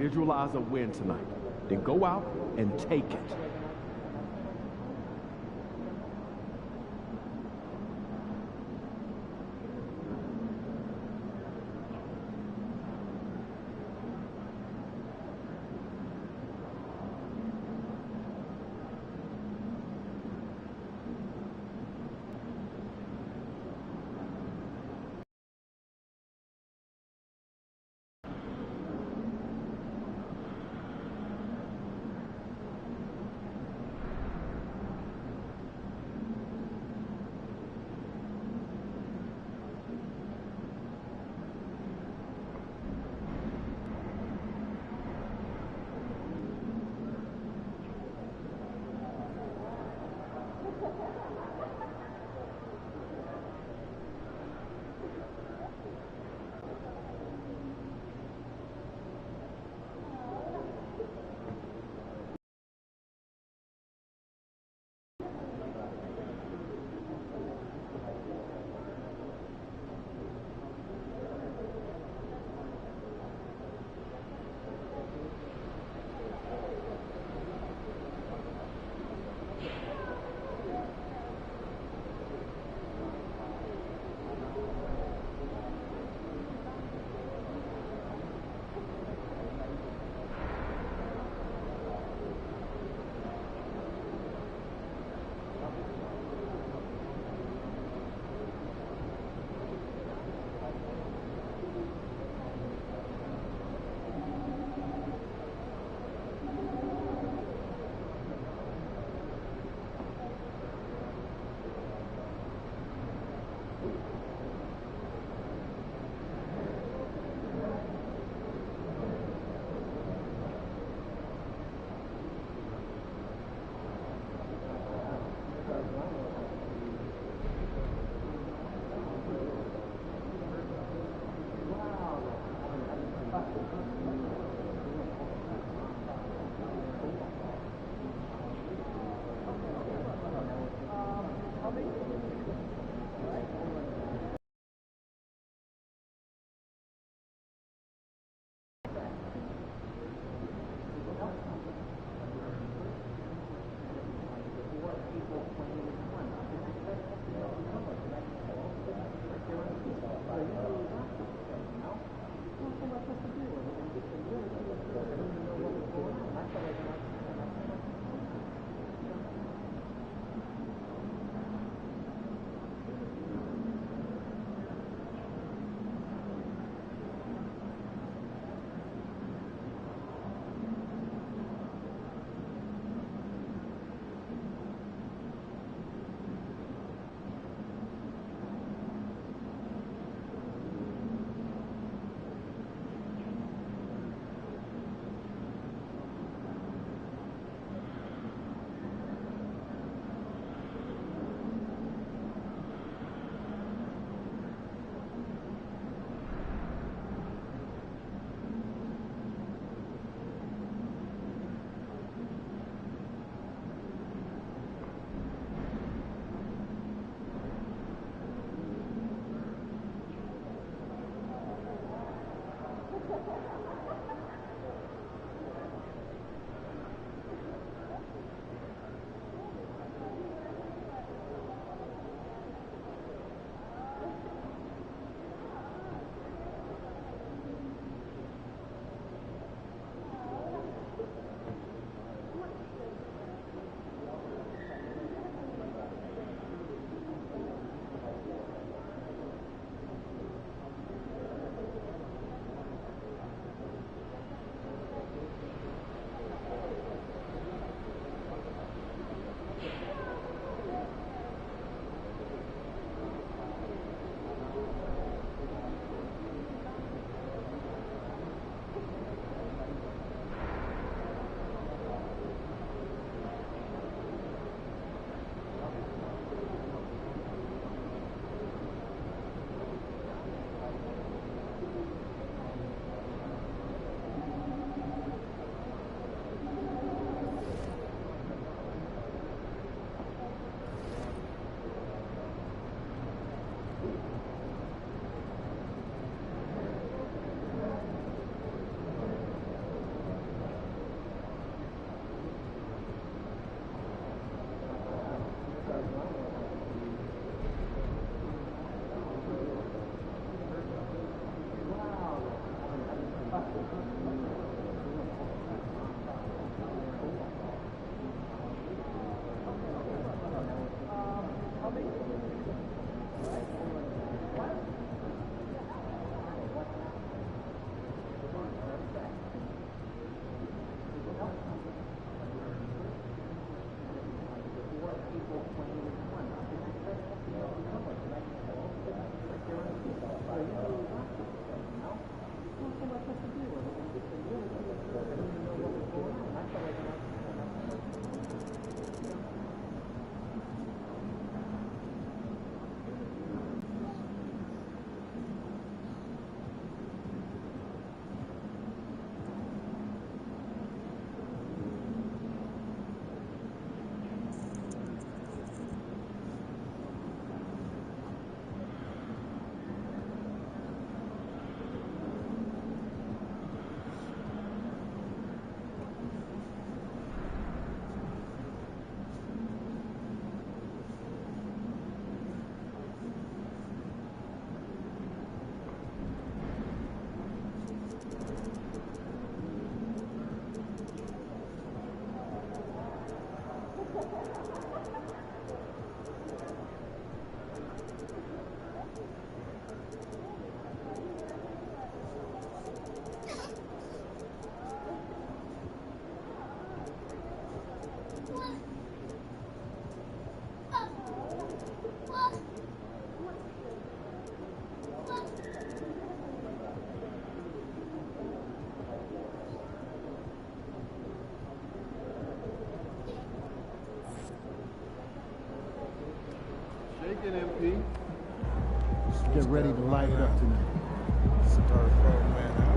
visualize a win tonight. Then go out and take it. MP. Get ready to light it up tonight. Start man out.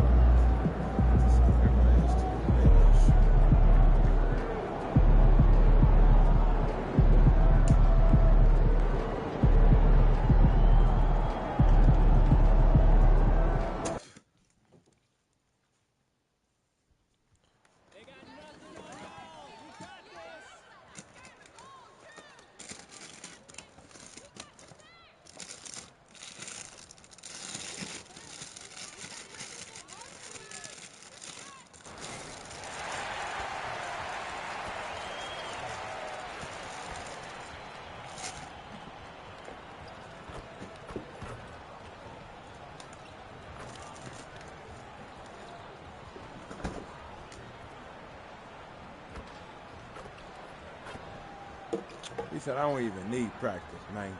He said, I don't even need practice, man.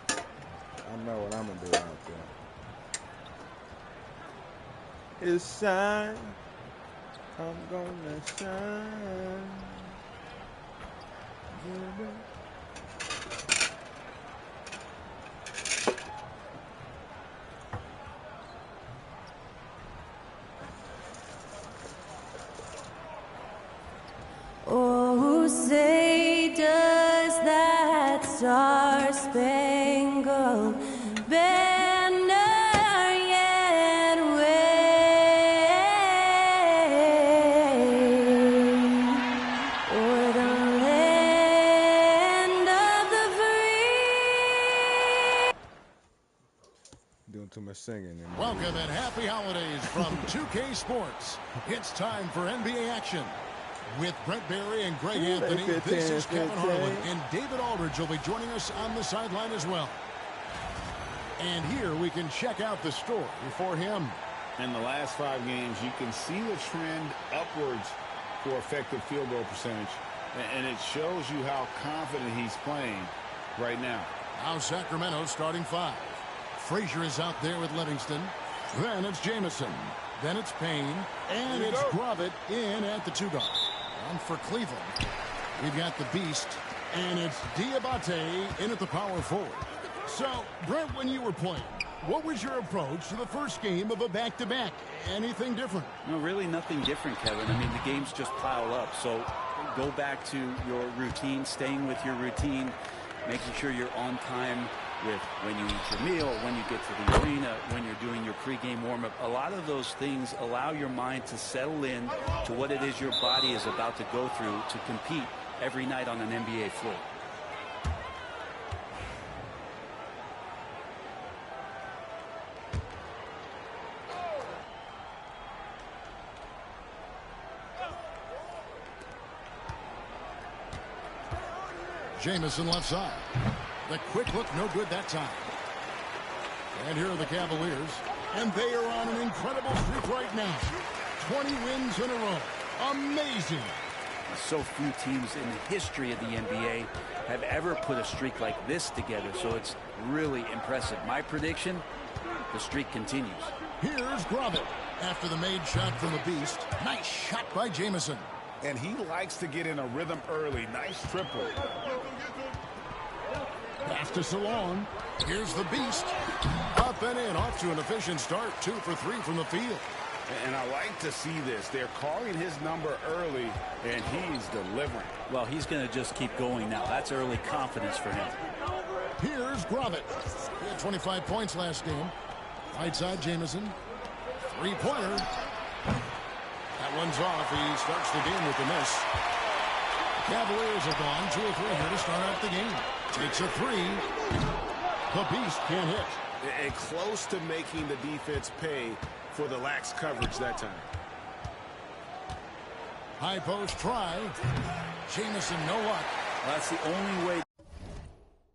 I know what I'm going to do out there. It's shine. I'm going to shine. Oh, say does that star-spangled banner yet wave o'er the land of the free? Doing too much singing. Welcome and happy holidays from 2K Sports. It's time for NBA action. With Brent Barry and Greg Anthony, this is Kevin Harlan, and David Aldridge will be joining us on the sideline as well. And here we can check out the story for him. In the last 5 games, you can see the trend upwards for effective field goal percentage, and it shows you how confident he's playing right now. Now Sacramento starting 5. Frazier is out there with Livingston. Then it's Jamison. Then it's Payne. And it's Grovett in at the 2-guard. On for Cleveland, we've got the Beast, and it's Diabate in at the power forward. So, Brent, when you were playing, what was your approach to the first game of a back-to-back? Anything different? No, really nothing different, Kevin. I mean, the games just pile up. So go back to your routine, staying with your routine, making sure you're on time with when you eat your meal, when you get to the arena, when you're doing your pregame warm-up. A lot of those things allow your mind to settle in to what it is your body is about to go through to compete every night on an NBA floor. Jamison left side. The quick look, no good that time. And here are the Cavaliers. And they are on an incredible streak right now. 20 wins in a row. Amazing. So few teams in the history of the NBA have ever put a streak like this together. So it's really impressive. My prediction, the streak continues. Here's Grovett after the made shot from the Beast. Nice shot by Jamison. And he likes to get in a rhythm early. Nice triple. Pass to Salon. Here's the Beast. Up and in, off to an efficient start. 2 for 3 from the field. And I like to see this. They're calling his number early, and he's delivering. Well, he's going to just keep going now. That's early confidence for him. Here's Grovett. He had 25 points last game. Right side, Jamison. 3-pointer. That one's off. He starts the game with a miss. The Cavaliers have gone 2 or 3 here to start out the game. Takes a 3. The Beast can't hit. And close to making the defense pay for the lax coverage that time. High post try. Jamison, no luck. Well, that's the only way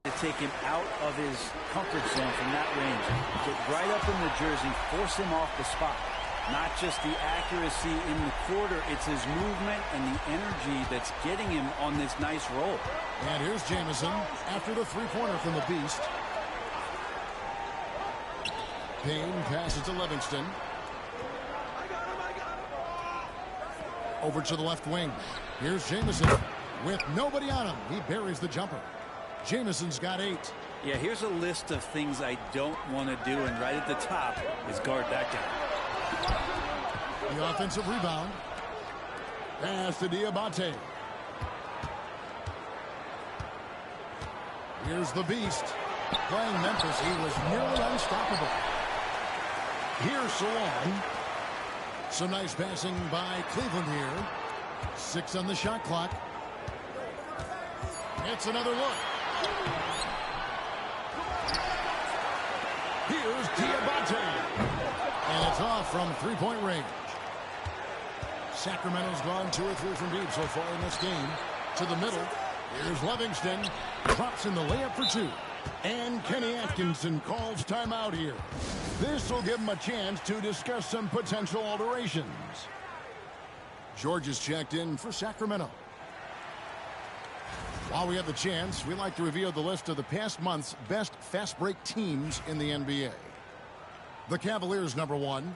to take him out of his comfort zone from that range. Get right up in the jersey, force him off the spot. Not just the accuracy in the quarter, it's his movement and the energy that's getting him on this nice roll. And here's Jamison after the three-pointer from the Beast. Payne passes to Livingston. Over to the left wing. Here's Jamison with nobody on him. He buries the jumper. Jamison's got 8. Yeah, here's a list of things I don't want to do, and right at the top is guard that guy. The offensive rebound. Pass to Diabate. Here's the Beast. Playing Memphis, he was nearly unstoppable. Here's Salon. Some nice passing by Cleveland here. 6 on the shot clock. It's another look. Here's Diabate. And it's off from three-point range. Sacramento's gone 2 or 3 from deep so far in this game. To the middle. Here's Livingston. Drops in the layup for 2. And Kenny Atkinson calls timeout here. This will give him a chance to discuss some potential alterations. George is checked in for Sacramento. While we have the chance, we like to reveal the list of the past month's best fast break teams in the NBA. The Cavaliers, number 1.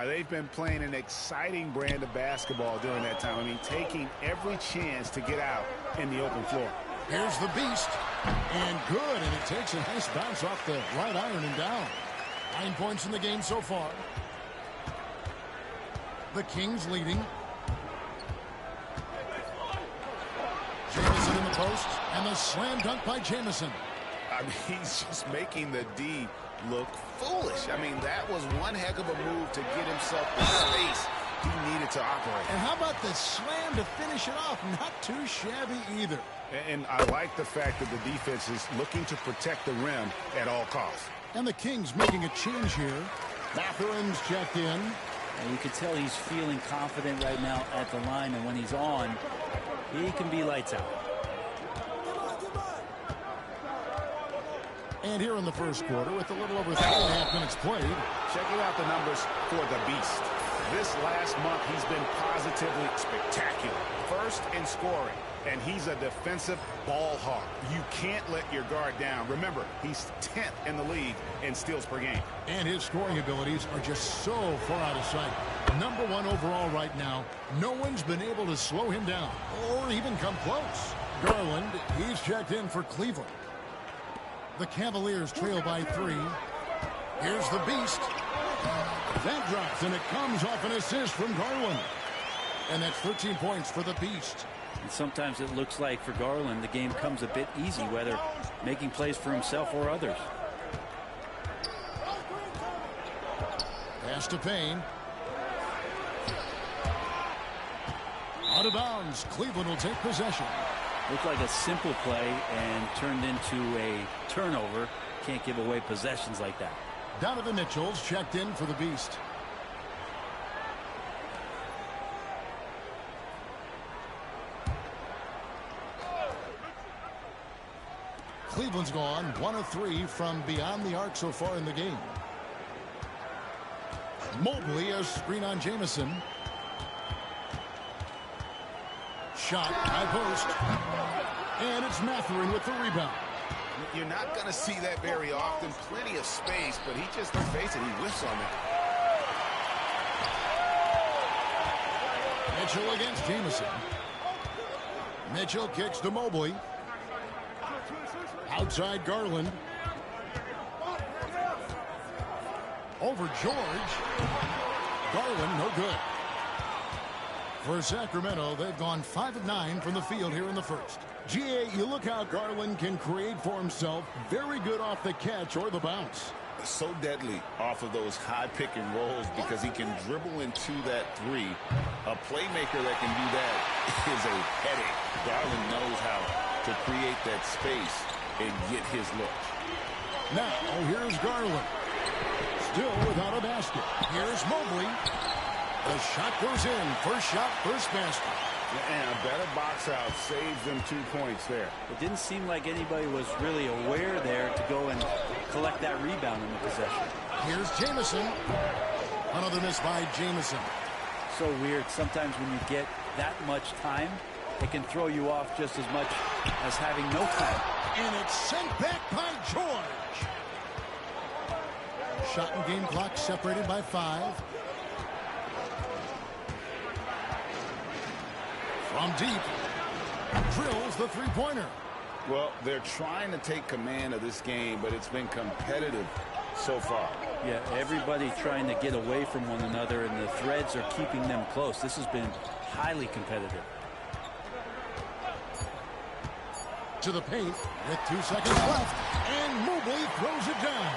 They've been playing an exciting brand of basketball during that time. I mean, taking every chance to get out in the open floor. Here's the Beast. And good, and it takes a nice bounce off the right iron and down. 9 points in the game so far. The Kings leading. Jamison in the post, and the slam dunk by Jamison. I mean, he's just making the D look foolish. I mean, that was one heck of a move to get himself the space he needed to operate. And how about the slam to finish it off? Not too shabby either. And I like the fact that the defense is looking to protect the rim at all costs. And the Kings making a change here. Matherin's checked in. And you can tell he's feeling confident right now at the line, and when he's on, he can be lights out. And here in the first quarter, with a little over 3.5 minutes played. Checking out the numbers for the Beast. This last month, he's been positively spectacular. First in scoring, and he's a defensive ball hawk. You can't let your guard down. Remember, he's 10th in the league in steals per game. And his scoring abilities are just so far out of sight. Number 1 overall right now. No one's been able to slow him down or even come close. Garland, he's checked in for Cleveland. The Cavaliers trail by 3. Here's the Beast. That drops, and it comes off an assist from Garland. And that's 13 points for the Beast. And sometimes it looks like for Garland, the game comes a bit easy, whether making plays for himself or others. Pass to Payne. Out of bounds. Cleveland will take possession. Looked like a simple play and turned into a turnover. Can't give away possessions like that. Donovan Mitchell's checked in for the Beast. Cleveland's gone 1 of 3 from beyond the arc so far in the game. Mobley, a screen on Jamison. Shot, high post. And it's Matherin with the rebound. You're not going to see that very often. Plenty of space, but he just, let's face it, he whiffs on that. Mitchell against Jamison. Mitchell kicks to Mobley. Outside Garland. Over George. Garland, no good. For Sacramento, they've gone 5 of 9 from the field here in the first. GA, you look how Garland can create for himself. Very good off the catch or the bounce. So deadly off of those high pick and rolls because he can dribble into that 3. A playmaker that can do that is a headache. Garland knows how to create that space and get his look. Now, here's Garland. Still without a basket. Here's Mobley. The shot goes in. First shot, first basket. And a better box out saves them 2 points there. It didn't seem like anybody was really aware there to go and collect that rebound in the possession. Here's Jamison. Another miss by Jamison. So weird. Sometimes when you get that much time, it can throw you off just as much as having no time. And it's sent back by George. Shot and game clock separated by 5. From deep, drills the three-pointer. Well, they're trying to take command of this game, but it's been competitive so far. Yeah, everybody trying to get away from one another, and the threads are keeping them close. This has been highly competitive. To the paint with 2 seconds left, and Mobley throws it down.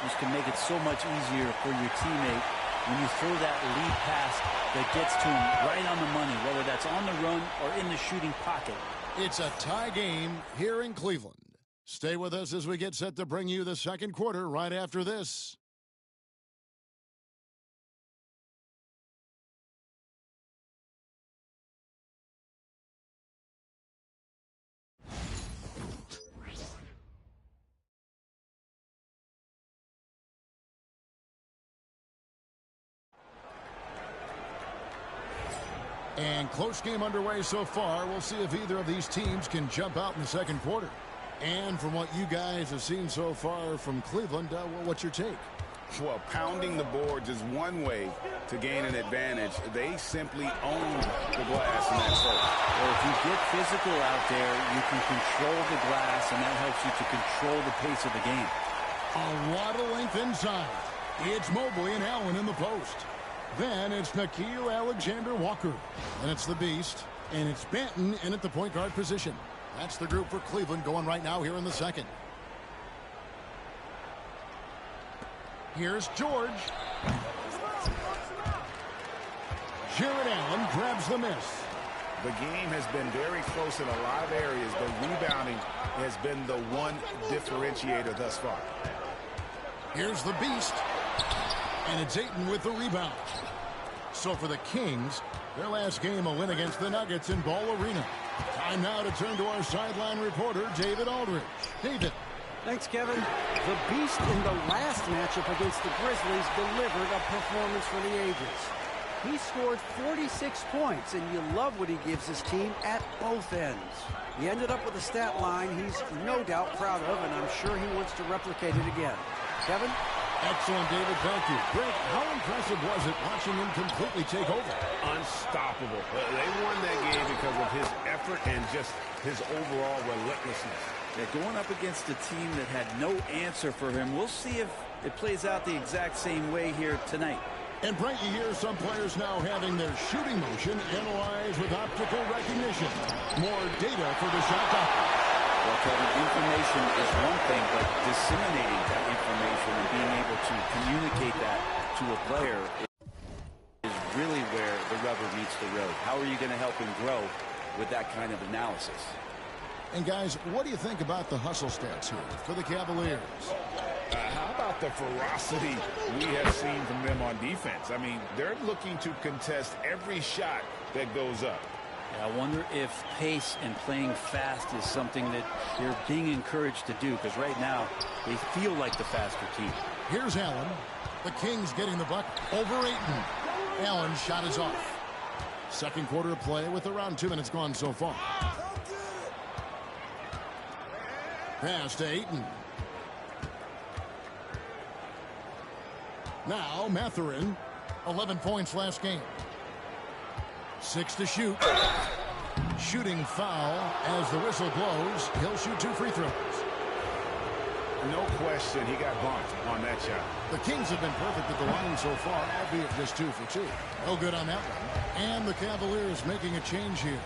This can make it so much easier for your teammate when you throw that lead pass that gets to him right on the money, whether that's on the run or in the shooting pocket. It's a tie game here in Cleveland. Stay with us as we get set to bring you the second quarter right after this. And close game underway so far. We'll see if either of these teams can jump out in the second quarter. And from what you guys have seen so far from Cleveland, what's your take? Well, pounding the boards is one way to gain an advantage. They simply own the glass in that circle. Well, if you get physical out there, you can control the glass, and that helps you to control the pace of the game. A lot of length inside. It's Mobley and Allen in the post. Then it's Nickeil Alexander-Walker. And it's the Beast. And it's Banton in at the point guard position. That's the group for Cleveland going right now here in the second. Here's George. Jared Allen grabs the miss. The game has been very close in a lot of areas, but rebounding has been the one differentiator thus far. Here's the Beast. And it's Ayton with the rebound. So for the Kings, their last game a win against the Nuggets in Ball Arena. Time now to turn to our sideline reporter, David Aldridge. David. Thanks, Kevin. The Beast in the last matchup against the Grizzlies delivered a performance for the ages. He scored 46 points, and you love what he gives his team at both ends. He ended up with a stat line he's no doubt proud of, and I'm sure he wants to replicate it again. Kevin? Excellent, David. Thank you. Greg, how impressive was it watching him completely take over? Unstoppable. They won that game because of his effort and just his overall relentlessness. They're going up against a team that had no answer for him. We'll see if it plays out the exact same way here tonight. And Brent, you hear some players now having their shooting motion analyzed with optical recognition. More data for the shot doctor. Well, Kevin, information is one thing, but disseminating that information and being able to communicate that to a player is really where the rubber meets the road. How are you going to help him grow with that kind of analysis? And guys, what do you think about the hustle stats here for the Cavaliers? How about the ferocity we have seen from them on defense? I mean, they're looking to contest every shot that goes up. I wonder if pace and playing fast is something that they're being encouraged to do, because right now they feel like the faster team. Here's Allen. The Kings getting the buck over Ayton. Allen's shot is off. Second quarter of play with around 2 minutes gone so far. Pass to Ayton. Now Mathurin. 11 points last game. 6 to shoot. Shooting foul as the whistle blows. He'll shoot 2 free throws. No question, he got bumped on that shot. The Kings have been perfect at the line so far, albeit just 2 for 2. No good on that one. And the Cavaliers making a change here.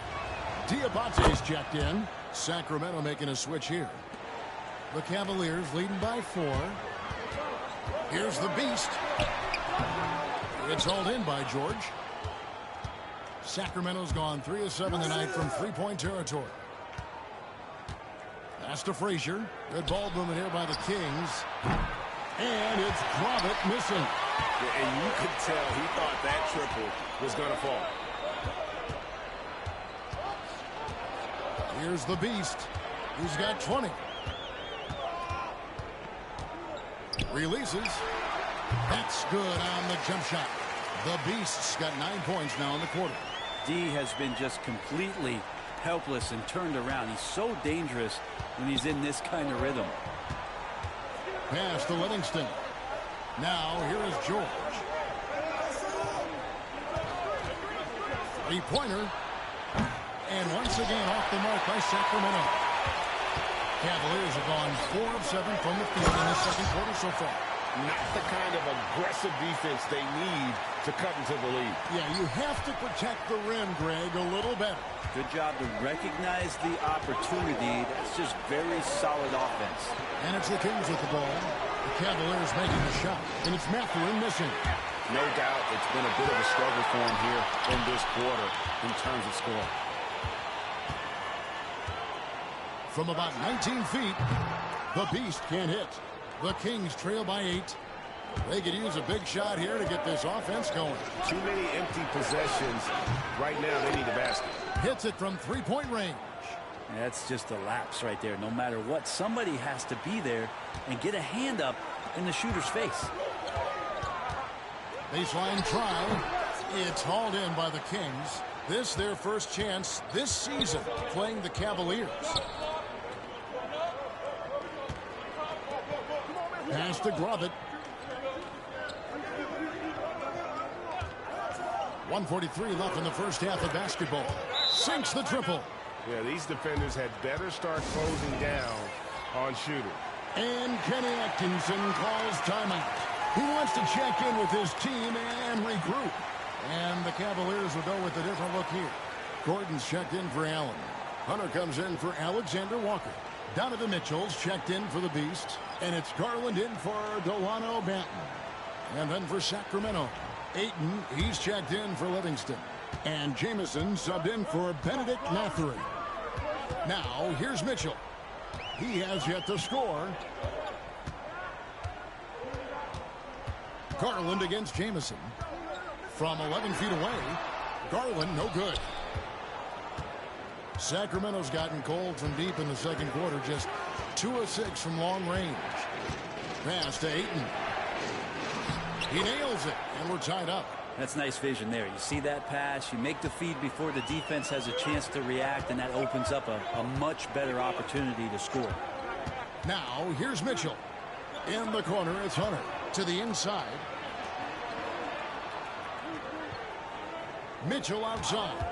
Diabate's checked in. Sacramento making a switch here. The Cavaliers leading by 4. Here's the Beast. It's hauled in by George. Sacramento's gone 3 of 7 tonight from three-point territory. Pass to Frazier. Good ball movement here by the Kings. And it's Grobit missing. And you could tell he thought that triple was going to fall. Here's the Beast. He's got 20. Releases. That's good on the jump shot. The Beast's got 9 points now in the quarter. D has been just completely helpless and turned around. He's so dangerous when he's in this kind of rhythm. Pass to Livingston. Now here is George. Three-pointer. And once again off the mark by Sacramento. Cavaliers have gone 4 of 7 from the field in the second quarter so far. Not the kind of aggressive defense they need to cut into the lead. Yeah, you have to protect the rim, Greg, a little better. Good job to recognize the opportunity. That's just very solid offense. And it's the Kings with the ball. The Cavaliers making the shot. And it's Mathurin missing. No doubt it's been a bit of a struggle for him here in this quarter in terms of scoring. From about 19 feet, the Beast can't hit. The Kings trail by 8. They could use a big shot here to get this offense going. Too many empty possessions. Right now, they need a basket. Hits it from three-point range. That's just a lapse right there. No matter what, somebody has to be there and get a hand up in the shooter's face. Baseline try. It's hauled in by the Kings. This their first chance this season playing the Cavaliers. Pass to Grovett. 1:43 left in the first half of basketball. Sinks the triple. Yeah, these defenders had better start closing down on shooter. And Kenny Atkinson calls timeout. He wants to check in with his team and regroup. And the Cavaliers will go with a different look here. Gordon's checked in for Allen. Hunter comes in for Alexander Walker. Donovan Mitchell's checked in for the Beast. And it's Garland in for Delano Banton. And then for Sacramento, Ayton, he's checked in for Livingston. And Jamison subbed in for Benedict Mathurin. Now, here's Mitchell. He has yet to score. Garland against Jamison. From 11 feet away, Garland no good. Sacramento's gotten cold from deep in the second quarter, just 2 of 6 from long range. Pass to Ayton. He nails it, and we're tied up. That's nice vision there. You see that pass, you make the feed before the defense has a chance to react, and that opens up a much better opportunity to score. Now, here's Mitchell. In the corner, it's Hunter. To the inside. Mitchell outside.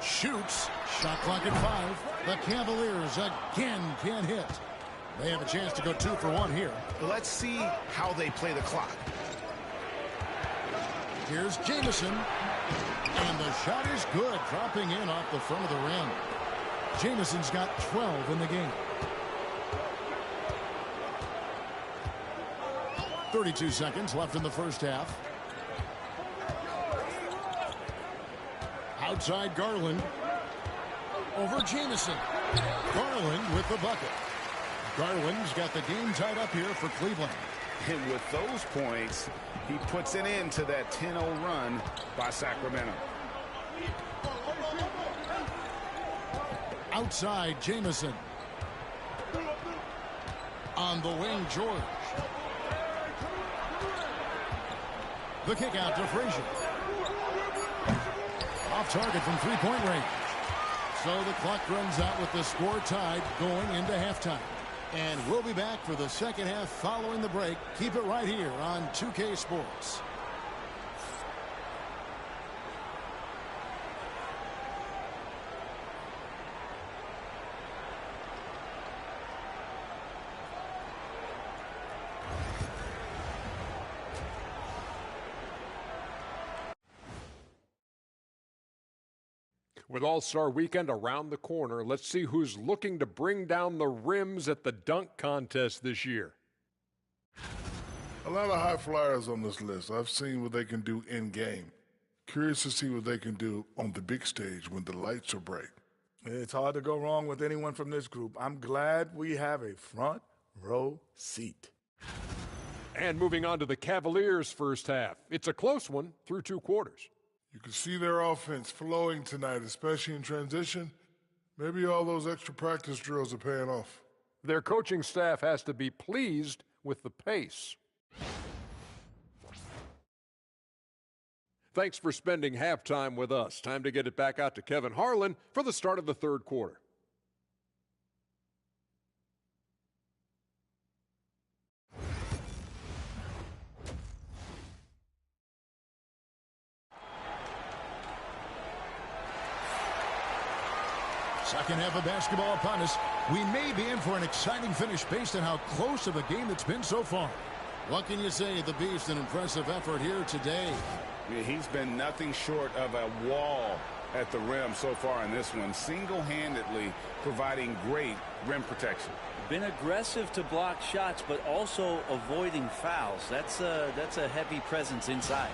Shoots. Shot clock at 5. The Cavaliers again can't hit. They have a chance to go 2 for 1 here. Let's see how they play the clock. Here's Jamison. And the shot is good, dropping in off the front of the rim. Jamison's got 12 in the game. 32 seconds left in the first half. Outside Garland. Over Jamison. Garland with the bucket. Garland's got the game tied up here for Cleveland. And with those points, he puts an end to that 10-0 run by Sacramento. Outside Jamison. On the wing, George. The kick out to Frazier. Off target from three-point range. So the clock runs out with the score tied going into halftime. And we'll be back for the second half following the break. Keep it right here on 2K Sports. With All-Star Weekend around the corner, let's see who's looking to bring down the rims at the dunk contest this year. A lot of high flyers on this list. I've seen what they can do in-game. Curious to see what they can do on the big stage when the lights are bright. It's hard to go wrong with anyone from this group. I'm glad we have a front row seat. And moving on to the Cavaliers' first half. It's a close one through 2 quarters. You can see their offense flowing tonight, especially in transition. Maybe all those extra practice drills are paying off. Their coaching staff has to be pleased with the pace. Thanks for spending halftime with us. Time to get it back out to Kevin Harlan for the start of the third quarter. Second half of basketball upon us. We may be in for an exciting finish based on how close of a game it's been so far. What can you say? The Beast, an impressive effort here today. Yeah, he's been nothing short of a wall at the rim so far in this one, single-handedly providing great rim protection. Been aggressive to block shots, but also avoiding fouls. That's a heavy presence inside.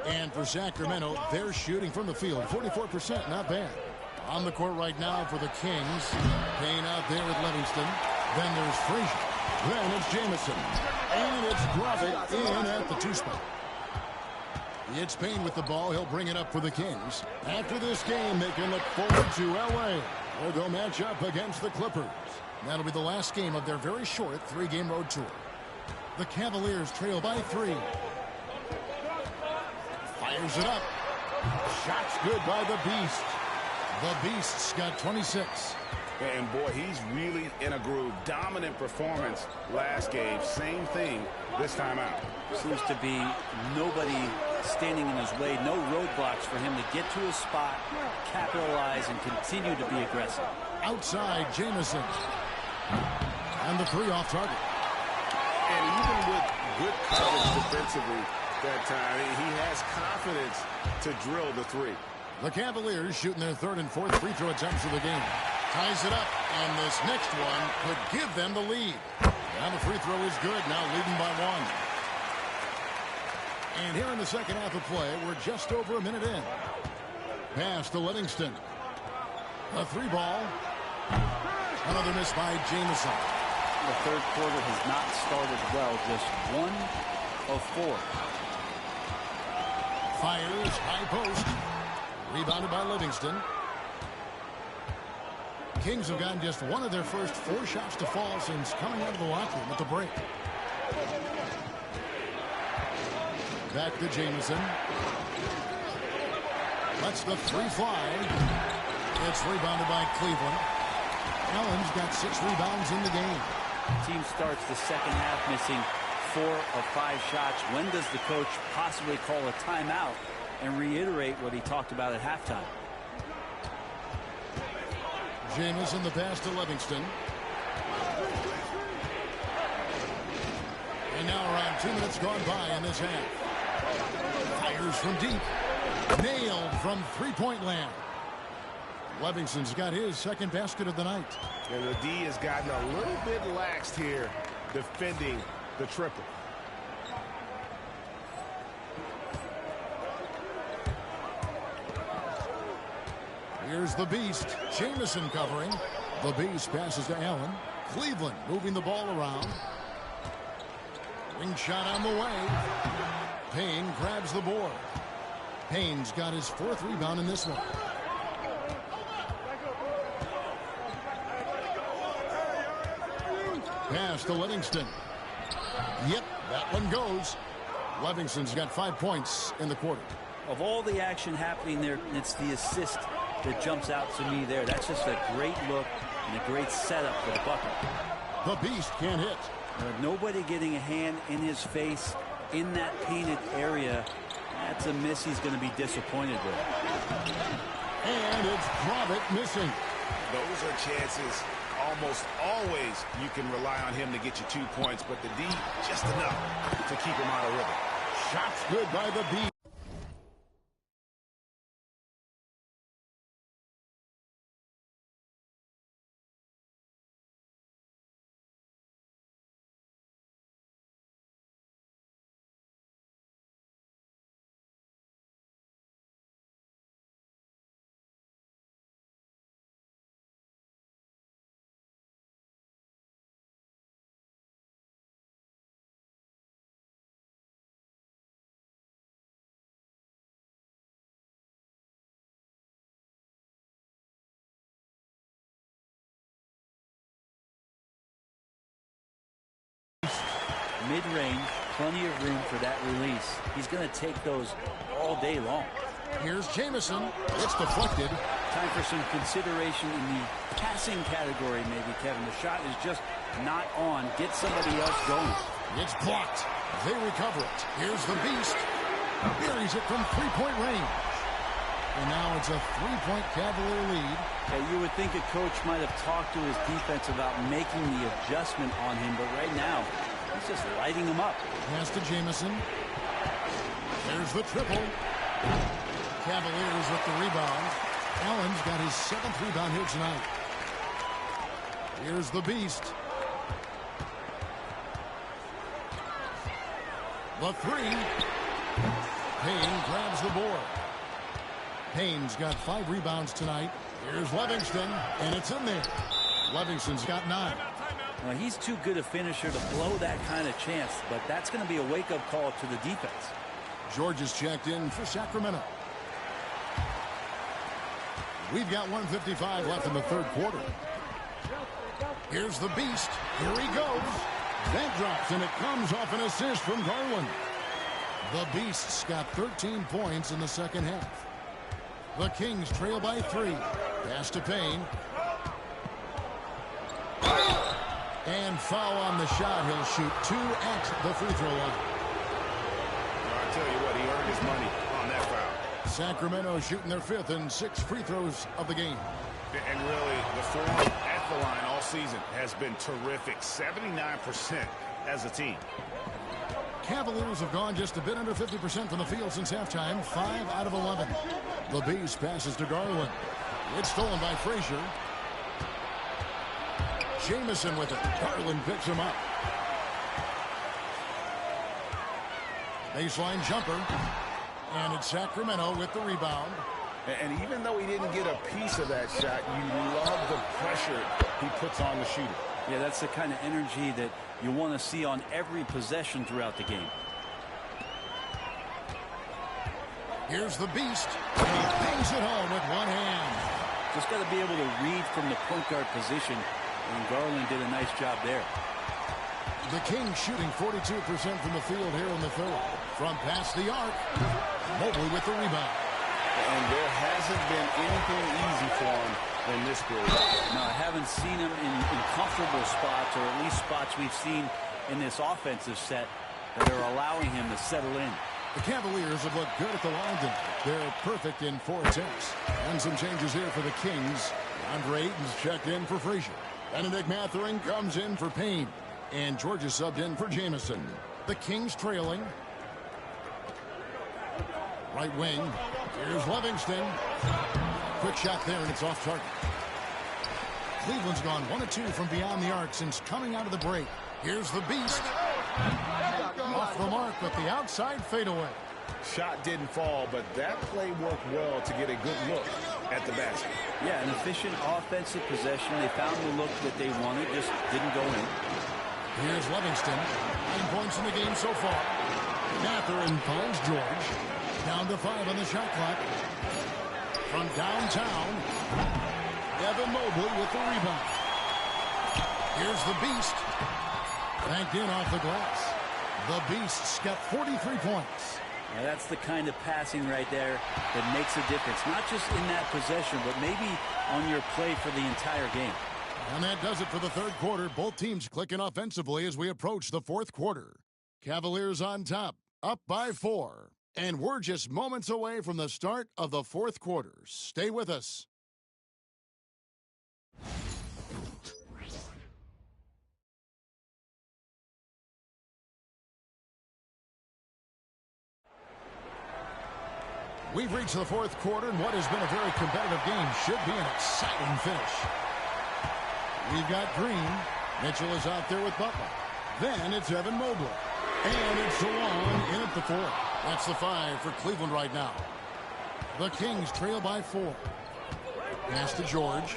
And for Sacramento, they're shooting from the field. 44%, not bad. On the court right now for the Kings. Payne out there with Livingston. Then there's Frazier. Then it's Jamison. And it's Grovett in at the two spot. It's Payne with the ball. He'll bring it up for the Kings. After this game, they can look forward to L.A., where they'll match up against the Clippers. That'll be the last game of their very short three-game road tour. The Cavaliers trail by 3. Fires it up. Shots good by the Beast. The Beast's got 26. And boy, he's really in a groove. Dominant performance last game. Same thing this time out. Seems to be nobody standing in his way. No roadblocks for him to get to his spot, capitalize, and continue to be aggressive. Outside, Jamison. And the 3 off target. And even with good coverage defensively that time, he has confidence to drill the 3. The Cavaliers shooting their 3rd and 4th free throw attempts of the game. Ties it up, and this next one could give them the lead. Now the free throw is good, now leading by 1. And here in the second half of play, we're just over a minute in. Pass to Livingston. A 3 ball. Another miss by Jamison. The third quarter has not started well, just 1 of 4. Fires, high post. Rebounded by Livingston. Kings have gotten just 1 of their first 4 shots to fall since coming out of the locker room at the break. Back to Jamison. Lets the 3 fly. It's rebounded by Cleveland. Allen's got 6 rebounds in the game. Team starts the second half missing 4 of 5 shots. When does the coach possibly call a timeout and reiterate what he talked about at halftime? Jamison the pass to Livingston. And now around 2 minutes gone by in this half. Fires from deep. Nailed from three-point land. Livingston's got his second basket of the night. And the D has gotten a little bit laxed here defending the triple. Here's the Beast. Jamison covering. The Beast passes to Allen. Cleveland moving the ball around. Wing shot on the way. Payne grabs the board. Payne's got his 4th rebound in this one. Pass to Livingston. Yep, that one goes. Livingston's got 5 points in the quarter. Of all the action happening there, it's the assist that jumps out to me there. That's just a great look and a great setup for the bucket. The Beast can't hit. Nobody getting a hand in his face in that painted area. That's a miss he's going to be disappointed with. And it's Grovett missing. Those are chances almost always you can rely on him to get you 2 points, but the D just enough to keep him out of rhythm. Shots good by the Beast. mid-range, plenty of room for that release. He's going to take those all day long. Here's Jamison. It's deflected. Time for some consideration in the passing category, maybe, Kevin. The shot is just not on. Get somebody else going. It's blocked. They recover it. Here's the Beast. Buries it from three-point range. And now it's a three-point Cavalier lead. You would think a coach might have talked to his defense about making the adjustment on him, but right now, he's just lighting him up. Pass to Jamison. There's the triple. Cavaliers with the rebound. Allen's got his 7th rebound here tonight. Here's the Beast. The three. Payne grabs the board. Payne's got 5 rebounds tonight. Here's Livingston, and it's in there. Livingston's got 9. Well, he's too good a finisher to blow that kind of chance, but that's going to be a wake-up call to the defense. George is checked in for Sacramento. We've got 1:55 left in the third quarter. Here's the Beast. Here he goes. That drops, and it comes off an assist from Garland. The Beast's got 13 points in the second half. The Kings trail by 3. Pass to Payne. And foul on the shot. He'll shoot 2 at the free throw line. I'll tell you what, he earned his money on that foul. Sacramento shooting their 5th and 6th free throws of the game. And really, the form at the line all season has been terrific. 79% as a team. Cavaliers have gone just a bit under 50% from the field since halftime. 5 out of 11. The Beast passes to Garland. It's stolen by Frazier. Jamison with it. Garland picks him up. Baseline jumper. And it's Sacramento with the rebound. And even though he didn't get a piece of that shot, you love the pressure he puts on the shooter. Yeah, that's the kind of energy that you want to see on every possession throughout the game. Here's the Beast. And he bangs it home with one hand. Just got to be able to read from the point guard position, and Garland did a nice job there. The Kings shooting 42% from the field here in the third. From past the arc, Mobley with the rebound. And there hasn't been anything easy for him in this period. No, I haven't seen him in comfortable spots, or at least spots we've seen in this offensive set that are allowing him to settle in. The Cavaliers have looked good at the line tonight. They're perfect in 4 attempts. And some changes here for the Kings. Andre Ayton's checked in for Frazier. Benedict Mathurin comes in for Payne. And George is subbed in for Jamison. The Kings trailing. Right wing. Here's Livingston. Quick shot there, and it's off target. Cleveland's gone 1 of 2 from beyond the arc since coming out of the break. Here's the Beast. Off the mark with the outside fadeaway. Shot didn't fall, but that play worked well to get a good look at the basket. Yeah, an efficient offensive possession. They found the look that they wanted, just didn't go in. Here's Livingston. 9 points in the game so far. Mathurin finds George. Down to 5 on the shot clock. From downtown, Evan Mobley with the rebound. Here's the Beast. Banked in off the glass. The Beast's got 43 points. Yeah, that's the kind of passing right there that makes a difference. Not just in that possession, but maybe on your play for the entire game. And that does it for the third quarter. Both teams clicking offensively as we approach the fourth quarter. Cavaliers on top, up by 4. And we're just moments away from the start of the fourth quarter. Stay with us. We've reached the fourth quarter, and what has been a very competitive game should be an exciting finish. We've got Green. Mitchell is out there with Butler. Then it's Evan Mobley. And it's DeLon in at the 4. That's the 5 for Cleveland right now. The Kings trail by 4. Pass to George.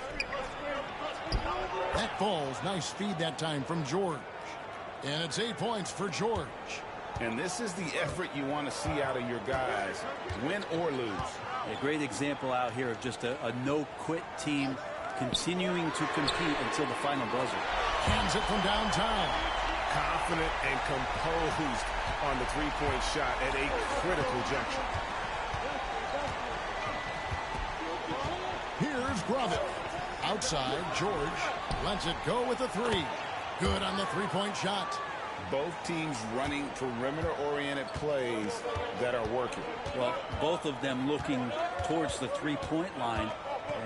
That falls. Nice feed that time from George. And it's 8 points for George. And this is the effort you want to see out of your guys, win or lose. A great example out here of just a no-quit team continuing to compete until the final buzzer. Hands it from downtown. confident and composed on the three-point shot at a critical juncture. Here's Grovit. Outside, George lets it go with the three. Good on the three-point shot. Both teams running perimeter-oriented plays that are working. Well, both of them looking towards the three-point line,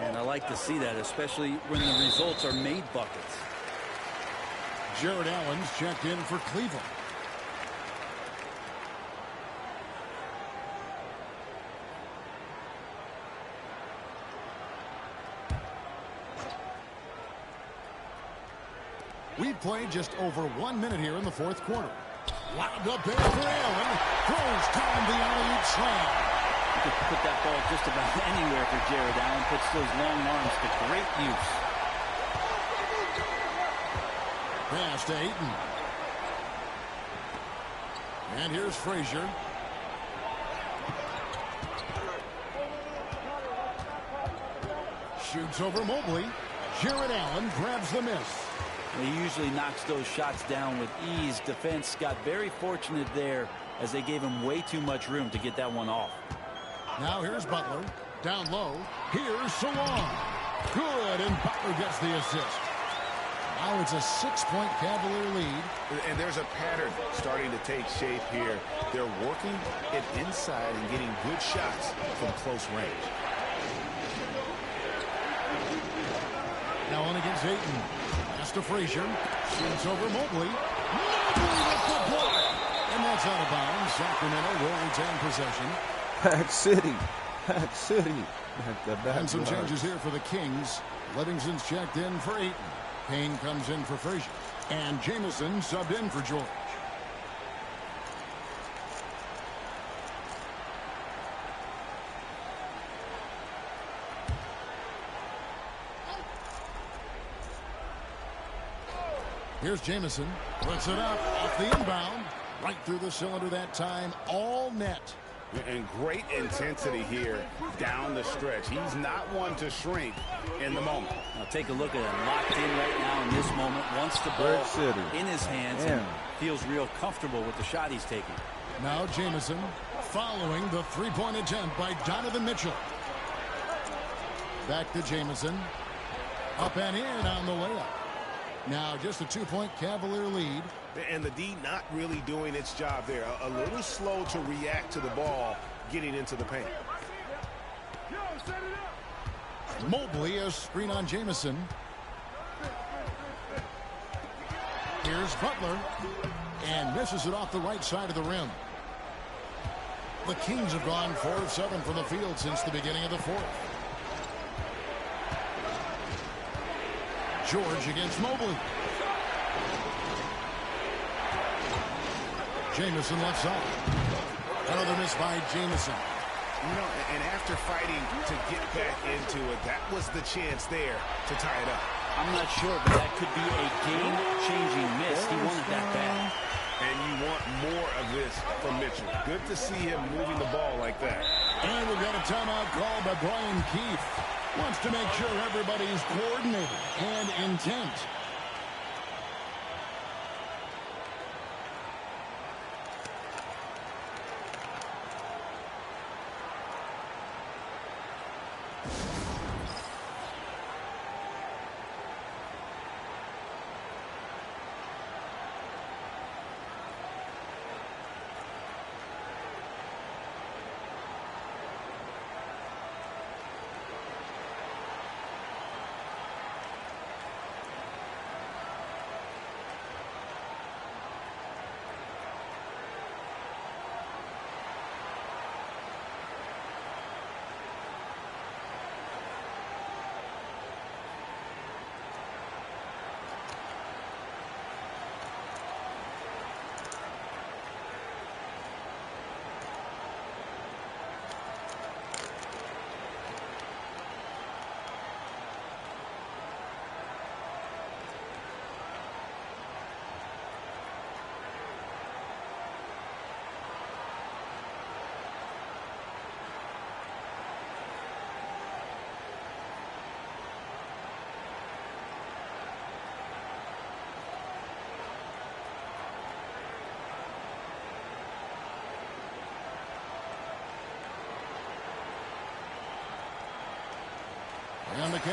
and I like to see that, especially when the results are made buckets. Jared Allen's checked in for Cleveland. We've played just over 1 minute here in the fourth quarter. Lobbed up there for Allen. Throws down the alley-oop slam. You could put that ball just about anywhere for Jared Allen. Puts those long arms to great use. Pass to Ayton. And here's Frazier. Shoots over Mobley. Jared Allen grabs the miss. He usually knocks those shots down with ease. Defense got very fortunate there as they gave him way too much room to get that one off. Now here's Butler. Down low. Here's Salon. Good, and Butler gets the assist. Now it's a 6-point Cavalier lead. And there's a pattern starting to take shape here. They're working it inside and getting good shots from close range. Now on against Ayton. Pass to Frazier. Shoots over Mobley. Mobley with the block. And that's out of bounds. Sacramento will retain possession. Pack City. Pack City. Back And some changes here for the Kings. Livingston's checked in for Ayton. Payne comes in for Frazier. And Jamison subbed in for George. Here's Jamison. Puts it up off the inbound. Right through the cylinder that time. All net. And great intensity here down the stretch. He's not one to shrink in the moment. Now take a look at him. Locked in right now in this moment. Wants the ball in his hands and feels real comfortable with the shot he's taking. Now Jamison following the three-point attempt by Donovan Mitchell. Back to Jamison. Up and in on the layup. Now just a 2-point Cavalier lead. And the D not really doing its job there. A little slow to react to the ball getting into the paint. Mobley, a screen on Jamison. Here's Butler. And misses it off the right side of the rim. The Kings have gone 4 of 7 from the field since the beginning of the fourth. George against Mobley. Jamison left side. Another miss by Jamison. You know, and after fighting to get back into it, that was the chance there to tie it up. I'm not sure, but that could be a game-changing miss. He wanted that bad. And you want more of this from Mitchell. Good to see him moving the ball like that. And we've got a timeout called by Brian Keefe. Wants to make sure everybody's coordinated and intent.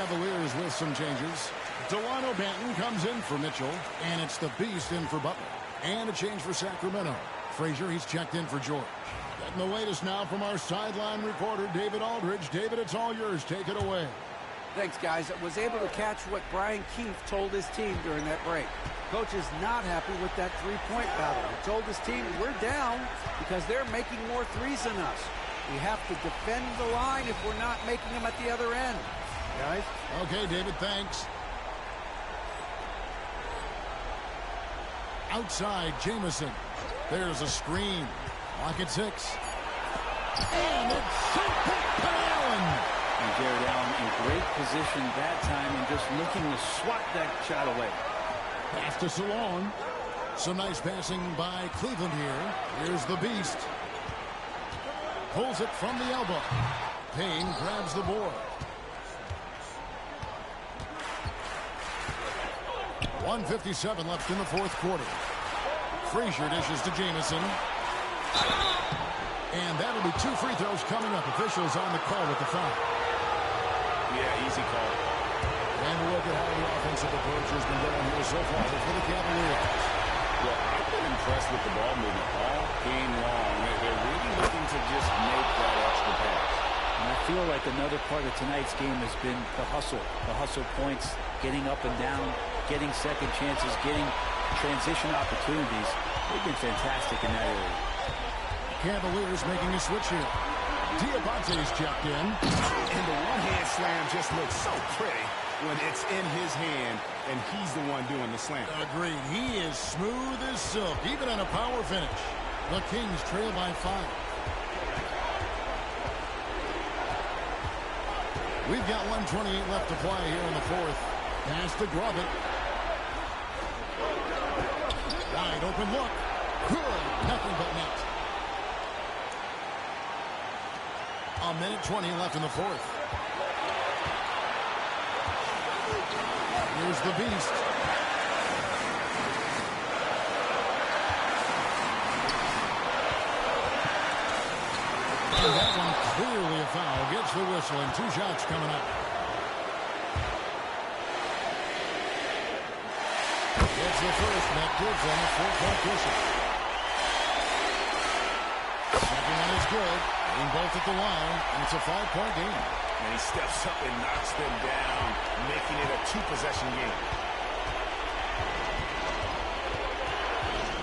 Cavaliers with some changes. Delano Banton comes in for Mitchell, and it's the Beast in for Butler. And a change for Sacramento. Frazier, he's checked in for George. Getting the latest now from our sideline reporter, David Aldridge. David, it's all yours. Take it away. Thanks, guys. I was able to catch what Brian Keefe told his team during that break. Coach is not happy with that three-point battle. He told his team, we're down because they're making more threes than us. We have to defend the line if we're not making them at the other end. Guys? Okay, David, thanks. Outside, Jamison. There's a screen. Lock at 6. And it's sent back to Allen. And Jared Allen in great position that time and just looking to swat that shot away. Pass to Salon. Some nice passing by Cleveland here. Here's the Beast. Pulls it from the elbow. Payne grabs the board. 1:57 left in the fourth quarter. Frazier dishes to Jamison. And that'll be 2 free throws coming up. Officials on the call with the foul. Yeah, easy call. And look at how the offensive approach has been going here so far for the Cavaliers. Well, I've been impressed with the ball movement all game long. They're really looking to just make that extra pass. And I feel like another part of tonight's game has been the hustle points, getting up and down, getting second chances, getting transition opportunities. They've been fantastic in that area. Cavaliers making a switch here. Diabate's checked in. And the one-hand slam just looks so pretty when it's in his hand and he's the one doing the slam. Agreed. He is smooth as silk, even on a power finish. The Kings trail by 5. We've got 1:28 left to play here in the fourth. Pass to Grubbett. Wide open look. Good. Nothing but net. 1:20 left in the fourth. Here's the Beast. And that one clearly a foul. Gets the whistle and 2 shots coming up. Gets the first. That gives them a 4-point cushion. Second one is good. Being both at the line, and it's a 5-point game. And he steps up and knocks them down, making it a 2-possession game.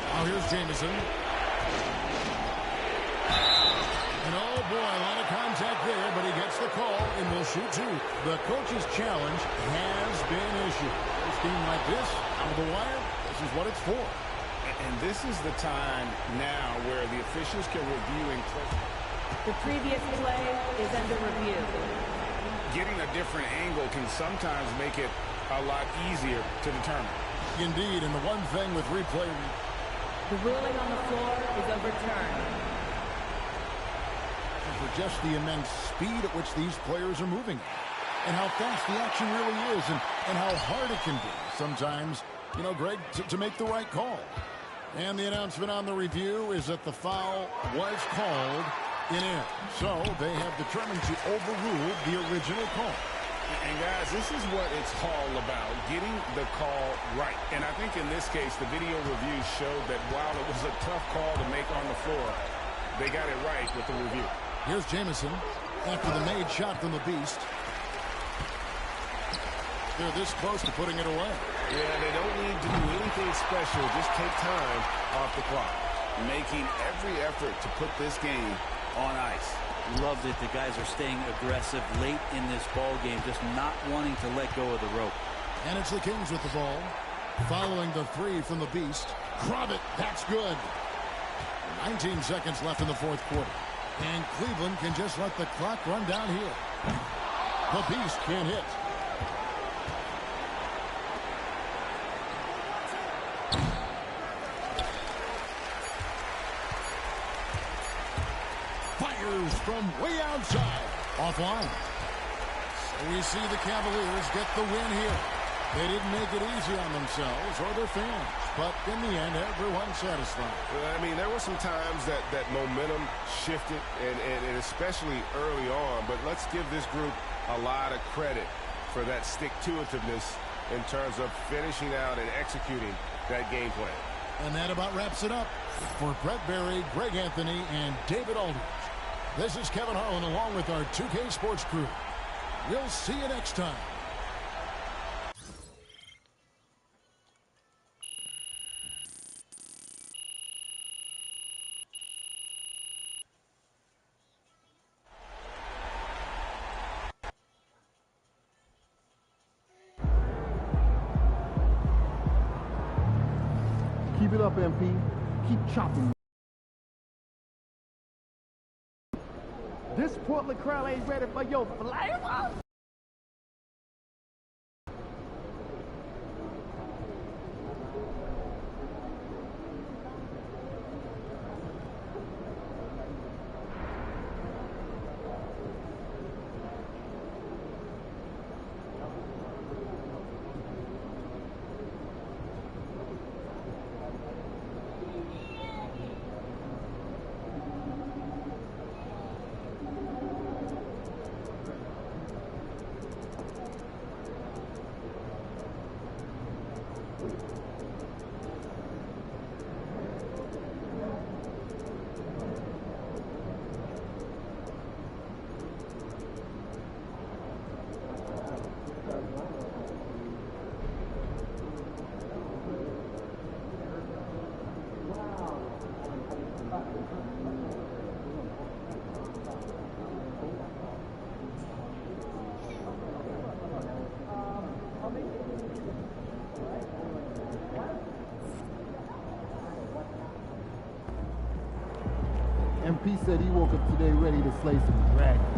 Now here's Jamison. And oh boy, a lot of contact there, but he gets the call and will shoot 2. The coach's challenge has been issued. A game like this, out of the wire, this is what it's for. And this is the time now where the officials can review and the previous play is under review. Getting a different angle can sometimes make it a lot easier to determine. Indeed, and the one thing with replay, the ruling on the floor is overturned. For just the immense speed at which these players are moving and how fast the action really is and how hard it can be sometimes, you know, Greg, to make the right call. And the announcement on the review is that the foul was called in. So they have determined to overrule the original call. And guys, this is what it's all about, getting the call right. And I think in this case, the video review showed that while it was a tough call to make on the floor, they got it right with the review. Here's Jamison after the made shot from the Beast. They're this close to putting it away. Yeah, they don't need to do anything special. Just take time off the clock. Making every effort to put this game on ice. Love that the guys are staying aggressive late in this ball game, just not wanting to let go of the rope. And it's the Kings with the ball. Following the 3 from the Beast. Grubbett, that's good. 19 seconds left in the fourth quarter. And Cleveland can just let the clock run down here. The Beast can't hit. Fires from way outside. Offline. So we see the Cavaliers get the win here. They didn't make it easy on themselves or their fans. But in the end, everyone's satisfied. I mean, there were some times that momentum shifted, and especially early on. But let's give this group a lot of credit for that stick-to-itiveness in terms of finishing out and executing that game plan. And that about wraps it up for Brett Berry, Greg Anthony, and David Aldridge. This is Kevin Harlan along with our 2K Sports crew. We'll see you next time. Keep it up, MP. Keep chopping. This Portland crowd ain't ready for your flavor. MP said he woke up today ready to slay some dragons.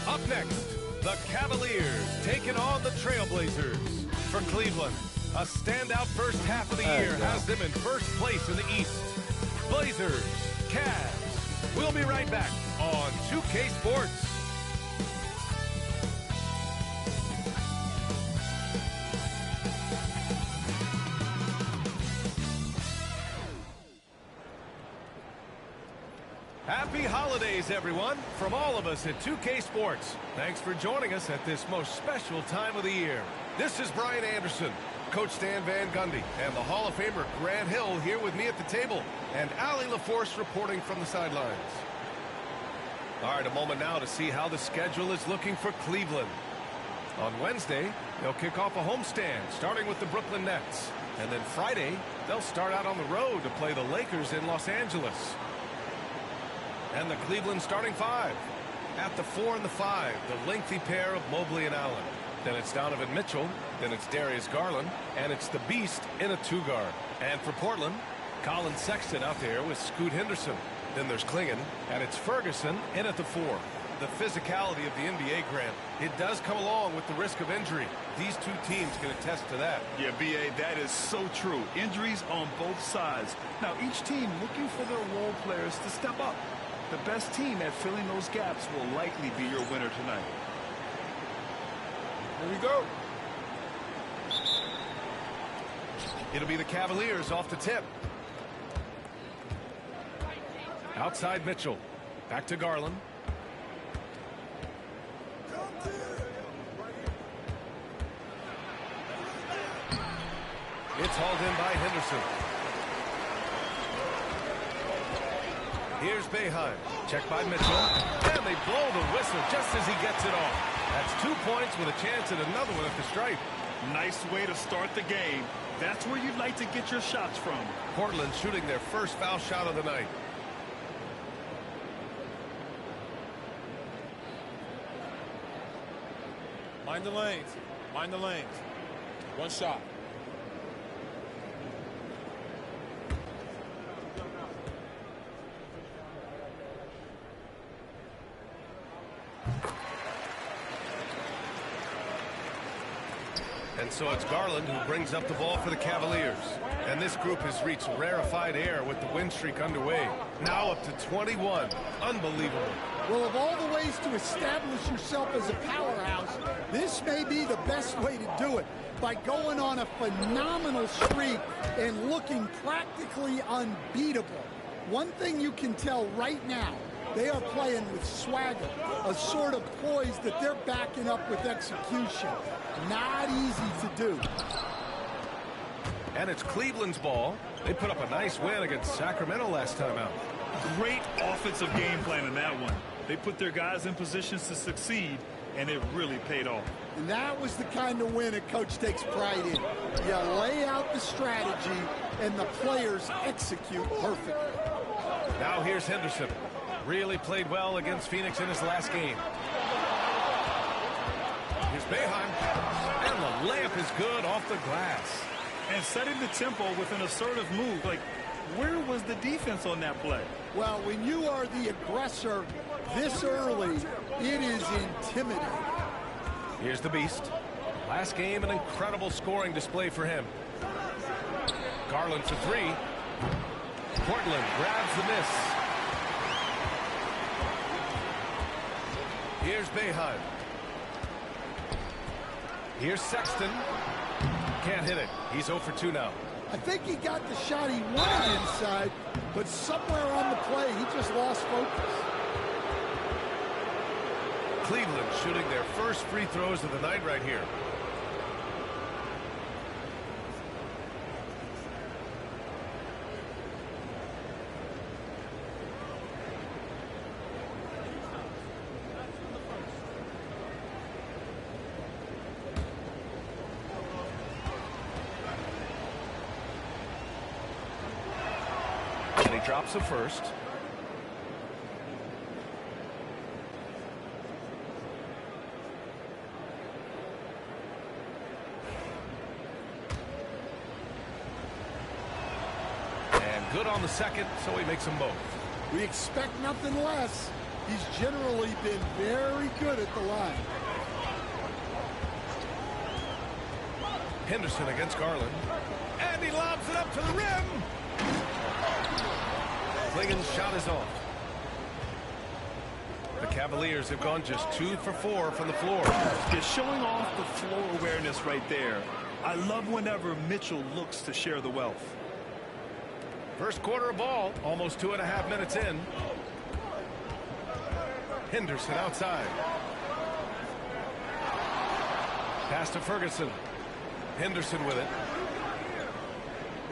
Up next, the Cavaliers taking on the Trailblazers. For Cleveland, a standout first half of the year has them in first place in the East. Blazers, Cavs. We'll be right back on 2K Sports. Happy holidays, everyone, from all of us at 2K Sports. Thanks for joining us at this most special time of the year. This is Brian Anderson, Coach Stan Van Gundy, and the Hall of Famer Grant Hill here with me at the table, and Allie LaForce reporting from the sidelines. All right, a moment now to see how the schedule is looking for Cleveland. On Wednesday, they'll kick off a homestand, starting with the Brooklyn Nets. And then Friday, they'll start out on the road to play the Lakers in Los Angeles. And the Cleveland starting five. At the 4 and the 5, the lengthy pair of Mobley and Allen. Then it's Donovan Mitchell. Then it's Darius Garland. And it's the Beast in a 2-guard. And for Portland, Colin Sexton out there with Scoot Henderson. Then there's Klingon. And it's Ferguson in at the 4. The physicality of the NBA, Grant, it does come along with the risk of injury. These two teams can attest to that. Yeah, B.A., that is so true. Injuries on both sides. Now, each team looking for their role players to step up. The best team at filling those gaps will likely be your winner tonight. Here we go. It'll be the Cavaliers off the tip. Outside Mitchell. Back to Garland. It's hauled in by Henderson. Here's Boeheim. Checked by Mitchell. And they blow the whistle just as he gets it off. That's 2 points with a chance at another one at the stripe. Nice way to start the game. That's where you'd like to get your shots from. Portland shooting their first foul shot of the night. Mind the lanes. Mind the lanes. One shot. And so it's Garland who brings up the ball for the Cavaliers. And this group has reached rarefied air with the win streak underway. Now up to 21. Unbelievable. Well, of all the ways to establish yourself as a powerhouse, this may be the best way to do it, by going on a phenomenal streak and looking practically unbeatable. One thing you can tell right now, they are playing with swagger, a sort of poise that they're backing up with execution. Not easy to do. And it's Cleveland's ball. They put up a nice win against Sacramento last time out. Great offensive game plan in that one. They put their guys in positions to succeed, and it really paid off. And that was the kind of win a coach takes pride in. You lay out the strategy, and the players execute perfectly. Now here's Henderson. Really played well against Phoenix in his last game. Here's Boeheim. And the layup is good off the glass. And setting the tempo with an assertive move. Like, where was the defense on that play? Well, when you are the aggressor this early, it is intimidating. Here's the Beast. Last game, an incredible scoring display for him. Garland for three. Portland grabs the miss. Here's Boeheim. Here's Sexton. Can't hit it. He's 0 for 2 now. I think he got the shot he wanted inside, but somewhere on the play, he just lost focus. Cleveland shooting their first free throws of the night right here. And he drops a first. Good on the second, so he makes them both. We expect nothing less. He's generally been very good at the line. Henderson against Garland. And he lobs it up to the rim. Klingen's shot is off. The Cavaliers have gone just 2 for 4 from the floor. Just showing off the floor awareness right there. I love whenever Mitchell looks to share the wealth. First quarter of ball, almost 2.5 minutes in. Henderson outside. Pass to Ferguson. Henderson with it.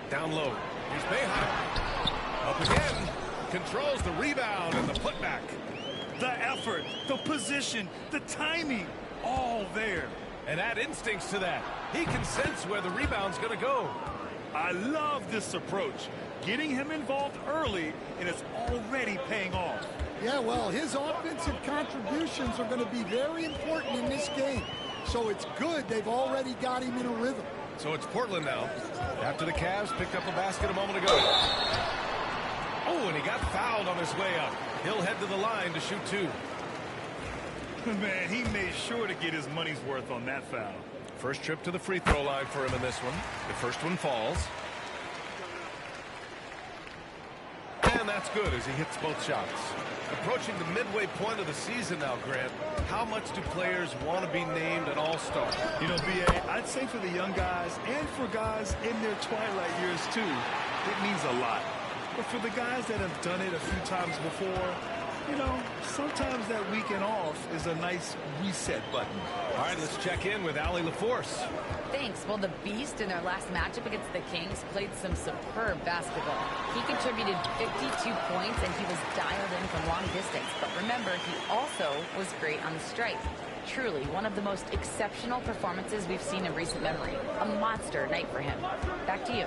Down low. Here's Boeheim. Up again. Controls the rebound and the putback. The effort, the position, the timing, all there. And add instincts to that. He can sense where the rebound's going to go. I love this approach. Getting him involved early, and it's already paying off. Yeah, well, his offensive contributions are going to be very important in this game. So it's good they've already got him in a rhythm. So it's Portland now. After the Cavs picked up a basket a moment ago. Oh, and he got fouled on his way up. He'll head to the line to shoot 2. Man, he made sure to get his money's worth on that foul. First trip to the free throw line for him in this one. The first one falls. And that's good as he hits both shots. Approaching the midway point of the season now, Grant. How much do players want to be named an all-star? You know, B.A., I'd say for the young guys and for guys in their twilight years, too, it means a lot. But for the guys that have done it a few times before, You know, sometimes that weekend off is a nice reset button. All right, let's check in with Allie LaForce. Thanks. Well, the Beast in their last matchup against the Kings played some superb basketball. He contributed 52 points, and he was dialed in from long distance. But remember, he also was great on the strike. Truly, one of the most exceptional performances we've seen in recent memory. A monster night for him. Back to you.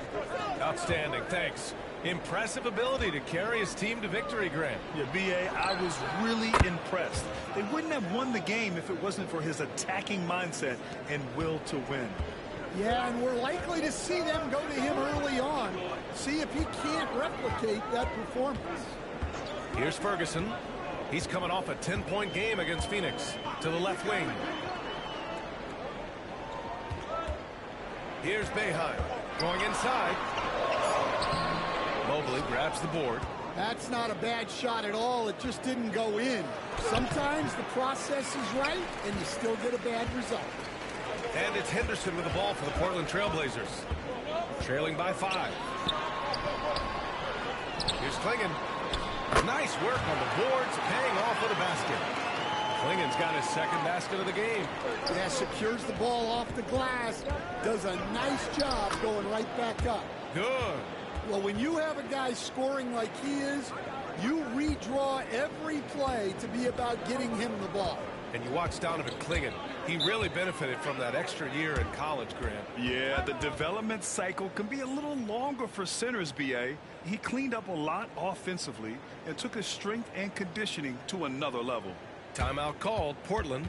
Outstanding, thanks. Impressive ability to carry his team to victory, Grant. Yeah, B.A., I was really impressed. They wouldn't have won the game if it wasn't for his attacking mindset and will to win. Yeah, and we're likely to see them go to him early on. See if he can't replicate that performance. Here's Ferguson. He's coming off a 10-point game against Phoenix. To the left wing. Here's Boeheim. Going inside. Mobley grabs the board. That's not a bad shot at all. It just didn't go in. Sometimes the process is right, and you still get a bad result. And it's Henderson with the ball for the Portland Trailblazers. Trailing by 5. Here's Klingon. Nice work on the boards, paying off with a basket. Klingon's got his second basket of the game. Yeah, secures the ball off the glass. Does a nice job going right back up. Good. Well, when you have a guy scoring like he is, you redraw every play to be about getting him the ball. And you watch Donovan Klingon. He really benefited from that extra year in college, Grant. Yeah, the development cycle can be a little longer for centers, B.A. He cleaned up a lot offensively and took his strength and conditioning to another level. Timeout called, Portland.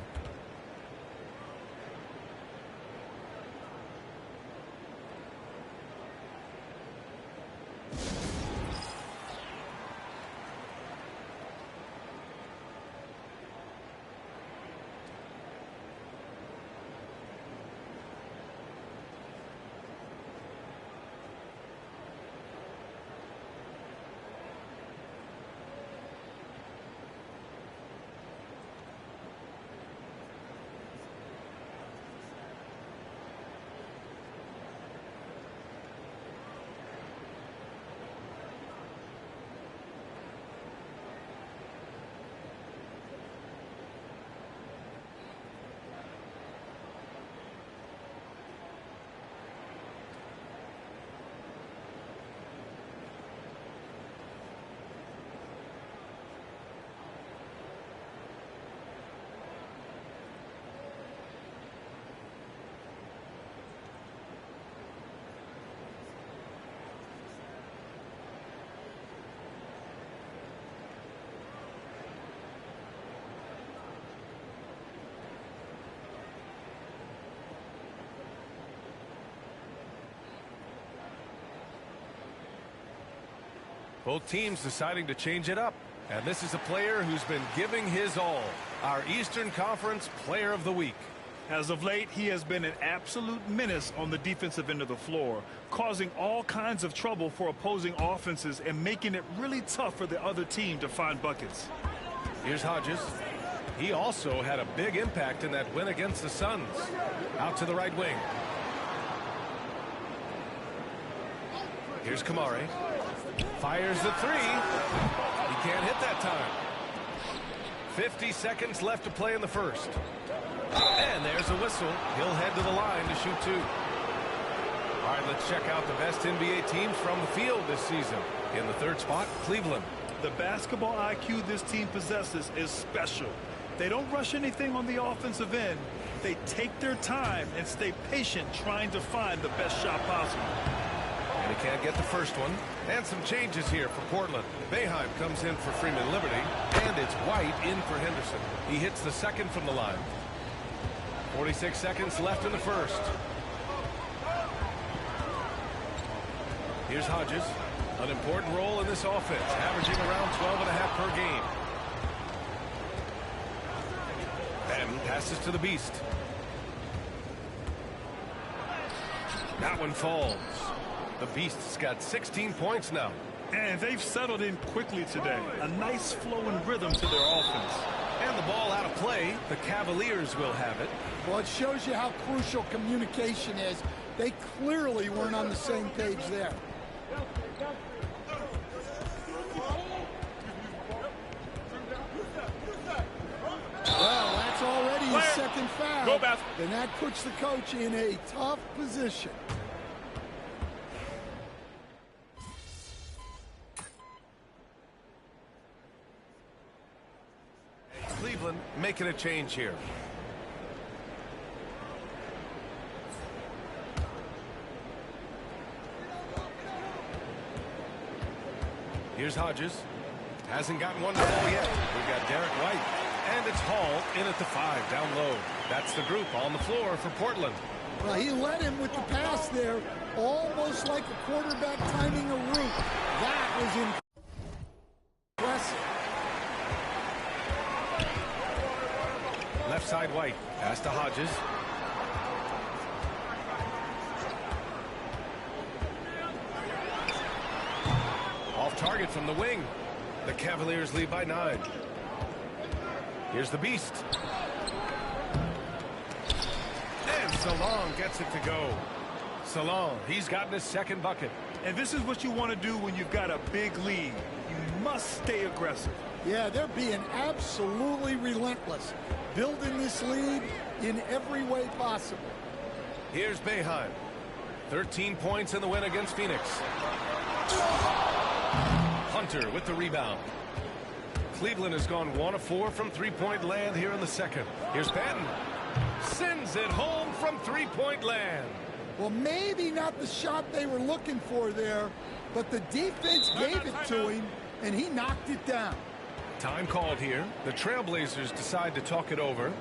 Both teams deciding to change it up. And this is a player who's been giving his all. Our Eastern Conference Player of the Week. As of late, he has been an absolute menace on the defensive end of the floor, causing all kinds of trouble for opposing offenses and making it really tough for the other team to find buckets. Here's Hodges. He also had a big impact in that win against the Suns. Out to the right wing. Here's Kamari. Fires the three. He can't hit that time. 50 seconds left to play in the first. And there's a whistle. He'll head to the line to shoot 2. All right, let's check out the best NBA teams from the field this season. In the third spot, Cleveland. The basketball IQ this team possesses is special. They don't rush anything on the offensive end. They take their time and stay patient trying to find the best shot possible. And he can't get the first one. And some changes here for Portland. Boeheim comes in for Freeman Liberty. And it's White in for Henderson. He hits the second from the line. 46 seconds left in the first. Here's Hodges. An important role in this offense, averaging around 12.5 per game. And passes to the Beast. That one falls. The Beast's got 16 points now. And they've settled in quickly today. A nice flowing rhythm to their offense. And the ball out of play. The Cavaliers will have it. Well, it shows you how crucial communication is. They clearly weren't on the same page there. second foul, Go, Beth. then that puts the coach in a tough position. Cleveland making a change here. Here's Hodges. Hasn't gotten one to Hall yet. We've got Derek White. And it's Hall in at the 5, down low. That's the group on the floor for Portland. Well, he led him with the pass there, almost like a quarterback timing a route. That was impressive. Left side White. Pass to Hodges. Off target from the wing. The Cavaliers lead by 9. Here's the Beast. And Salon gets it to go. Salon, he's gotten his second bucket. And this is what you want to do when you've got a big lead. You must stay aggressive. Yeah, they're being absolutely relentless, building this lead in every way possible. Here's Boeheim. 13 points in the win against Phoenix. Hunter with the rebound. Cleveland has gone 1 of 4 from three-point land here in the second. Here's Patton. Sends it home from three-point land. Well, maybe not the shot they were looking for there, but the defense gave it to him, and he knocked it down. Time called here. The Trailblazers decide to talk it over.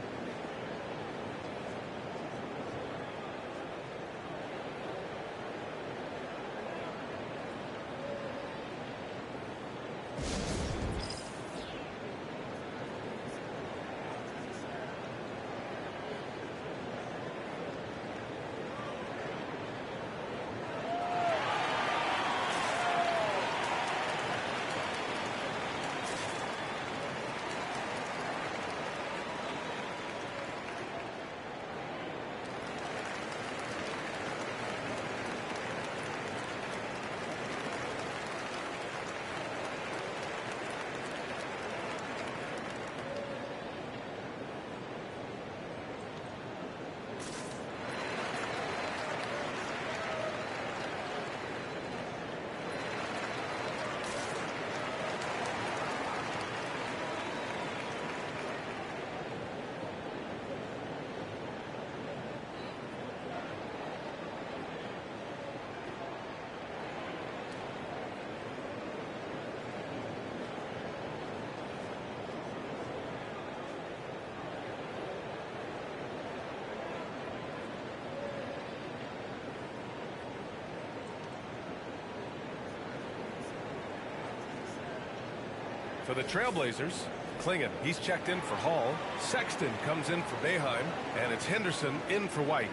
For the Trailblazers, Klingon, he's checked in for Hall. Sexton comes in for Boeheim, and it's Henderson in for White.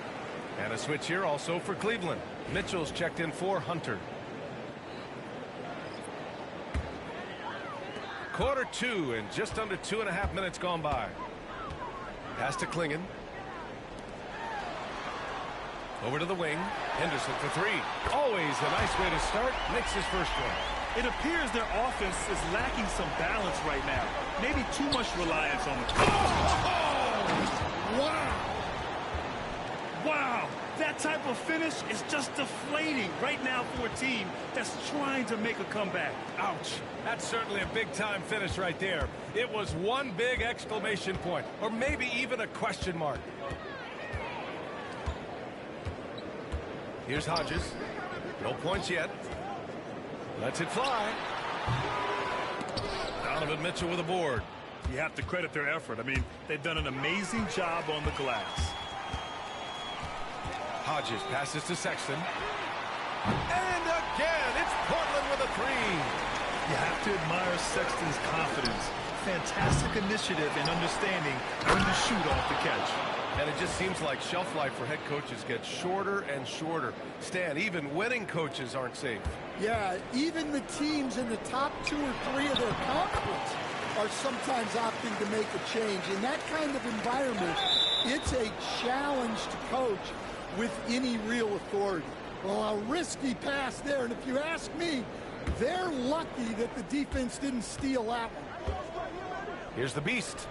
And a switch here also for Cleveland. Mitchell's checked in for Hunter. Quarter 2 and just under 2.5 minutes gone by. Pass to Klingon. Over to the wing. Henderson for 3. Always a nice way to start. Makes his first one. It appears their offense is lacking some balance right now. Maybe too much reliance on the... Wow! Wow! That type of finish is just deflating right now for a team that's trying to make a comeback. Ouch. That's certainly a big-time finish right there. It was one big exclamation point, or maybe even a question mark. Here's Hodges. No points yet. Lets it fly. Donovan Mitchell with a board. You have to credit their effort. I mean, they've done an amazing job on the glass. Hodges passes to Sexton. And again, it's Portland with a 3. You have to admire Sexton's confidence. Fantastic initiative and understanding when to shoot off the catch. And it just seems like shelf life for head coaches gets shorter and shorter. Stan, even winning coaches aren't safe. Yeah, even the teams in the top 2 or 3 of their conference are sometimes opting to make a change. In that kind of environment, it's a challenge to coach with any real authority. Well, a risky pass there, and if you ask me, they're lucky that the defense didn't steal that one. Here's the Beast.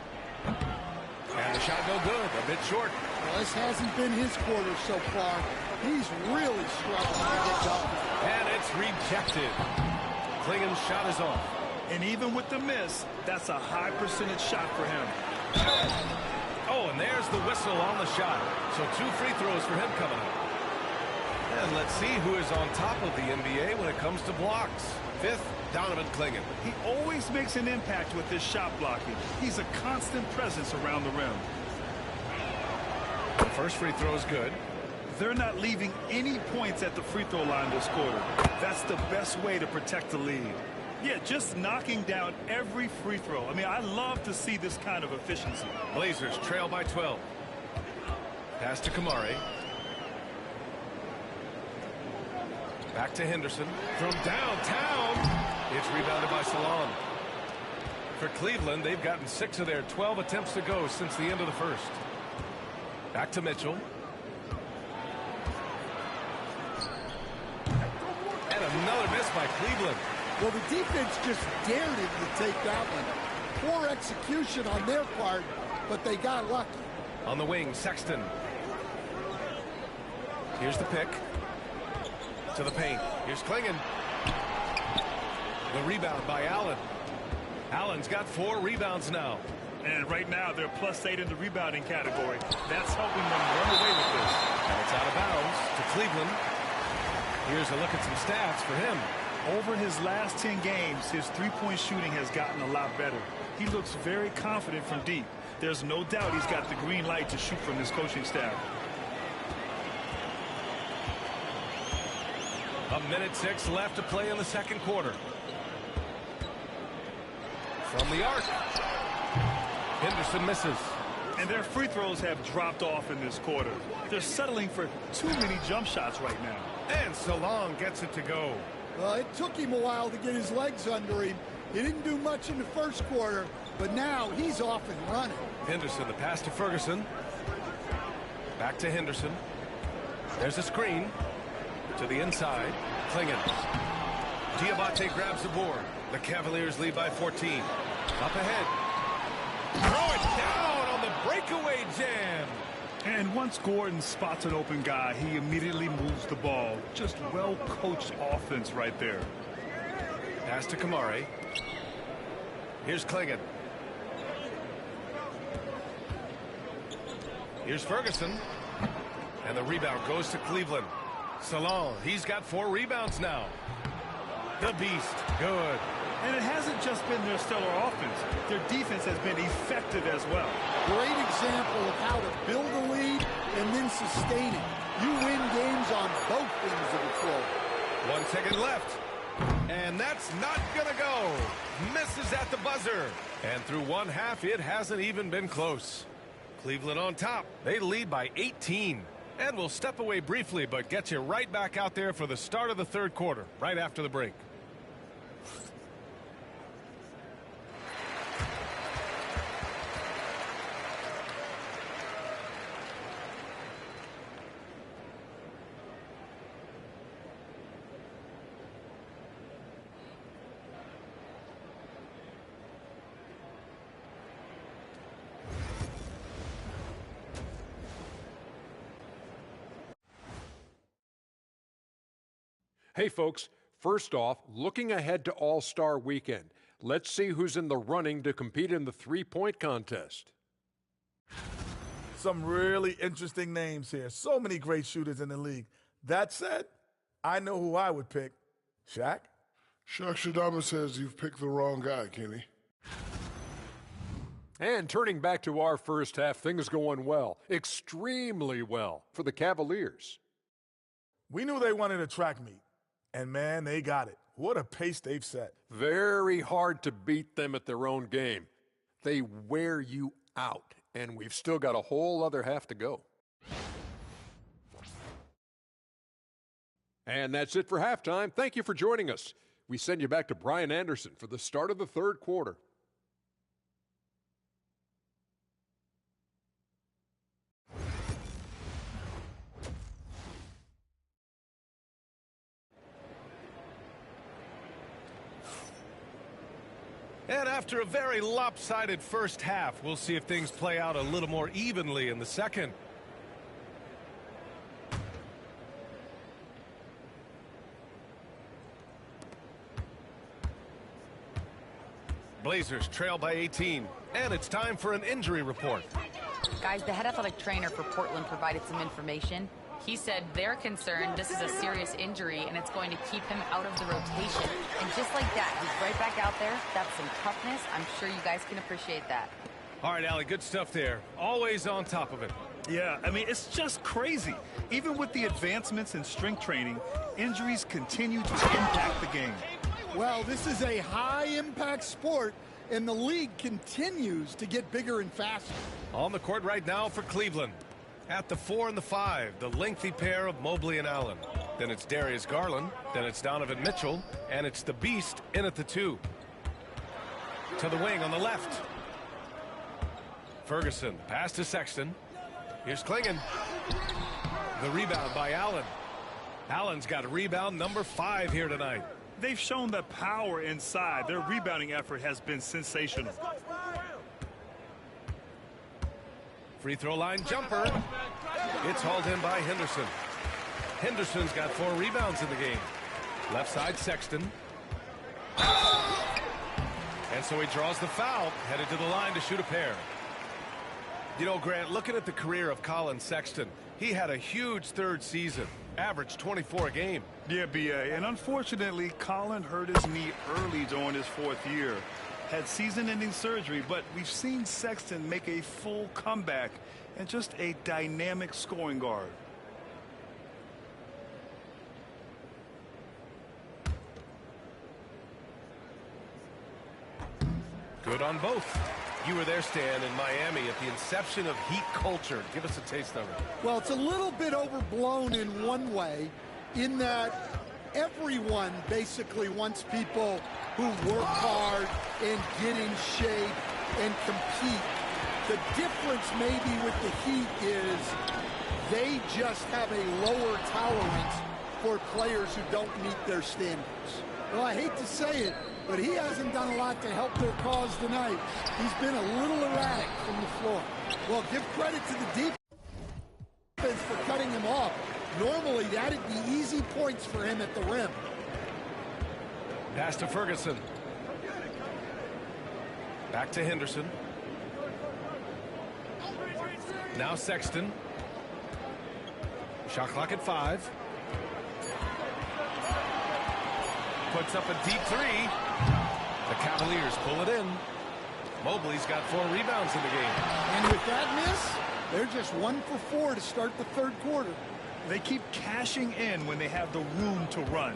And the shot no good, a bit short. Well, this hasn't been his quarter so far. He's really struggling to get going. And it's rejected. Klingen's shot is off. And even with the miss, that's a high percentage shot for him. Oh, and there's the whistle on the shot. So 2 free throws for him coming up. And let's see who is on top of the NBA when it comes to blocks. 5th, Donovan Klingen. He always makes an impact with his shot blocking. He's a constant presence around the rim. The first free throw is good. They're not leaving any points at the free throw line this quarter. That's the best way to protect the lead. Yeah, just knocking down every free throw. I mean, I love to see this kind of efficiency. Blazers trail by 12. Pass to Kamari. Back to Henderson. From downtown. It's rebounded by Salon. For Cleveland, they've gotten 6 of their 12 attempts to go since the end of the first. Back to Mitchell. And another miss by Cleveland. Well, the defense just dared him to take that one. Poor execution on their part, but they got lucky. On the wing, Sexton. Here's the pick. To the paint. Here's Klingen. The rebound by Allen. Allen's got 4 rebounds now. And right now, they're +8 in the rebounding category. That's helping them run away with this. And it's out of bounds to Cleveland. Here's a look at some stats for him. Over his last 10 games, his three-point shooting has gotten a lot better. He looks very confident from deep. There's no doubt he's got the green light to shoot from his coaching staff. 1:06 left to play in the second quarter. From the arc. Henderson misses. And their free throws have dropped off in this quarter. They're settling for too many jump shots right now. And Salon gets it to go. Well, it took him a while to get his legs under him. He didn't do much in the first quarter, but now he's off and running. Henderson, the pass to Ferguson. Back to Henderson. There's a screen. To the inside. Klingen. Diabate grabs the board. The Cavaliers lead by 14. Up ahead. Throw it down on the breakaway jam. And once Gordon spots an open guy, he immediately moves the ball. Just well-coached offense right there. Pass to Kamari. Here's Klingen. Here's Ferguson. And the rebound goes to Cleveland. Salon, he's got 4 rebounds now. The Beast, good. And it hasn't just been their stellar offense. Their defense has been effective as well. Great example of how to build a lead and then sustain it. You win games on both ends of the floor. 1 second left. And that's not going to go. Misses at the buzzer. And through one half, it hasn't even been close. Cleveland on top. They lead by 18. And we'll step away briefly, but get you right back out there for the start of the third quarter, right after the break. Hey, folks, first off, looking ahead to All-Star Weekend, let's see who's in the running to compete in the three-point contest. Some really interesting names here. So many great shooters in the league. That said, I know who I would pick. Shaq? Shaq Shadama says you've picked the wrong guy, Kenny. And turning back to our first half, things going well, extremely well for the Cavaliers. We knew they wanted a track meet. And, man, they got it. What a pace they've set. Very hard to beat them at their own game. They wear you out, and we've still got a whole other half to go. And that's it for halftime. Thank you for joining us. We send you back to Brian Anderson for the start of the third quarter. And after a very lopsided first half, we'll see if things play out a little more evenly in the second. Blazers trail by 18, and it's time for an injury report. Guys, the head athletic trainer for Portland provided some information. He said they're concerned this is a serious injury and it's going to keep him out of the rotation. And just like that, he's right back out there. That's some toughness. I'm sure you guys can appreciate that. All right, Allie, good stuff there. Always on top of it. Yeah, I mean, it's just crazy. Even with the advancements in strength training, injuries continue to impact the game. Well, this is a high-impact sport, and the league continues to get bigger and faster. On the court right now for Cleveland. At the 4 and the 5, the lengthy pair of Mobley and Allen. Then it's Darius Garland. Then it's Donovan Mitchell. And it's the Beast in at the 2. To the wing on the left. Ferguson, pass to Sexton. Here's Klingon. The rebound by Allen. Allen's got rebound number 5 here tonight. They've shown the power inside. Their rebounding effort has been sensational. Free throw line jumper. It's hauled in by Henderson. Henderson's got 4 rebounds in the game. Left side Sexton. And so he draws the foul, headed to the line to shoot a pair. You know, Grant, looking at the career of Colin Sexton, he had a huge third season, averaged 24 a game. Yeah, B.A., and unfortunately, Colin hurt his knee early during his 4th year. Had season-ending surgery, but we've seen Sexton make a full comeback and just a dynamic scoring guard. Good on both. You were there, Stan, in Miami at the inception of Heat culture. Give us a taste of it. Well, it's a little bit overblown in one way, in that everyone basically wants people who work hard and get in shape and compete. The difference maybe with the Heat is they just have a lower tolerance for players who don't meet their standards. Well, I hate to say it, but he hasn't done a lot to help their cause tonight. He's been a little erratic from the floor. Well, give credit to the defense for cutting him off. Normally, that'd be easy points for him at the rim. Pass to Ferguson. Back to Henderson. Now Sexton. Shot clock at 5. Puts up a deep 3. The Cavaliers pull it in. Mobley's got 4 rebounds in the game. And with that miss, they're just 1 for 4 to start the third quarter. They keep cashing in when they have the room to run.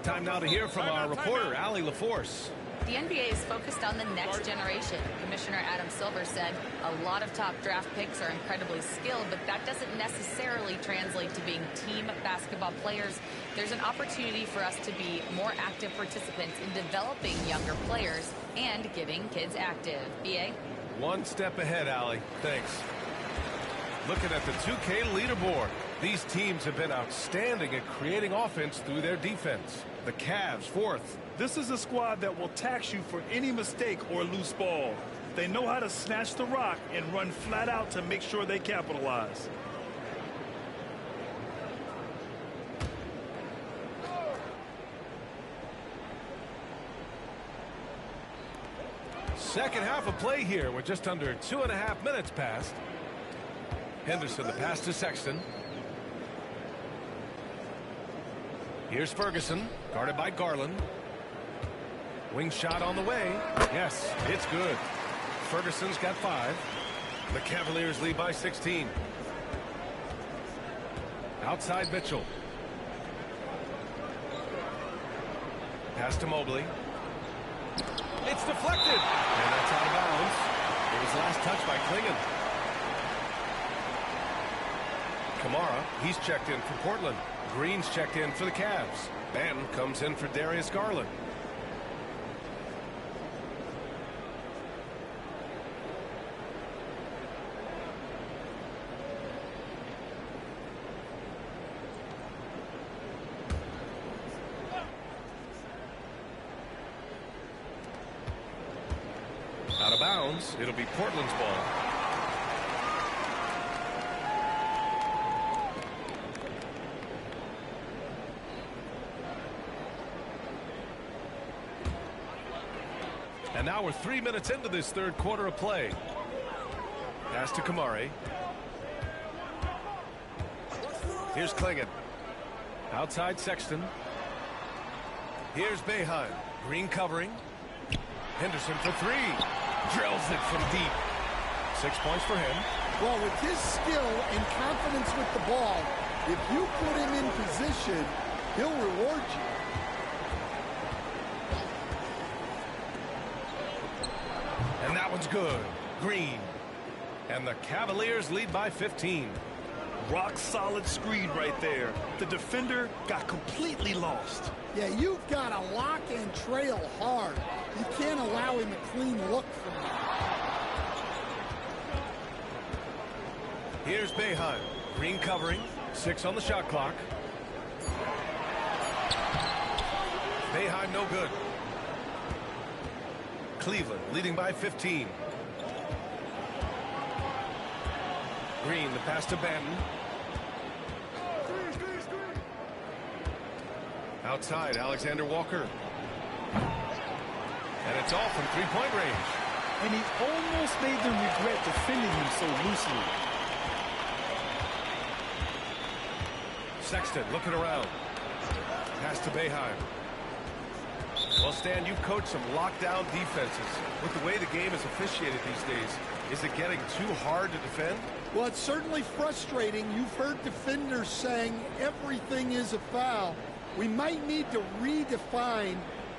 Time now to hear from our reporter, Allie LaForce. The NBA is focused on the next generation. Commissioner Adam Silver said a lot of top draft picks are incredibly skilled, but that doesn't necessarily translate to being team basketball players. There's an opportunity for us to be more active participants in developing younger players and getting kids active. BA? One step ahead, Allie. Thanks. Looking at the 2K leaderboard, these teams have been outstanding at creating offense through their defense. The Cavs, 4th. This is a squad that will tax you for any mistake or loose ball. They know how to snatch the rock and run flat out to make sure they capitalize. Second half of play here with just under 2.5 minutes passed. Henderson, the pass to Sexton. Here's Ferguson, guarded by Garland. Wing shot on the way. Yes, it's good. Ferguson's got 5. The Cavaliers lead by 16. Outside Mitchell. Pass to Mobley. It's deflected. And that's out of bounds. It was last touched by Klingon. Kamara, he's checked in for Portland. Green's checked in for the Cavs. Ben comes in for Darius Garland. Out of bounds. It'll be Portland's ball. And now we're 3 minutes into this third quarter of play. Pass to Kamari. Here's Klingon. Outside Sexton. Here's Boeheim. Green covering. Henderson for three. Drills it from deep. 6 points for him. Well, with his skill and confidence with the ball, if you put him in position, he'll reward you. And that one's good. Green. And the Cavaliers lead by 15. Rock solid screen right there. The defender got completely lost. Yeah, you've got to lock and trail hard. You can't allow him a clean look from that. Here's Boeheim. Green covering. 6 on the shot clock. Boeheim no good. Cleveland leading by 15. Green, the pass to Banton. Outside, Alexander Walker. And it's all from three-point range. And he almost made them regret defending him so loosely. Sexton looking around. Pass to Boeheim. Well, Stan, you've coached some lockdown defenses. With the way the game is officiated these days, is it getting too hard to defend? Well, it's certainly frustrating. You've heard defenders saying everything is a foul. We might need to redefine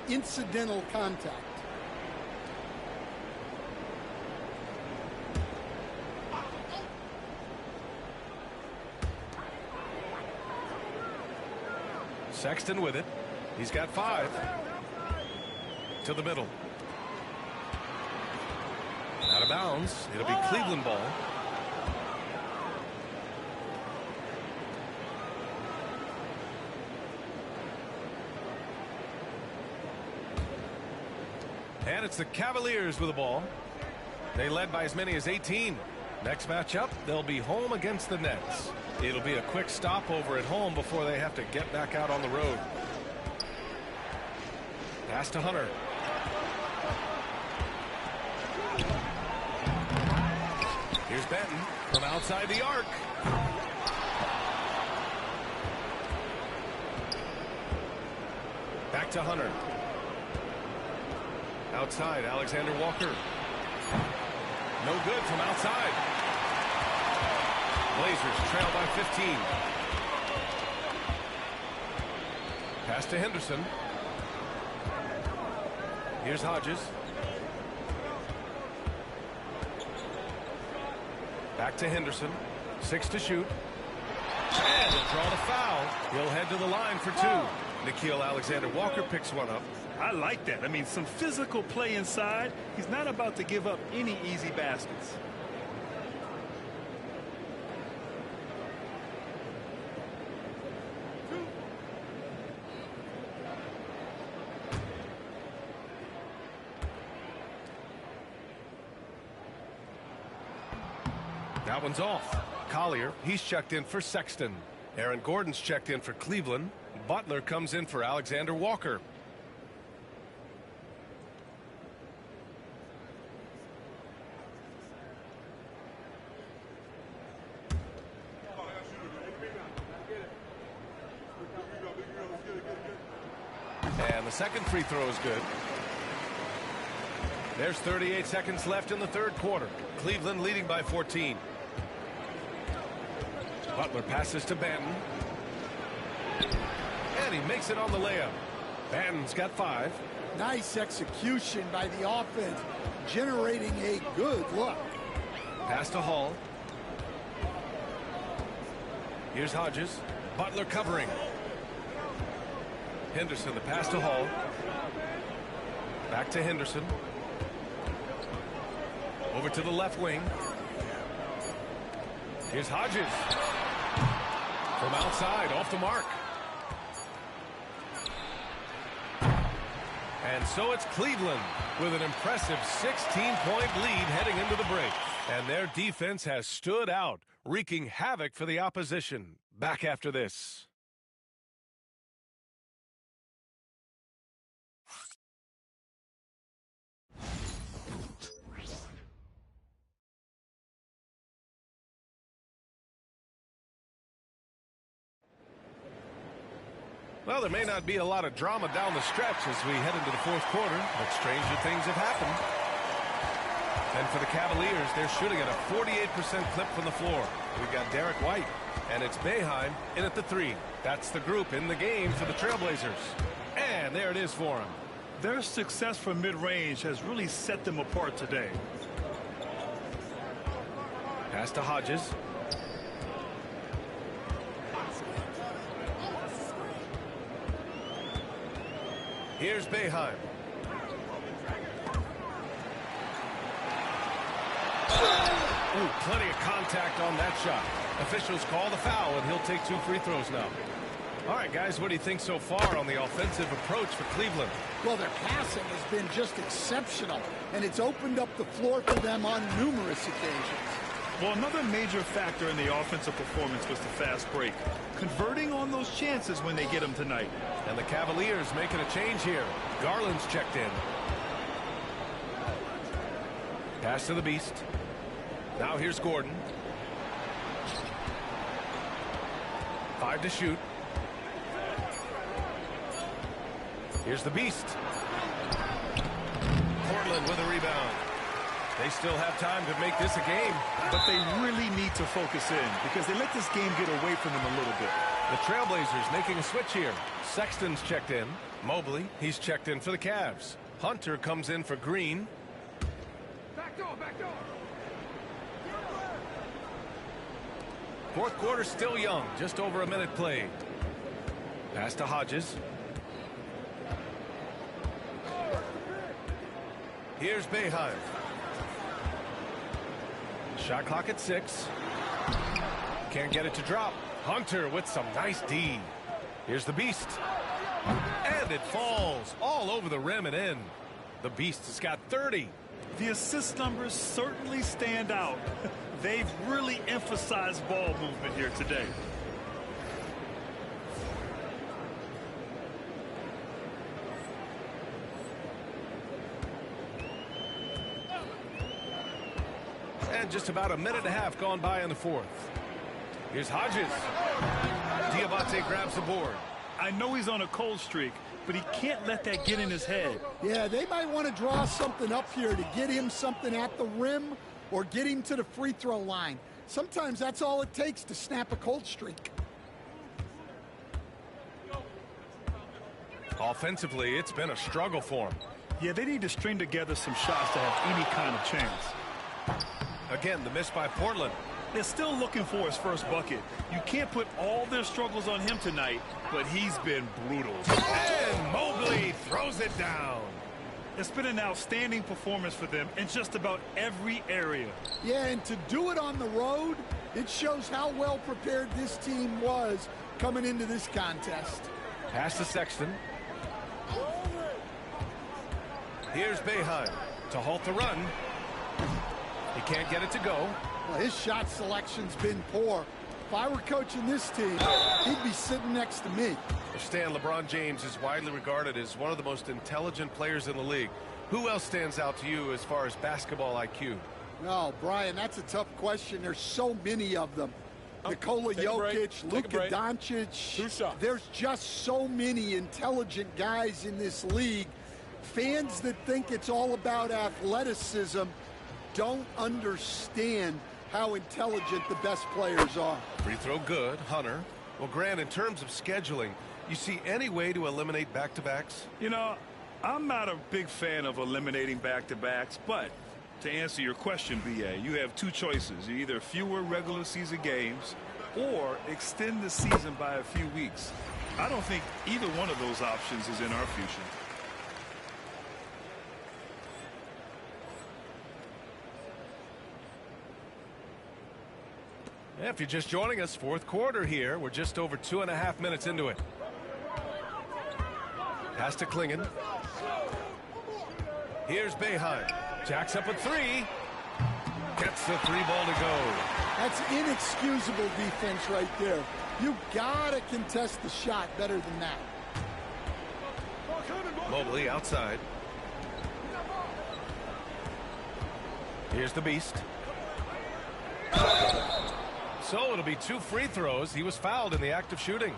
incidental contact. Sexton with it. He's got 5. To the middle. Out of bounds. It'll be Cleveland ball. And it's the Cavaliers with the ball. They led by as many as 18. Next matchup, they'll be home against the Nets. It'll be a quick stopover at home before they have to get back out on the road. Pass to Hunter. Here's Benton from outside the arc. Back to Hunter. Outside, Alexander Walker. No good from outside. Blazers trail by 15. Pass to Henderson. Here's Hodges. Back to Henderson. 6 to shoot. And he'll draw the foul. He'll head to the line for 2. Nickeil Alexander-Walker picks one up. I like that. I mean, some physical play inside. He's not about to give up any easy baskets. That one's off. Collier, he's checked in for Sexton. Aaron Gordon's checked in for Cleveland. Butler comes in for Alexander Walker. And the second free throw is good. There's 38 seconds left in the third quarter. Cleveland leading by 14. Butler passes to Banton. And he makes it on the layup. Banton's got 5. Nice execution by the offense, generating a good look. Pass to Hall. Here's Hodges. Butler covering. Henderson, the pass to Hall. Back to Henderson. Over to the left wing. Here's Hodges. From outside, off the mark. And so it's Cleveland with an impressive 16-point lead heading into the break. And their defense has stood out, wreaking havoc for the opposition. Back after this. Well, there may not be a lot of drama down the stretch as we head into the fourth quarter, but stranger things have happened. And for the Cavaliers, they're shooting at a 48% clip from the floor. We've got Derek White, and it's Boeheim in at the 3. That's the group in the game for the Trailblazers. And there it is for them. Their success from mid-range has really set them apart today. Pass to Hodges. Here's Boeheim. Ooh, plenty of contact on that shot. Officials call the foul, and he'll take 2 free throws now. All right, guys, what do you think so far on the offensive approach for Cleveland? Well, their passing has been just exceptional, and it's opened up the floor for them on numerous occasions. Well, another major factor in the offensive performance was the fast break. Converting on those chances when they get them tonight. And the Cavaliers making a change here. Garland's checked in. Pass to the Beast. Now here's Gordon. 5 to shoot. Here's the Beast. Portland with a rebound. They still have time to make this a game. But they really need to focus in because they let this game get away from them a little bit. The Trailblazers making a switch here. Sexton's checked in. Mobley, he's checked in for the Cavs. Hunter comes in for Green. Back door, back door. Fourth quarter still young. Just over a minute played. Pass to Hodges. Here's Boeheim. Shot clock at 6. Can't get it to drop. Hunter with some nice D. Here's the Beast. And it falls all over the rim and in. The Beast has got 30. The assist numbers certainly stand out. They've really emphasized ball movement here today. And just about a minute and a half gone by in the fourth. Here's Hodges. Diabate grabs the board. I know he's on a cold streak, but he can't let that get in his head. Yeah, they might want to draw something up here to get him something at the rim or get him to the free throw line. Sometimes that's all it takes to snap a cold streak. Offensively, it's been a struggle for him. Yeah, they need to string together some shots to have any kind of chance. Again, the miss by Portland. They're still looking for his first bucket. You can't put all their struggles on him tonight, but he's been brutal. And Mobley throws it down. It's been an outstanding performance for them in just about every area. Yeah, and to do it on the road, it shows how well prepared this team was coming into this contest. Pass to Sexton. Here's Boeheim to halt the run. He can't get it to go. Well, his shot selection's been poor. If I were coaching this team, he'd be sitting next to me. Stan, LeBron James is widely regarded as one of the most intelligent players in the league. Who else stands out to you as far as basketball IQ? No, Brian, that's a tough question. There's so many of them. Nikola Jokic, Luka Doncic. There's just so many intelligent guys in this league. Fans that think it's all about athleticism don't understand how intelligent the best players are. Free throw good. Hunter. Well, Grant, in terms of scheduling, you see any way to eliminate back-to-backs? You know, I'm not a big fan of eliminating back-to-backs, but to answer your question, B.A., you have two choices. Either fewer regular season games or extend the season by a few weeks. I don't think either one of those options is in our future. If you're just joining us, fourth quarter here. We're just over 2.5 minutes into it. Pass to Klingon. Here's Boeheim. Jacks up a three. Gets the three ball to go. That's inexcusable defense right there. You gotta contest the shot better than that. Mobley outside. Here's the Beast. So it'll be 2 free throws. He was fouled in the act of shooting.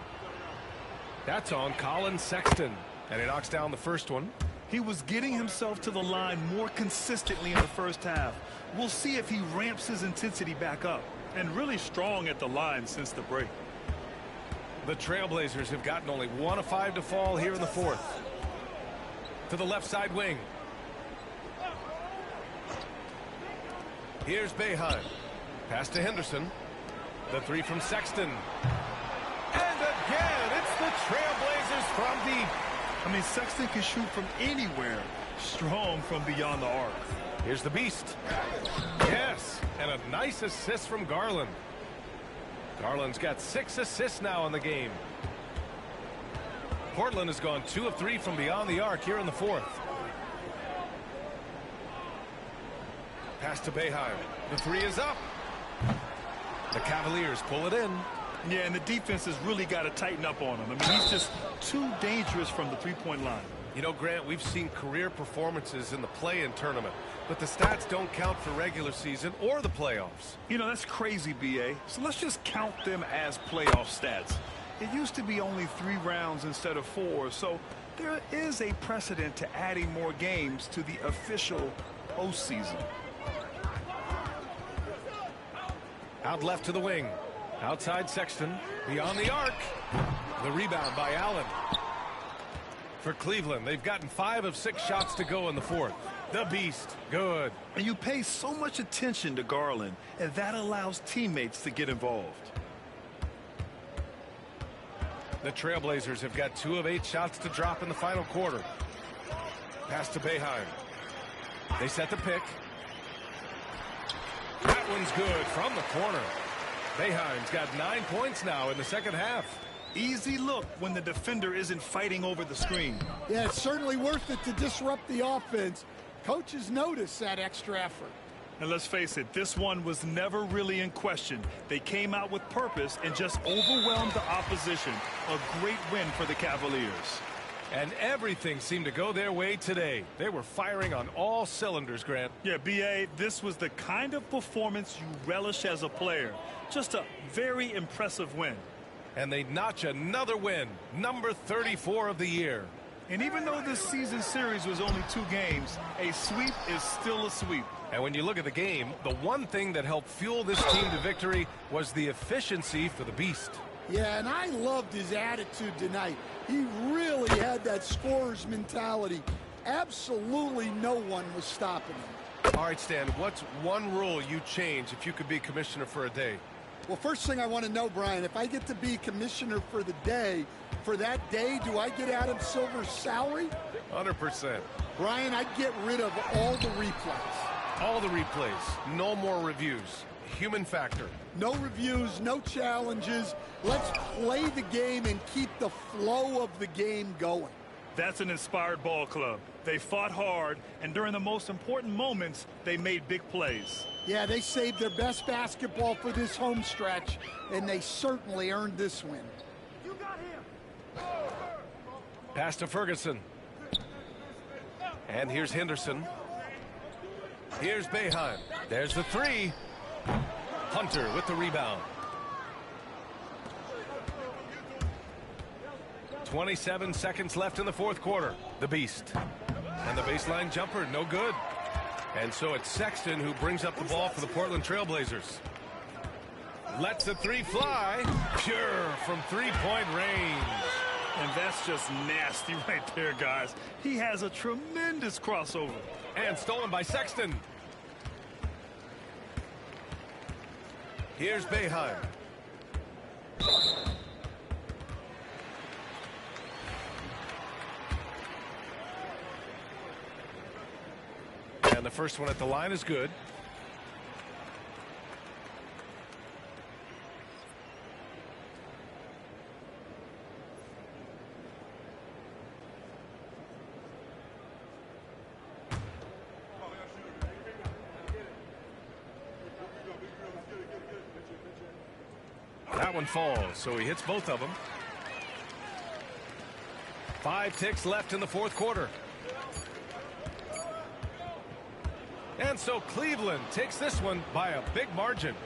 That's on Colin Sexton. And he knocks down the first one. He was getting himself to the line more consistently in the first half. We'll see if he ramps his intensity back up. And really strong at the line since the break. The Trailblazers have gotten only 1 of 5 to fall here in the fourth. To the left side wing. Here's Boeheim. Pass to Henderson. The three from Sexton. And again, it's the Trailblazers from deep. I mean, Sexton can shoot from anywhere. Strong from beyond the arc. Here's the Beast. Yes, and a nice assist from Garland. Garland's got 6 assists now in the game. Portland has gone 2 of 3 from beyond the arc here in the fourth. Pass to Boeheim. The three is up. The Cavaliers pull it in. Yeah, and the defense has really got to tighten up on him. I mean, he's just too dangerous from the three-point line. You know, Grant, we've seen career performances in the play-in tournament, but the stats don't count for regular season or the playoffs. You know, that's crazy, B.A. So let's just count them as playoff stats. It used to be only 3 rounds instead of 4, so there is a precedent to adding more games to the official postseason. Out left to the wing. Outside Sexton. Beyond the arc. The rebound by Allen. For Cleveland, they've gotten 5 of 6 shots to go in the fourth. The Beast. Good. And you pay so much attention to Garland, and that allows teammates to get involved. The Trailblazers have got 2 of 8 shots to drop in the final quarter. Pass to Boeheim. They set the pick. That one's good from the corner. Boeheim's got 9 points now in the second half. Easy look when the defender isn't fighting over the screen. Yeah, it's certainly worth it to disrupt the offense. Coaches notice that extra effort. And let's face it, this one was never really in question. They came out with purpose and just overwhelmed the opposition. A great win for the Cavaliers. And everything seemed to go their way today. They were firing on all cylinders, Grant. Yeah, B.A., this was the kind of performance you relish as a player. Just a very impressive win. And they notch another win, number 34 of the year. And even though this season series was only 2 games, a sweep is still a sweep. And when you look at the game, the one thing that helped fuel this team to victory was the efficiency for the Beast. Yeah, and I loved his attitude tonight. He really had that scorer's mentality. Absolutely no one was stopping him. All right, Stan, what's one rule you change if you could be commissioner for a day? Well, first thing I want to know, Brian, if I get to be commissioner for the day, for that day, do I get Adam Silver's salary? 100%. Brian, I'd get rid of all the replays. All the replays. No more reviews. Human factor. No reviews, no challenges. Let's play the game and keep the flow of the game going. That's an inspired ball club. They fought hard, and during the most important moments, they made big plays. Yeah, they saved their best basketball for this home stretch, and they certainly earned this win. You got him. Pass to Ferguson. And here's Henderson. Here's Boeheim. There's the three. Hunter with the rebound. 27 seconds left in the fourth quarter. The Beast. And the baseline jumper, no good. And so it's Sexton who brings up the ball for the Portland Trailblazers. Lets the three fly. Pure from three-point range. And that's just nasty right there, guys. He has a tremendous crossover. And stolen by Sexton. Here's Boeheim. And the first one at the line is good. That one falls, so he hits both of them. 5 ticks left in the fourth quarter. And so Cleveland takes this one by a big margin.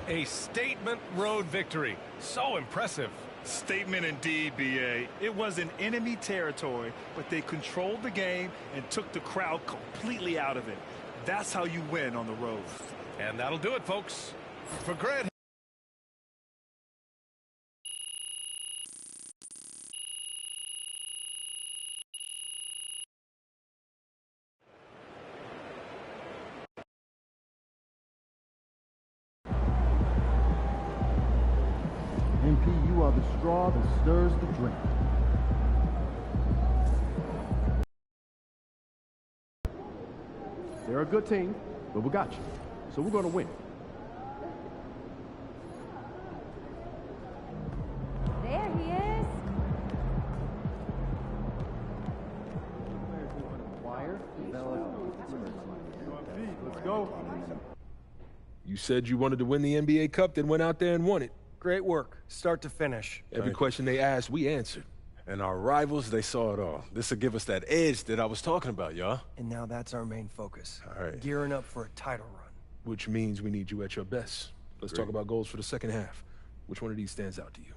A statement road victory. So impressive. Statement indeed, B.A. It was in enemy territory, but they controlled the game and took the crowd completely out of it. That's how you win on the road. And that'll do it, folks. For Grant. MP, you are the straw that stirs the drink. They're a good team, but we got you. So we're going to win. There he is. Let's go. You said you wanted to win the NBA Cup, then went out there and won it. Great work, start to finish. Every question they asked, we answered. And our rivals, they saw it all. This will give us that edge that I was talking about, y'all. And now that's our main focus. All right. Gearing up for a title run. Which means we need you at your best. Let's talk about goals for the second half. Which one of these stands out to you?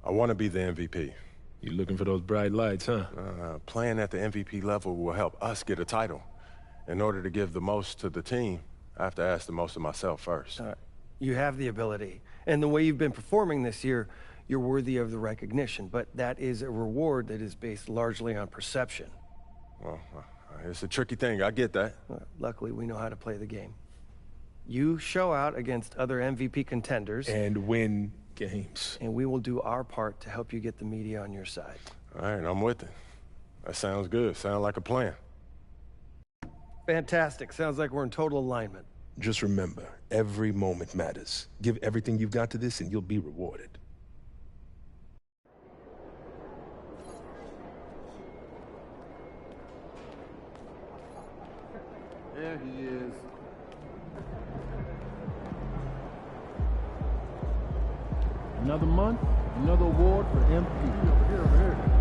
I want to be the MVP. You looking for those bright lights, huh? Playing at the MVP level will help us get a title. In order to give the most to the team, I have to ask the most of myself first. You have the ability. And the way you've been performing this year, you're worthy of the recognition. But that is a reward that is based largely on perception. Well, it's a tricky thing. I get that. Luckily, we know how to play the game. You show out against other MVP contenders. And win games. And we will do our part to help you get the media on your side. All right, I'm with it. That sounds good. Sounds like a plan. Fantastic. Sounds like we're in total alignment. Just remember, every moment matters. Give everything you've got to this and you'll be rewarded. There he is. Another month, another award for MP. Over here, over here.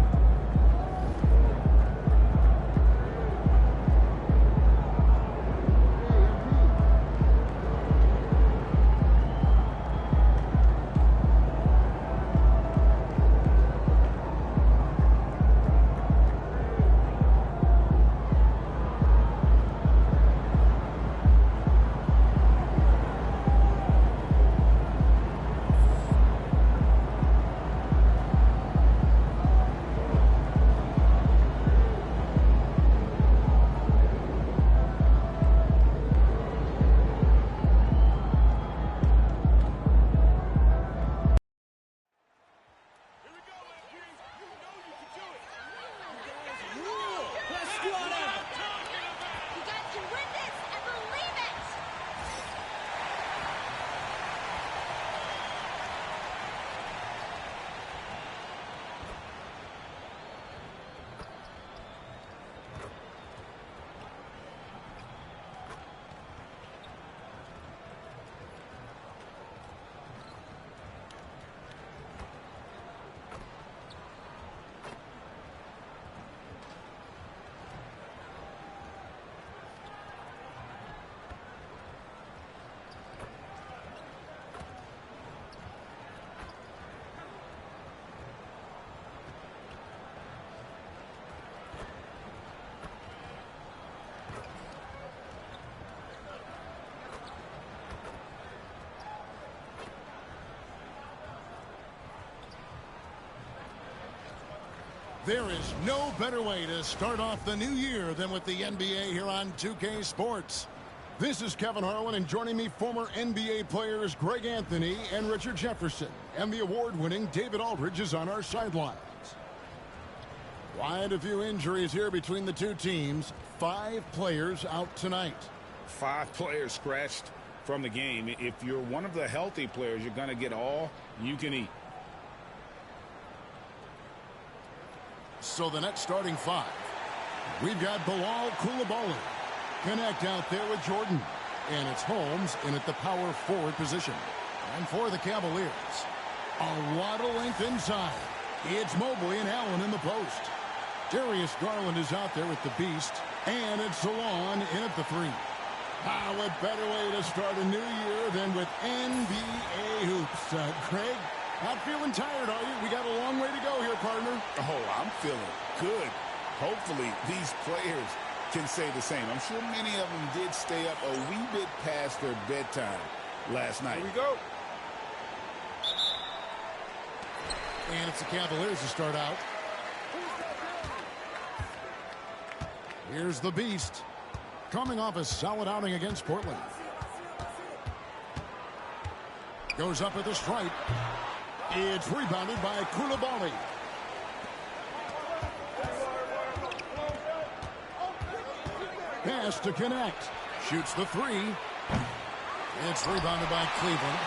There is no better way to start off the new year than with the NBA here on 2K Sports. This is Kevin Harlan, and joining me, former NBA players Greg Anthony and Richard Jefferson. And the award-winning David Aldridge is on our sidelines. Quite a few injuries here between the two teams. 5 players out tonight. 5 players scratched from the game. If you're one of the healthy players, you're going to get all you can eat. So the next starting 5. We've got Bilal Coulibaly. Connect out there with Jordan. And it's Holmes in at the power forward position. And for the Cavaliers, a lot of length inside. It's Mobley and Allen in the post. Darius Garland is out there with the Beast. And it's Salon in at the 3. What better way to start a new year than with NBA hoops. Craig, not feeling tired, are you? We got a long way to go here, partner. Oh, I'm feeling good. Hopefully, these players can say the same. I'm sure many of them did stay up a wee bit past their bedtime last night. Here we go. And it's the Cavaliers to start out. Here's the Beast, coming off a solid outing against Portland. Goes up at the stripe. It's rebounded by Coulibaly. Pass to connect. Shoots the 3. It's rebounded by Cleveland.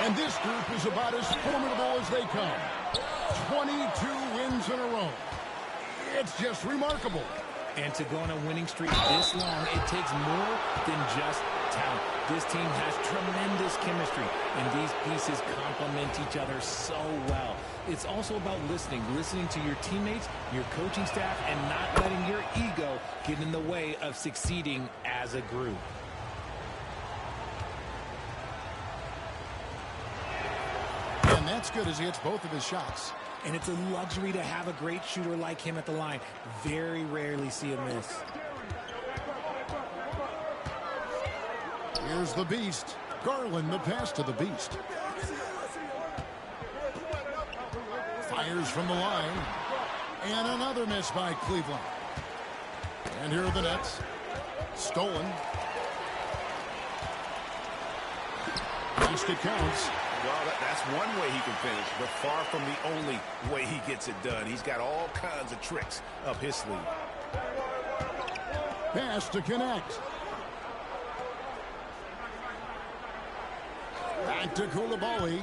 And this group is about as formidable as they come. 22 wins in a row. It's just remarkable. And to go on a winning streak this long, it takes more than just talent. This team has tremendous chemistry, and these pieces complement each other so well. It's also about listening to your teammates, your coaching staff, and not letting your ego get in the way of succeeding as a group. And that's good as he hits both of his shots. And it's a luxury to have a great shooter like him at the line. Very rarely see him miss. Here's the Beast. Garland, the pass to the Beast. Fires from the line. And another miss by Cleveland. And here are the Nets. Stolen. Basket counts. Well, that's one way he can finish, but far from the only way he gets it done. He's got all kinds of tricks up his sleeve. Pass to connect. Back to Coulibaly.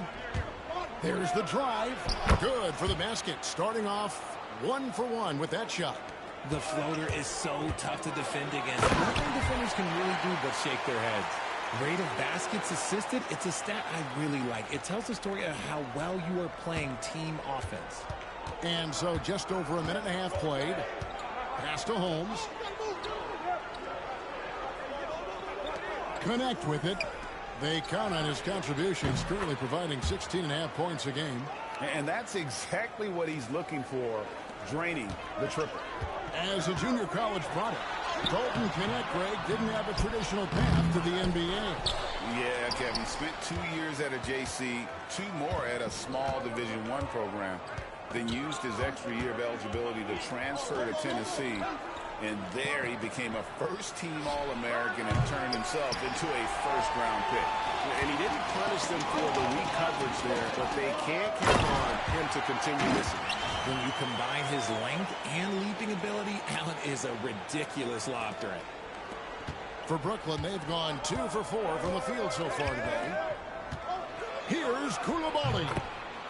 There's the drive. Good for the basket. Starting off 1 for 1 with that shot. The floater is so tough to defend against. Nothing defenders can really do but shake their heads. Rate of baskets assisted, it's a stat I really like. It tells the story of how well you are playing team offense. And so just over a minute and a half played. Pass to Holmes. Connect with it. They count on his contributions, currently providing 16.5 points a game. And that's exactly what he's looking for, draining the triple. As a junior college product, Dalton Connect, Greg, didn't have a traditional path to the NBA. Yeah, Kevin, spent 2 years at a JC, 2 more at a small Division I program, then used his extra year of eligibility to transfer to Tennessee. And there he became a first-team All-American and turned himself into a first-round pick. And he didn't punish them for the weak coverage there, but they can't count on him to continue this. When you combine his length and leaping ability, Allen is a ridiculous lob threat. For Brooklyn, they've gone 2 for 4 from the field so far today. Here's Coulibaly.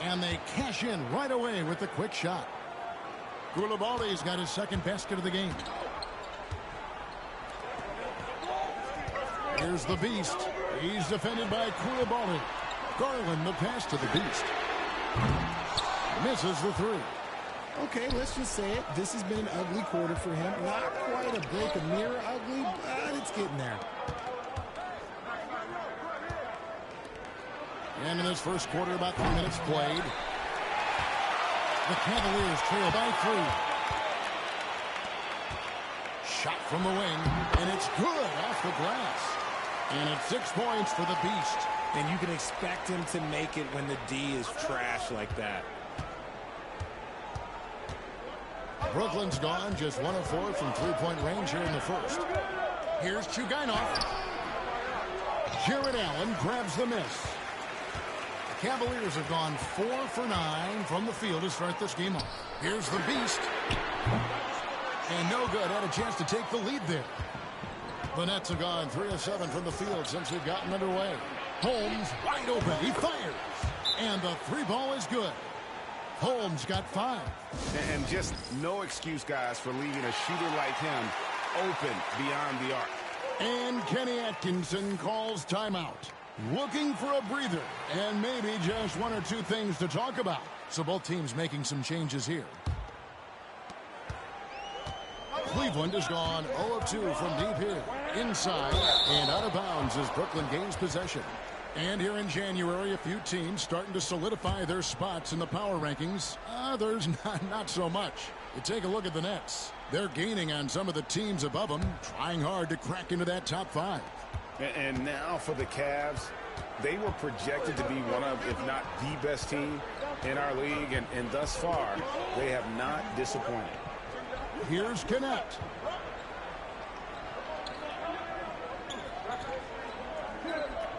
And they cash in right away with the quick shot. Coulibaly's got his second basket of the game. Here's the Beast. He's defended by Coulibaly. Garland, the pass to the Beast. Misses the 3. Okay, let's just say it. This has been an ugly quarter for him. Not quite a break a mirror ugly, but it's getting there. And in this first quarter, about 3 minutes played. The Cavaliers trail by 3. Shot from the wing, and it's good off the glass. And it's 6 points for the Beast. And you can expect him to make it when the D is trash like that. Brooklyn's gone just 1 of 4 from three-point range here in the first. Here's Chugainov. Jared Allen grabs the miss. The Cavaliers have gone 4 for 9 from the field to start this game off. Here's the Beast. And no good. Had a chance to take the lead there. The Nets have gone 3 of 7 from the field since they've gotten underway. Holmes wide open. He fires. And the three ball is good. Holmes got 5. And just no excuse, guys, for leaving a shooter like him open beyond the arc. And Kenny Atkinson calls timeout. Looking for a breather and maybe just 1 or 2 things to talk about. So both teams making some changes here. Cleveland has gone 0 of 2 from deep here. Inside and out of bounds as Brooklyn gains possession. And here in January, a few teams starting to solidify their spots in the power rankings. Others not so much. You take a look at the Nets. They're gaining on some of the teams above them, trying hard to crack into that top 5. And now for the Cavs, they were projected to be one of, if not the best team in our league, and thus far, they have not disappointed. Here's Connect.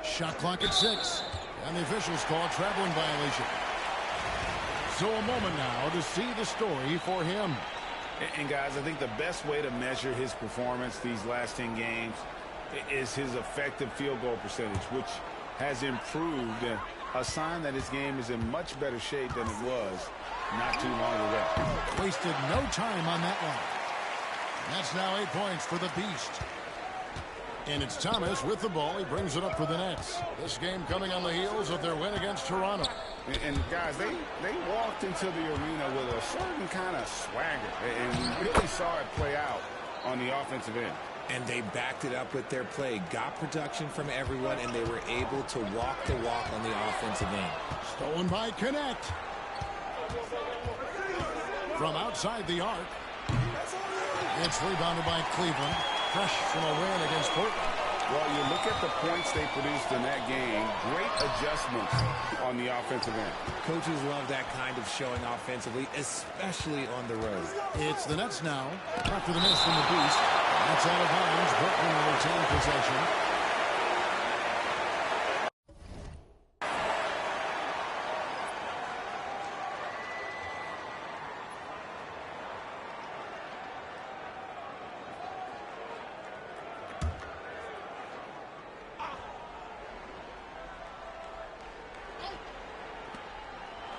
Shot clock at 6. And the officials call a traveling violation. So a moment now to see the story for him. And guys, I think the best way to measure his performance these last 10 games is his effective field goal percentage, which has improved, a sign that his game is in much better shape than it was not too long ago. Wasted no time on that one. That's now 8 points for the Beast. And it's Thomas with the ball. He brings it up for the Nets. This game coming on the heels of their win against Toronto. And guys, they walked into the arena with a certain kind of swagger. And we really saw it play out on the offensive end. And they backed it up with their play. Got production from everyone, and they were able to walk the walk on the offensive end. Stolen by Connect. From outside the arc. It's rebounded by Cleveland. Fresh from a win against Portland. Well, you look at the points they produced in that game. Great adjustments on the offensive end. Coaches love that kind of showing offensively, especially on the road. It's the Nets now. After the miss from the Beast. That's out of bounds. Brooklyn will retain possession.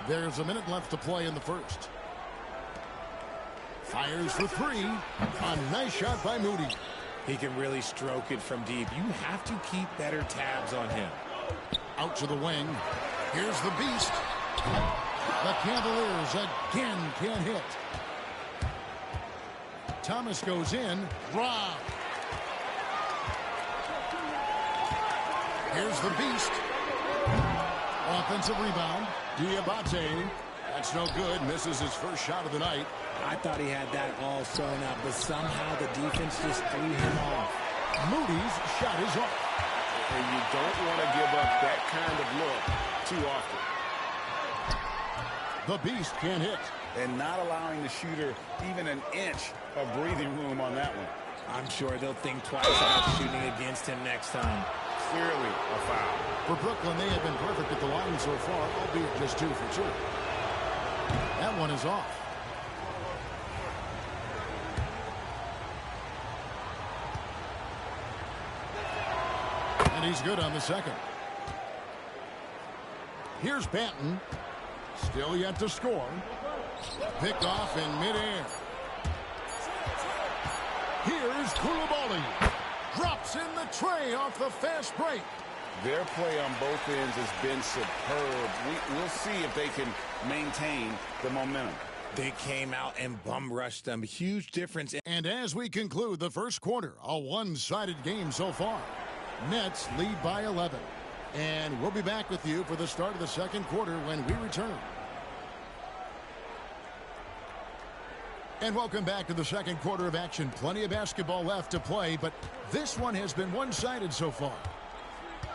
There's a minute left to play in the first. Fires for 3. A nice shot by Moody. He can really stroke it from deep. You have to keep better tabs on him. Out to the wing. Here's the Beast. The Cavaliers again can't hit. Thomas goes in. Rob. Here's the Beast. Offensive rebound. Diabate. That's no good. Misses his first shot of the night. I thought he had that all sewn up, but somehow the defense just threw him off. Moody's shot is off. And you don't want to give up that kind of look too often. The Beast can't hit. And not allowing the shooter even an inch of breathing room on that one. I'm sure they'll think twice about shooting against him next time. Clearly a foul. For Brooklyn, they have been perfect at the line so far, albeit just 2 for 2. That one is off. And he's good on the second. Here's Banton. Still yet to score. Picked off in midair. Here's Koulibaly. Drops in the tray off the fast break. Their play on both ends has been superb. We'll see if they can maintain the momentum. They came out and bum rushed them. Huge difference. And as we conclude the first quarter, a one-sided game so far. Nets lead by 11. And we'll be back with you for the start of the second quarter when we return. And welcome back to the second quarter of action. Plenty of basketball left to play, but this one has been one-sided so far.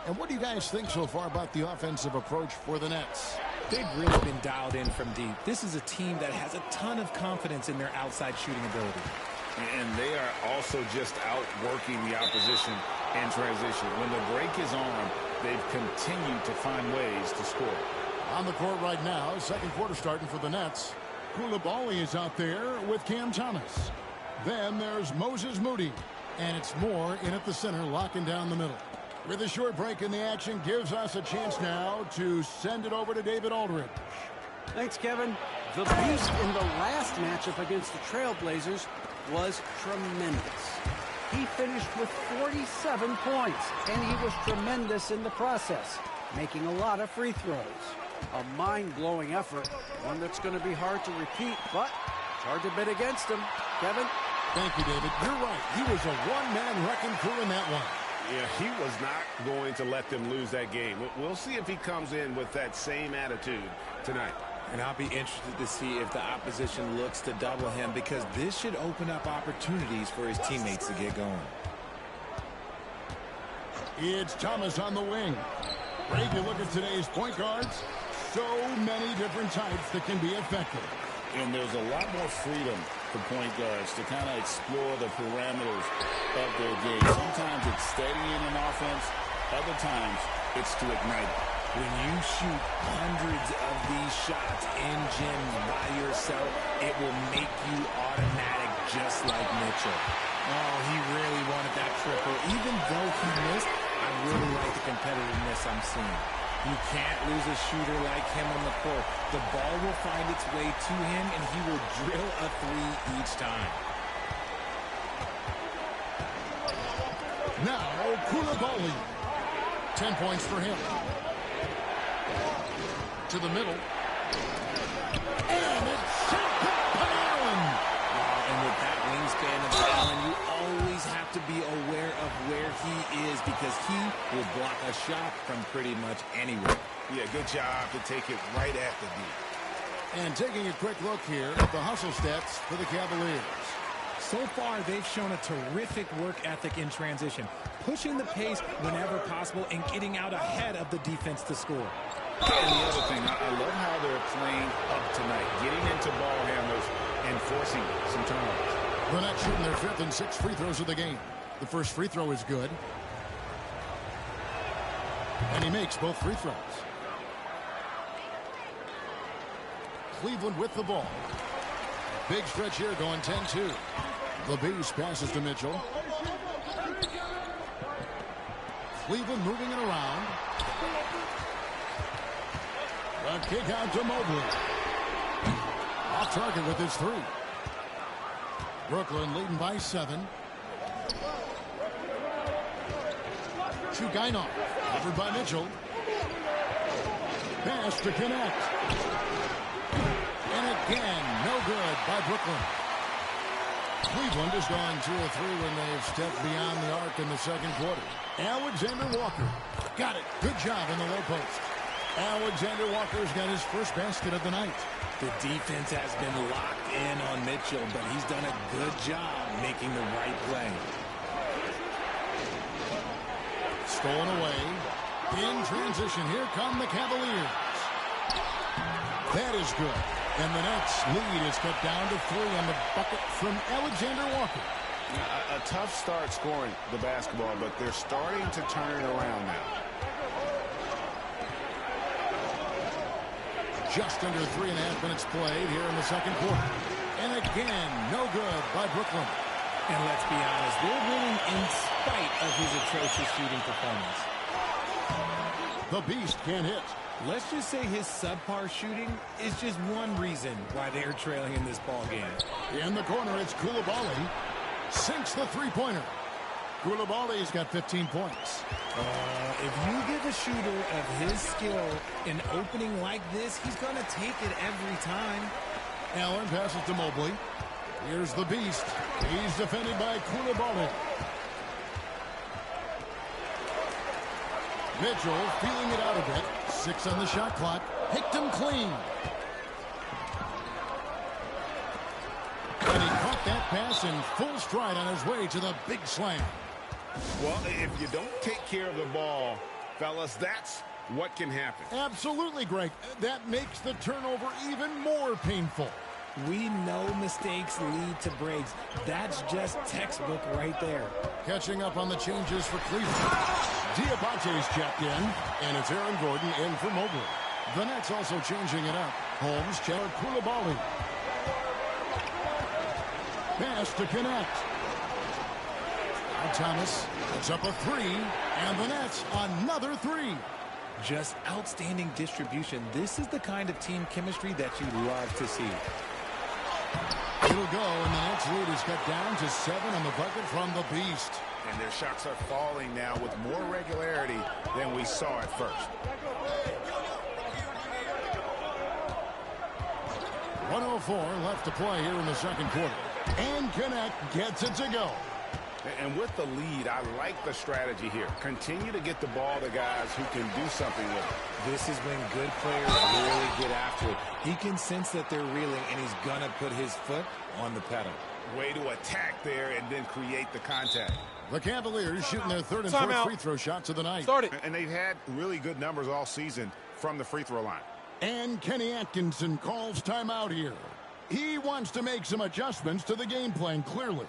And what do you guys think so far about the offensive approach for the Nets? They've really been dialed in from deep. This is a team that has a ton of confidence in their outside shooting ability. And they are also just outworking the opposition in transition. When the break is on, they've continued to find ways to score. On the court right now, second quarter starting for the Nets. Koulibaly is out there with Cam Thomas. Then there's Moses Moody. And it's Moore in at the center, locking down the middle. With a short break in the action, gives us a chance now to send it over to David Aldridge. Thanks, Kevin. The beast in the last matchup against the Trailblazers was tremendous. He finished with 47 points, and he was tremendous in the process, making a lot of free throws. A mind-blowing effort, one that's going to be hard to repeat, but it's hard to bet against him. Kevin? Thank you, David. You're right. He was a one-man wrecking crew in that one. Yeah, he was not going to let them lose that game. We'll see if he comes in with that same attitude tonight. And I'll be interested to see if the opposition looks to double him, because this should open up opportunities for his teammates to get going. It's Thomas on the wing. Ray, you look at today's point guards, so many different types that can be effective. And there's a lot more freedom for point guards to kind of explore the parameters of their game. Sometimes it's steadying an offense. Other times it's to ignite it. When you shoot hundreds of these shots in gyms by yourself, it will make you automatic, just like Mitchell. Oh, he really wanted that triple. Even though he missed, I really like the competitiveness I'm seeing. You can't lose a shooter like him on the court. The ball will find its way to him, and he will drill a three each time. Now, Koulibaly. 10 points for him. To the middle. And it's sent back by Allen. And with that wingspan of Allen, you always have to be aware of where he is, because he will block a shot from pretty much anywhere. Yeah, good job to take it right at the D. And taking a quick look here at the hustle stats for the Cavaliers. So far, they've shown a terrific work ethic in transition, pushing the pace whenever possible and getting out ahead of the defense to score. And the other thing, I love how they're playing up tonight, getting into ball handlers and forcing some turnovers. The Nets shooting their 5th and 6th free throws of the game. The first free throw is good. And he makes both free throws. Cleveland with the ball. Big stretch here going 10-2. The Beast passes to Mitchell. Cleveland moving it around. A kick out to Mobley. Off target with his 3. Brooklyn leading by 7. Chugainov. Covered by Mitchell. Pass to connect. And again, no good by Brooklyn. Cleveland has gone 2 of 3 when they've stepped beyond the arc in the second quarter. Alexander Walker. Got it. Good job in the low post. Alexander Walker's got his first basket of the night. The defense has been locked in on Mitchell, but he's done a good job making the right play. Stolen away. In transition, here come the Cavaliers. That is good. And the Nets lead is cut down to 3 on the bucket from Alexander Walker. A tough start scoring the basketball, but they're starting to turn it around now. Just under 3.5 minutes played here in the second quarter. And again, no good by Brooklyn. And let's be honest, they're winning in spite of his atrocious shooting performance. The Beast can't hit. Let's just say his subpar shooting is just one reason why they're trailing in this ball game. In the corner, it's Koulibaly. Sinks the three-pointer. Koulibaly's got 15 points. If you give a shooter of his skill an opening like this, he's going to take it every time. Allen passes to Mobley. Here's the Beast. He's defended by Koulibaly. Mitchell feeling it out a bit. 6 on the shot clock. Picked him clean. And he caught that pass in full stride on his way to the big slam. Well, if you don't take care of the ball, fellas, that's what can happen. Absolutely, Greg. That makes the turnover even more painful. We know mistakes lead to breaks. That's just textbook right there. Catching up on the changes for Cleveland. Diabate's checked in, and it's Aaron Gordon in for Mobley. The Nets also changing it up. Holmes, Chandler, Koulibaly. Pass to connect. Now Thomas puts up a three, and the Nets another three. Just outstanding distribution. This is the kind of team chemistry that you love to see. It'll go, and the Nets lead is cut down to 7 on the bucket from the Beast. And their shots are falling now with more regularity than we saw at first. 1:04 left to play here in the second quarter. And Connect gets it to go. And with the lead, I like the strategy here. Continue to get the ball to guys who can do something with it. This is when good players really get after it. He can sense that they're reeling, and he's going to put his foot on the pedal. Way to attack there and then create the contact. The Cavaliers shooting their third and fourth free throw shots of the night. And they've had really good numbers all season from the free throw line. And Kenny Atkinson calls timeout here. He wants to make some adjustments to the game plan, clearly.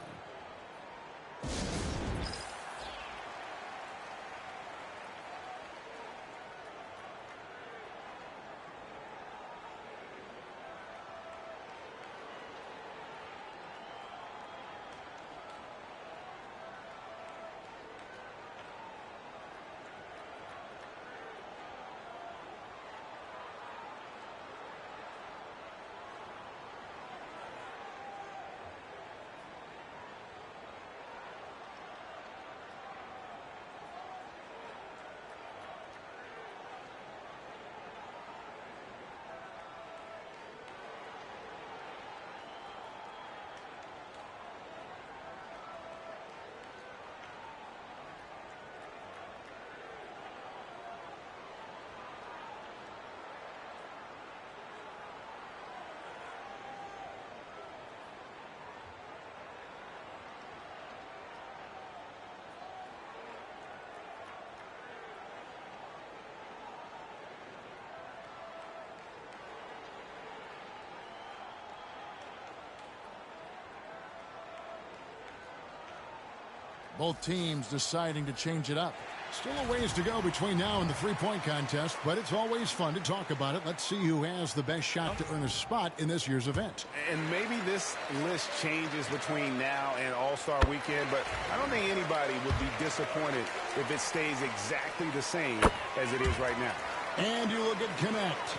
Both teams deciding to change it up. Still a ways to go between now and the three-point contest, but it's always fun to talk about it. Let's see who has the best shot to earn a spot in this year's event. And maybe this list changes between now and All-Star Weekend, but I don't think anybody would be disappointed if it stays exactly the same as it is right now. And you look at Connect.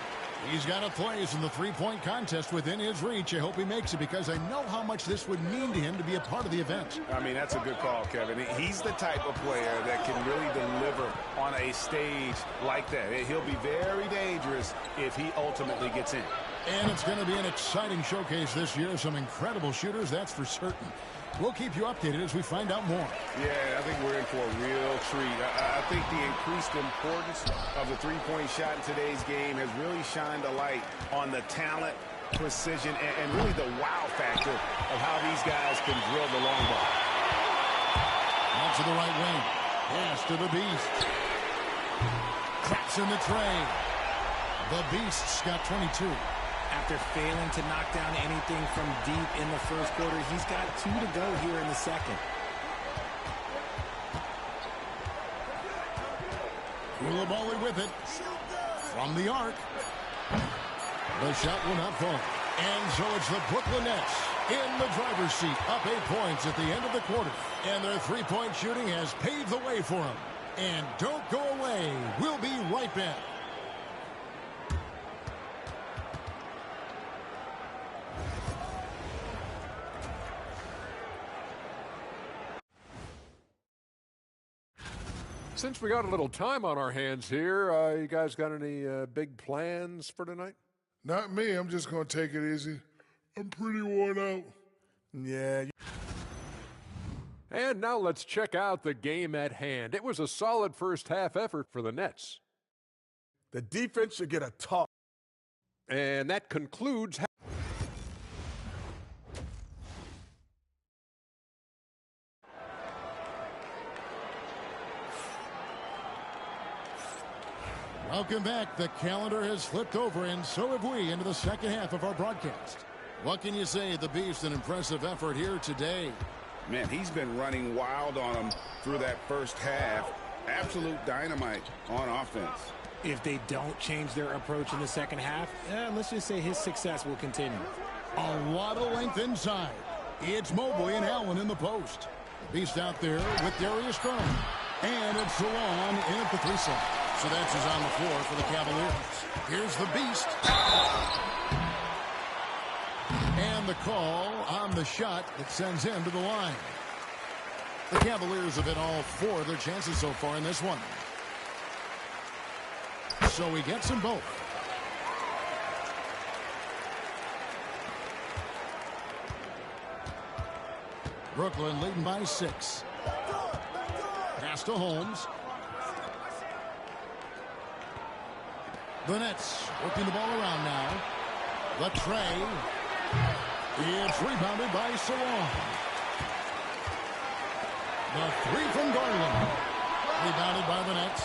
He's got a place in the three-point contest within his reach. I hope he makes it because I know how much this would mean to him to be a part of the event. I mean, that's a good call, Kevin. He's the type of player that can really deliver on a stage like that. He'll be very dangerous if he ultimately gets in. And it's going to be an exciting showcase this year. Some incredible shooters, that's for certain. We'll keep you updated as we find out more. Yeah, I think we're in for a real treat. I think the increased importance of the three-point shot in today's game has really shined a light on the talent, precision, and really the wow factor of how these guys can drill the long ball. Out to the right wing. Pass to the Beast. Cracks in the tray. The Beast's got 22. After failing to knock down anything from deep in the first quarter, he's got 2 to go here in the second. Koulibaly with it. From the arc. The shot will not fall. And so it's the Brooklyn Nets in the driver's seat, up 8 points at the end of the quarter. And their three-point shooting has paved the way for them. And don't go away. We'll be right back. Since we got a little time on our hands here, you guys got any big plans for tonight? Not me. I'm just going to take it easy. I'm pretty worn out. Yeah. And now let's check out the game at hand. It was a solid first half effort for the Nets. The defense should get a talk. And that concludes... Welcome back. The calendar has flipped over, and so have we, into the second half of our broadcast. What can you say? The Beast, an impressive effort here today. Man, he's been running wild on them through that first half. Absolute dynamite on offense. If they don't change their approach in the second half, let's just say his success will continue. A lot of length inside. It's Mobley and Allen in the post. The Beast out there with Darius Garland. And it's Salon in at the 3 slot. So that's who's on the floor for the Cavaliers. Here's the Beast. And the call on the shot that sends him to the line. The Cavaliers have hit all 4 of their chances so far in this one. So he gets them both. Brooklyn leading by 6. Pass to Holmes. The Nets working the ball around now. The tray. It's rebounded by Salon. The 3 from Garland. Rebounded by the Nets.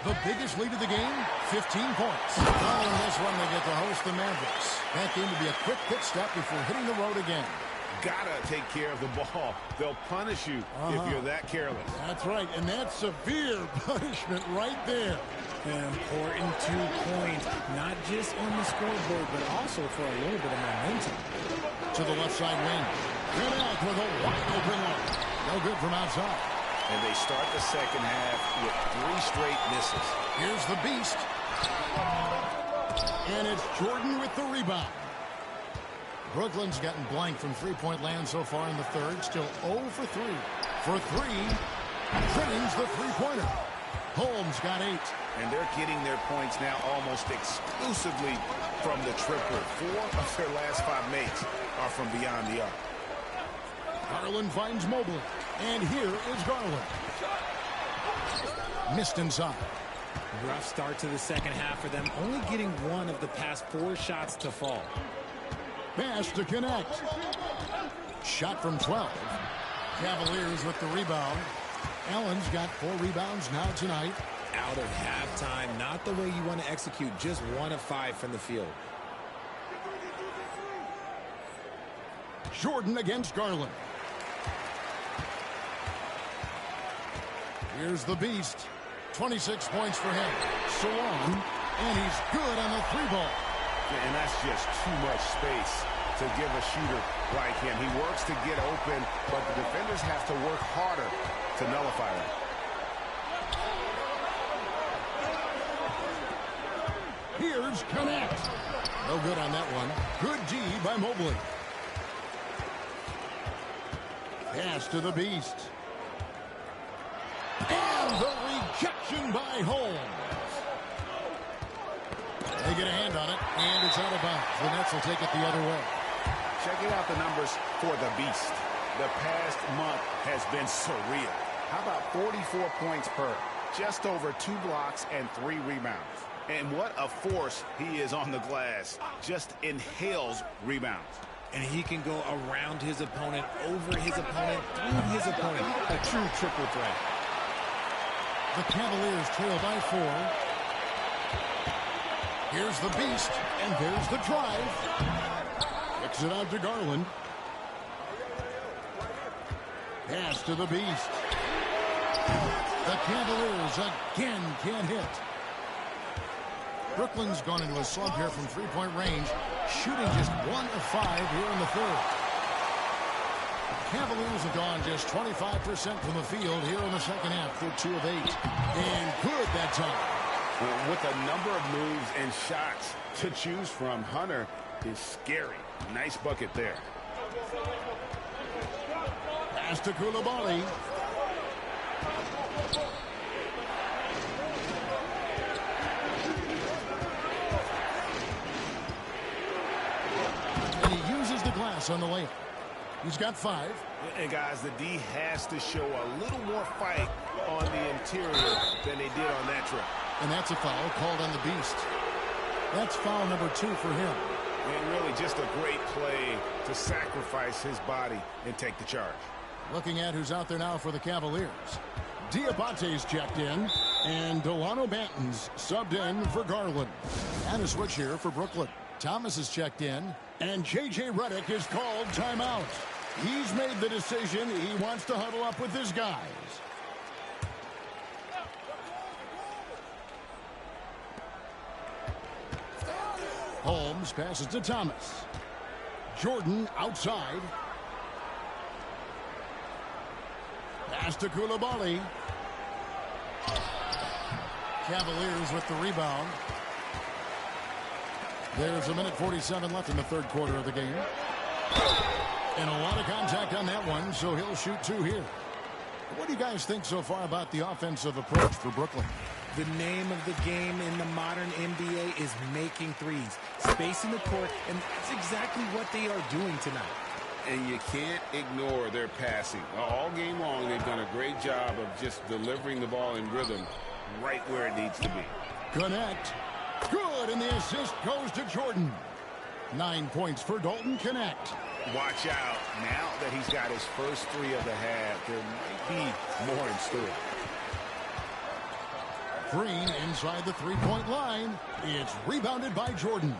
The biggest lead of the game, 15 points. Following this one, they get to host the Mavericks. That game to be a quick pit stop before hitting the road again. Gotta take care of the ball. They'll punish you if you're that careless. That's right, and that's severe punishment right there. An important 2 points, not just on the scoreboard, but also for a little bit of momentum. To the left side wing. Connect with a wide open one. No good from outside. And they start the second half with 3 straight misses. Here's the Beast. And it's Jordan with the rebound. Brooklyn's gotten blank from three-point land so far in the third. Still 0 for 3. For 3, trimmings the three-pointer. Holmes got 8. And they're getting their points now almost exclusively from the triple. 4 of their last 5 makes are from beyond the arc. Garland finds Mobley. And here is Garland. Missed inside. Rough start to the second half for them. Only getting 1 of the past 4 shots to fall. Pass to connect. Shot from 12. Cavaliers with the rebound. Allen's got 4 rebounds now tonight. Out of halftime. Not the way you want to execute. Just 1 of 5 from the field. Jordan against Garland. Here's the Beast. 26 points for him. Salon. And he's good on the 3-ball. And that's just too much space to give a shooter like him. He works to get open, but the defenders have to work harder to nullify that. Here's Connect. No good on that one. Good D by Mobley. Pass to the Beast. And the rejection by Holmes. They get a hand on it, and it's out of bounds. The Nets will take it the other way. Checking out the numbers for the Beast. The past month has been surreal. How about 44 points per, just over 2 blocks and 3 rebounds. And what a force he is on the glass. Just inhales rebounds. And he can go around his opponent, over his opponent, through his opponent. A true triple threat. The Cavaliers trail by 4. Here's the Beast, and there's the drive. Kicks it out to Garland. Pass to the Beast. The Cavaliers again can't hit. Brooklyn's gone into a slump here from three-point range, shooting just 1 of 5 here in the third. Cavaliers have gone just 25% from the field here in the second half. They're 2 of 8. And good that time. With a number of moves and shots to choose from, Hunter is scary. Nice bucket there. Pass to Koulibaly. And he uses the glass on the layup. He's got 5. And guys, the D has to show a little more fight on the interior than they did on that trip. And that's a foul called on the Beast. That's foul number 2 for him. And really just a great play to sacrifice his body and take the charge. Looking at who's out there now for the Cavaliers. Diabate's checked in. And Delano Banton's subbed in for Garland. And a switch here for Brooklyn. Thomas is checked in. And J.J. Redick is called timeout. He's made the decision. He wants to huddle up with his guys. Holmes passes to Thomas. Jordan outside. Pass to Koulibaly. Cavaliers with the rebound. There's 1:47 left in the third quarter of the game. And a lot of contact on that one, so he'll shoot 2 here. What do you guys think so far about the offensive approach for Brooklyn? The name of the game in the modern NBA is making threes, spacing the court, and that's exactly what they are doing tonight. And you can't ignore their passing. All game long, they've done a great job of just delivering the ball in rhythm right where it needs to be. Connect. Good, and the assist goes to Jordan. 9 points for Dalton Connect. Watch out. Now that he's got his first 3 of the half, there might be more in store. Green inside the three-point line. It's rebounded by Jordan.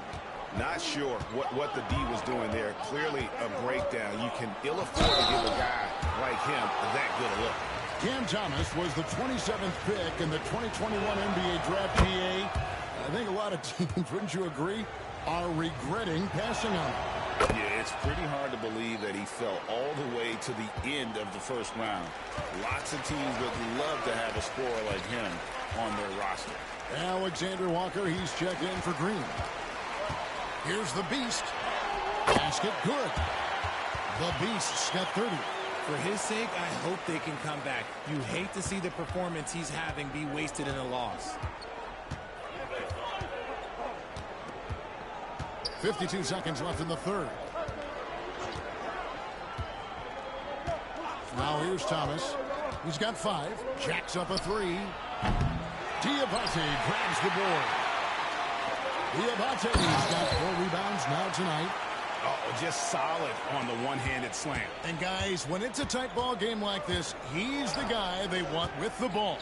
Not sure what the D was doing there. Clearly a breakdown. You can ill afford to give a guy like him that good a look. Cam Thomas was the 27th pick in the 2021 NBA Draft. PA. I think a lot of teams, wouldn't you agree, are regretting passing on him. Yeah, it's pretty hard to believe that he fell all the way to the end of the first round. Lots of teams would love to have a scorer like him on their roster. Alexander Walker, he's checked in for Green. Here's the Beast. Basket good. The Beast's got 30. For his sake, I hope they can come back. You hate to see the performance he's having be wasted in a loss. 52 seconds left in the third. Now here's Thomas. He's got 5. Jacks up a 3. Diabate grabs the board. Diabate's got 4 rebounds now tonight. Oh, just solid on the one-handed slam. And guys, when it's a tight ball game like this, he's the guy they want with the ball.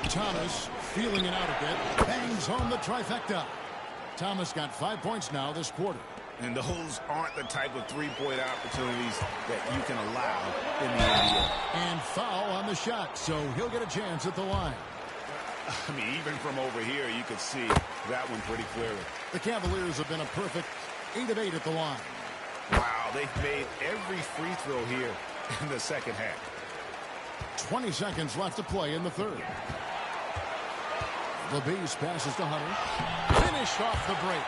Thomas, feeling it out a bit, bangs home the trifecta. Thomas got 5 points now this quarter. And those aren't the type of three-point opportunities that you can allow in the NBA. And foul on the shot, so he'll get a chance at the line. I mean, even from over here, you could see that one pretty clearly. The Cavaliers have been a perfect 8 of 8 at the line. Wow, they've made every free throw here in the second half. 20 seconds left to play in the third. The Beast passes to Hunter. Finished off the break.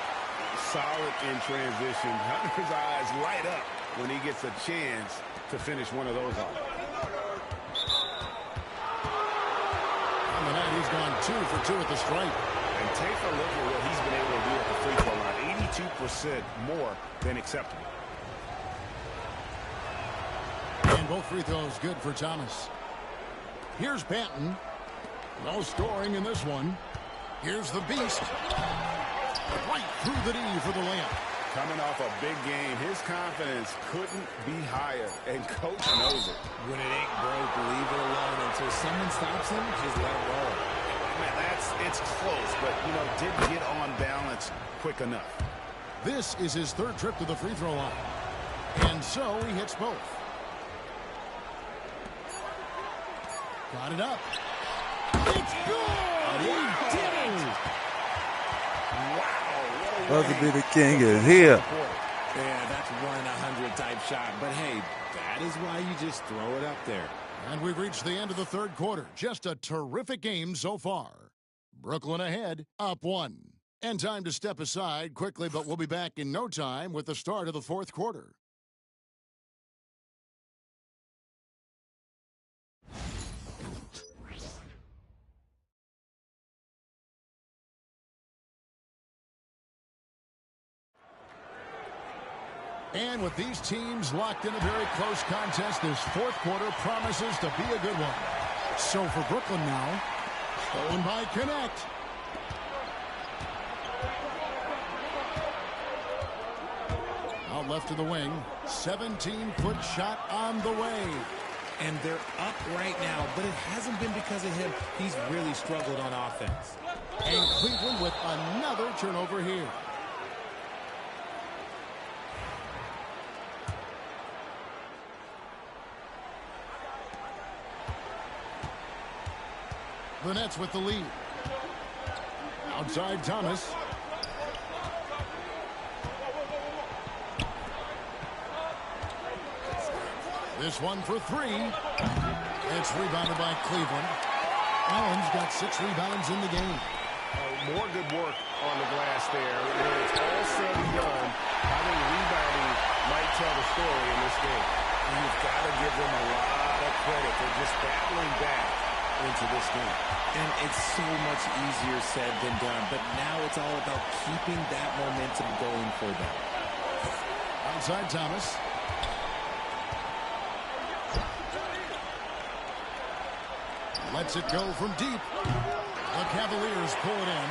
Solid in transition. Hunter's eyes light up when he gets a chance to finish one of those off. On the night, he's gone 2 for 2 at the stripe. And take a look at what he's been able to do at the free throw line. 82% more than acceptable. And both free throws good for Thomas. Here's Banton. No scoring in this one. Here's the Beast. Right through the knee for the layup. Coming off a big game, his confidence couldn't be higher, and Coach knows it. When it ain't broke, leave it alone until someone stops him, just let it roll. Man, it's close, but, you know, didn't get on balance quick enough. This is his 3rd trip to the free throw line. And so he hits both. Got it up. It's good! He did it! Wow. About to be the king is here. Yeah, that's 1 in 100 type shot. But hey, that is why you just throw it up there. And we've reached the end of the third quarter. Just a terrific game so far. Brooklyn ahead, up 1. And time to step aside quickly, but we'll be back in no time with the start of the fourth quarter. And with these teams locked in a very close contest, this fourth quarter promises to be a good one. So for Brooklyn now, stolen by Connect. Out left to the wing, 17-foot shot on the way. and they're up right now, but it hasn't been because of him. He's really struggled on offense. And Cleveland with another turnover here. The Nets with the lead. Outside Thomas. This one for three. It's rebounded by Cleveland. Allen's got 6 rebounds in the game. More good work on the glass there. When it's all said and done, having rebounding might tell the story in this game. And you've got to give them a lot of credit for just battling back into this game. And it's so much easier said than done, but now it's all about keeping that momentum going for them. Outside Thomas. Lets it go from deep. The Cavaliers pull it in.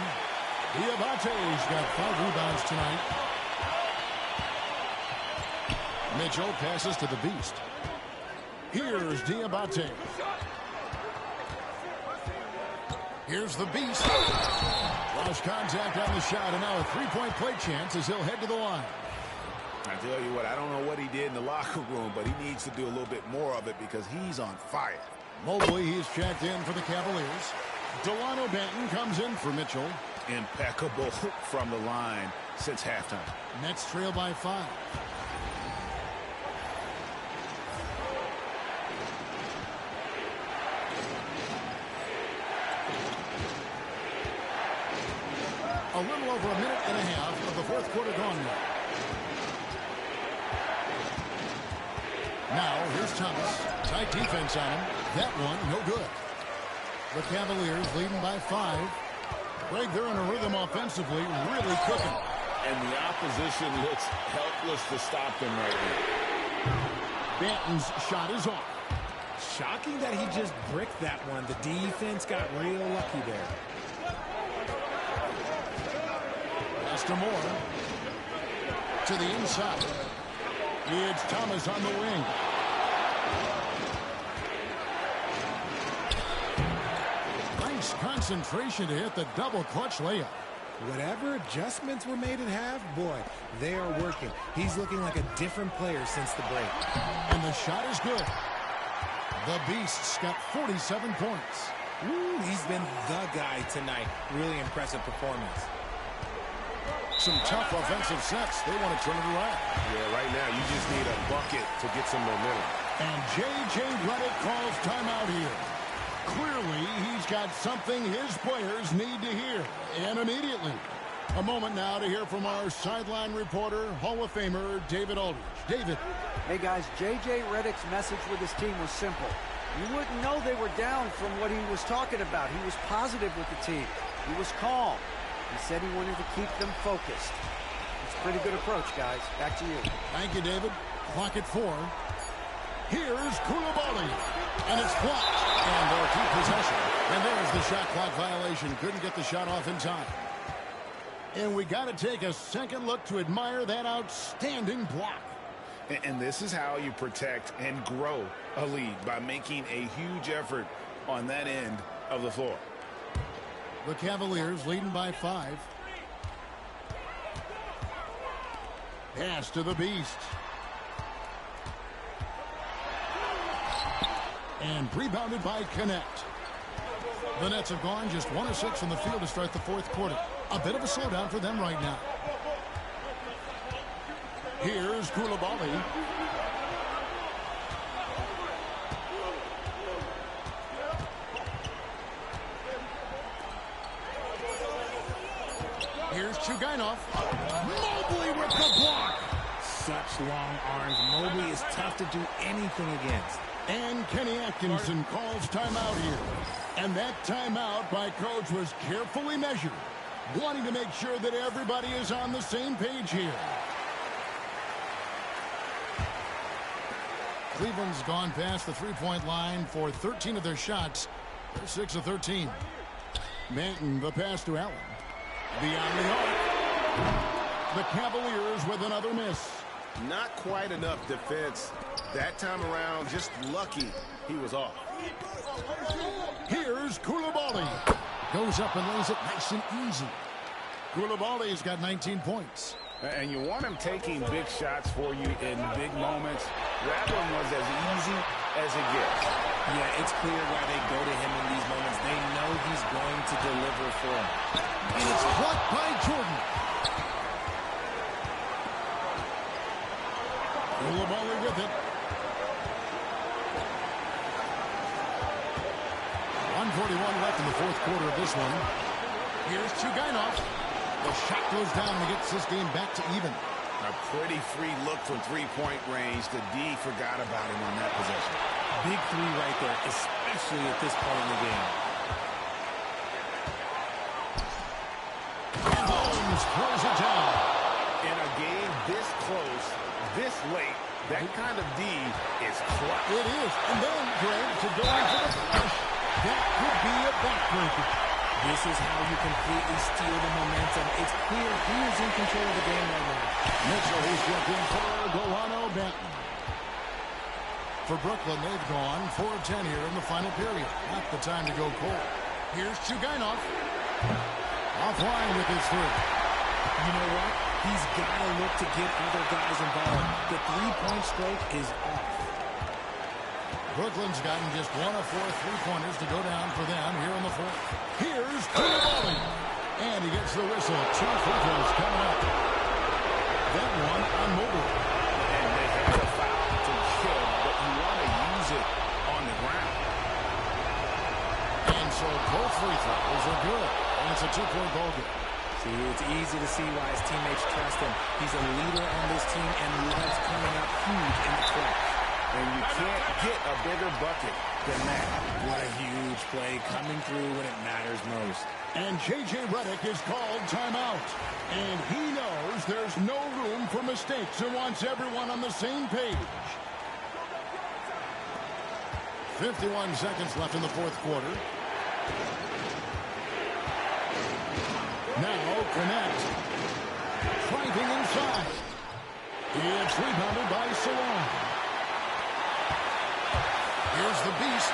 Diabate's got 5 rebounds tonight. Mitchell passes to the Beast. Here's Diabate. Here's the Beast. Lost contact on the shot, and now a 3-point play chance as he'll head to the line. I tell you what, I don't know what he did in the locker room, but he needs to do a little bit more of it because he's on fire. Mobley, he's checked in for the Cavaliers. Delano Banton comes in for Mitchell. Impeccable from the line since halftime. Nets trail by 5. A little over a minute and a half of the fourth quarter gone now. Now, here's Thomas. Tight defense on him. That one, no good. The Cavaliers leading by 5. Greg, they're in a rhythm offensively, really cooking. And the opposition looks helpless to stop them right now. Banton's shot is off. Shocking that he just bricked that one. The defense got real lucky there. Pass to Moore. To the inside. It's Thomas on the wing. Nice concentration to hit the double clutch layup. Whatever adjustments were made at half, boy, they are working. He's looking like a different player since the break. And the shot is good. The Beast's got 47 points. Ooh, he's been the guy tonight. Really impressive performance. Some tough offensive sets. They want to turn it around. Yeah, right now you just need a bucket to get some momentum. And J.J. Redick calls timeout here. Clearly, he's got something his players need to hear, and immediately. A moment now to hear from our sideline reporter, Hall of Famer David Aldridge. David. Hey, guys, J.J. Redick's message with his team was simple. You wouldn't know they were down from what he was talking about. He was positive with the team. He was calm. He said he wanted to keep them focused. It's a pretty good approach, guys. Back to you. Thank you, David. Clock at 4. Here's Koulibaly. And it's blocked. And they'll keep possession. And there's the shot clock violation. Couldn't get the shot off in time. And we got to take a second look to admire that outstanding block. And this is how you protect and grow a lead, by making a huge effort on that end of the floor. The Cavaliers leading by 5. Pass to the Beast. And rebounded by Connect. The Nets have gone just 1 of 6 from the field to start the fourth quarter. A bit of a slowdown for them right now. Here's Koulibaly. Here's Chugainov. Mobley with the block. Such long arms. Mobley is tough to do anything against. And Kenny Atkinson calls timeout here. And that timeout by coach was carefully measured, wanting to make sure that everybody is on the same page here. Cleveland's gone past the three-point line for 13 of their shots. They're 6 of 13. Manton, the pass to Allen. Beyond the arc. The Cavaliers with another miss. Not quite enough defense That time around, just lucky he was off. Here's Koulibaly. Goes up and lays it nice and easy. Koulibaly's got 19 points. And you want him taking big shots for you in big moments. That one was as easy as it gets. Yeah, it's clear why they go to him in these moments. They know he's going to deliver for them. And it's blocked by Jordan. Koulibaly with it. 1:41 left in the fourth quarter of this one. Here's Chugainov. The shot goes down and gets this game back to even. A pretty free look from three-point range. The D forgot about him on that possession. Big three right there, especially at this point in the game. And Holmes throws it down. In a game this close, this late, that kind of D is clutch. It is. And then, Greg, to go for the finish. That could be a backbreaker. This is how you completely steal the momentum. It's clear he is in control of the game right now. Mitchell is looking for Delano Benton. For Brooklyn, they've gone 4 of 10 here in the final period. Not the time to go cold. Here's Chugainov. Offline with his three. You know what? He's got to look to get other guys involved. The three-point stroke is off. Brooklyn's gotten just 1 of 4 three-pointers to go down for them here in the fourth. Here's Koulibaly. And he gets the whistle. 2 free throws coming up. That one on Mobile. And they have a foul to kill, but you want to use it on the ground. And so both free throws are good. And it's a 2-point ball game. See, it's easy to see why his teammates trust him. He's a leader on this team and loves coming up huge in the clutch. And you can't get a bigger bucket than that. What a huge play coming through when it matters most. And J.J. Redick is called timeout. And he knows there's no room for mistakes and wants everyone on the same page. 51 seconds left in the fourth quarter. Now connect. Driving inside. It's rebounded by Salon. Here's the Beast.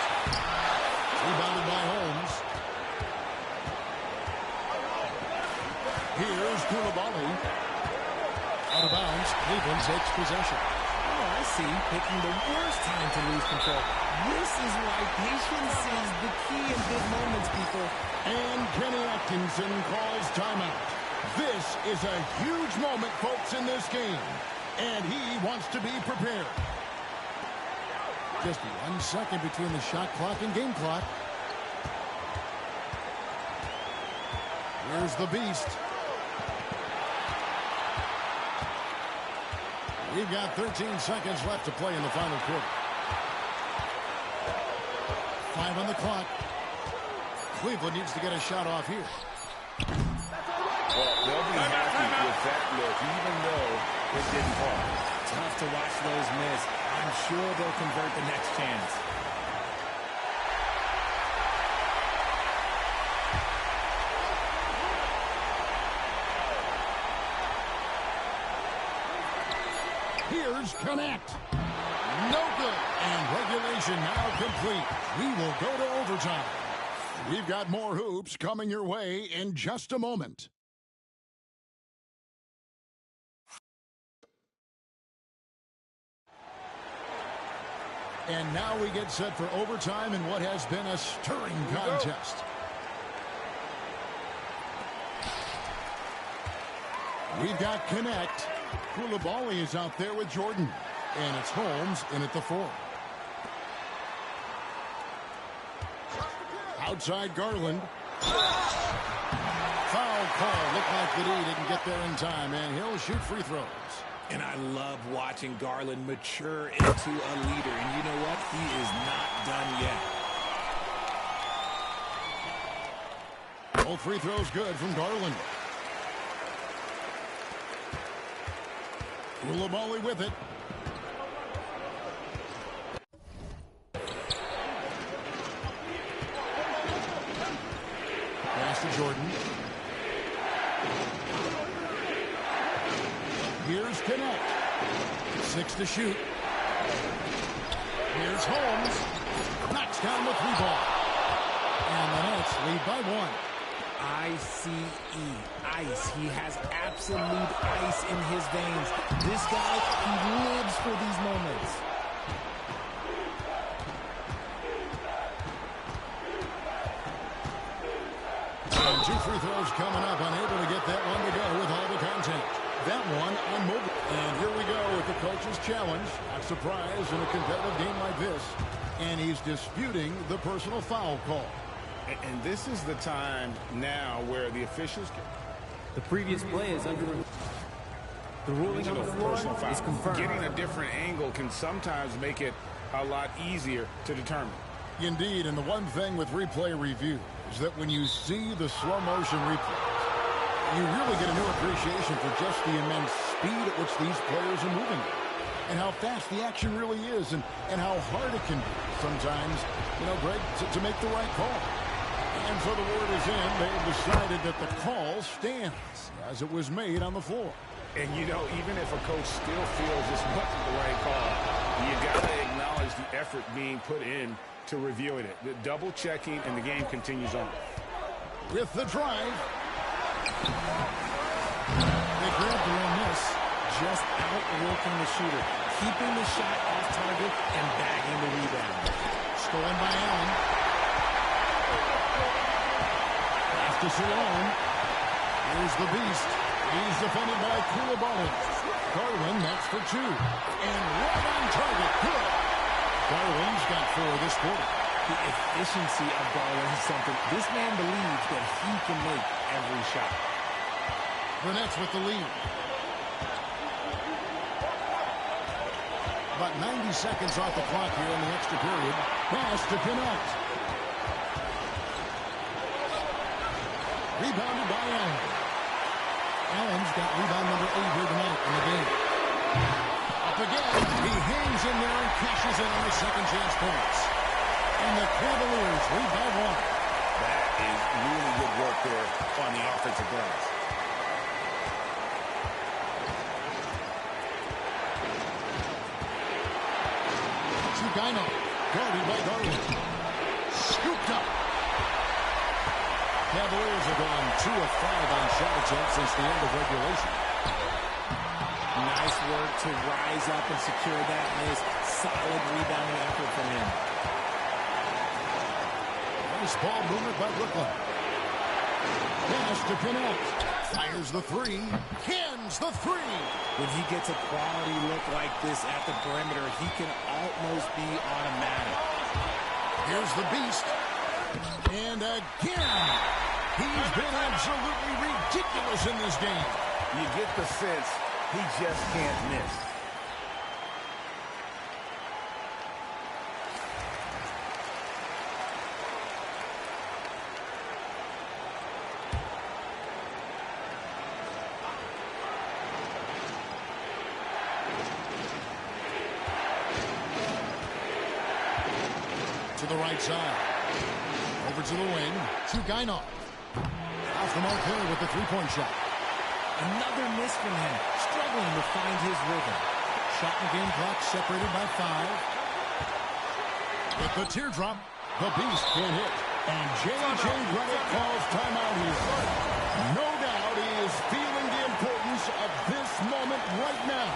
Rebounded by Holmes. Here's Koulibaly. Out of bounds. Cleveland takes possession. Oh, I see. Picking the worst time to lose control. This is why patience is the key in big moments, people. And Kenny Atkinson calls timeout. This is a huge moment, folks, in this game. And he wants to be prepared. Just 1 second between the shot clock and game clock. Here's the Beast. We've got 13 seconds left to play in the final quarter. 5 on the clock. Cleveland needs to get a shot off here. Well, they'll be happy with that look, even though it didn't fall. Tough to watch those miss. I'm sure they'll convert the next chance. Here's Connect. No good. And regulation now complete. We will go to overtime. We've got more hoops coming your way in just a moment. And now we get set for overtime in what has been a stirring contest. We've got Connect. Koulibaly is out there with Jordan. And it's Holmes in at the 4. Outside Garland. Foul call. Looked like the D didn't get there in time, and he'll shoot free throws. And I love watching Garland mature into a leader. And you know what? He is not done yet. Both free throws good from Garland. Koulibaly with it. Pass to Jordan. Here's Connect. 6 to shoot. Here's Holmes. Knocks down the 3-ball. And the Nets lead by 1. I-C-E, ice. He has absolute ice in his veins. This guy, he lives for these moments. And 2 free throws coming up. Unable to get that one to go with all the contact. That one on mobile. And here we go with the coach's challenge. Not surprised in a competitive game like this. And he's disputing the personal foul call. And this is the time now where the officials can... The previous play is under... The ruling on the floor is confirmed. Getting a different angle can sometimes make it a lot easier to determine. Indeed, and the one thing with replay review is that when you see the slow motion replay, you really get a new appreciation for just the immense speed at which these players are moving and how fast the action really is and how hard it can be sometimes, Greg, to make the right call. And so the word is in. They've decided that the call stands as it was made on the floor. And, even if a coach still feels this wasn't the right call, you got to acknowledge the effort being put in to reviewing it. The double checking, and the game continues on. With the drive. They grab the rim miss. Just outworking the shooter, keeping the shot off target and bagging the rebound. Stolen by Allen. Justice alone. Here's the beast. He's defended by Koulibaly. Garland, that's for 2. And right on target. Good. Garland's got 4 this quarter. The efficiency of Garland is something. This man believes that he can make every shot. The Nets with the lead. About 90 seconds off the clock here in the extra period. Pass to connect. Rebounded by Allen. Allen's got rebound number 8 here tonight in the game. Up again. He hangs in there and cashes in on the second chance points. And the Cavaliers lead by 1. That is really good work there on the offensive glass. Chugano, guarded by Garland. Scooped up. Cavaliers have gone 2 of 5 on shot attempts since the end of regulation. Nice work to rise up and secure that miss. Solid rebounding effort from him. Nice ball movement by Brooklyn. Pass to connect. Fires the 3. Cans the 3. When he gets a quality look like this at the perimeter, he can almost be automatic. Here's the beast. And again, he's been absolutely ridiculous in this game. You get the sense he just can't miss. To the right side. Over to the wing. Chugano. Off the mark there with the 3-point shot. Another miss from him. Struggling to find his rhythm. Shot and game clock separated by 5. With the teardrop, the beast can hit. And J.J. Redick calls timeout here. No doubt he is feeling the importance of this moment right now.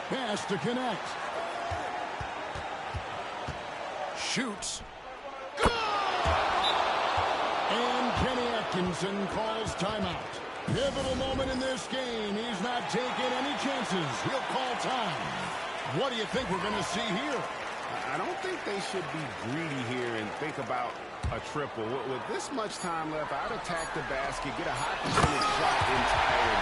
Pass to connect. Shoots. And Kenny Atkinson calls timeout. Pivotal moment in this game. He's not taking any chances. He'll call time. What do you think we're going to see here? I don't think they should be greedy here and think about a triple. With this much time left, I'd attack the basket, get a high percentage shot entirely,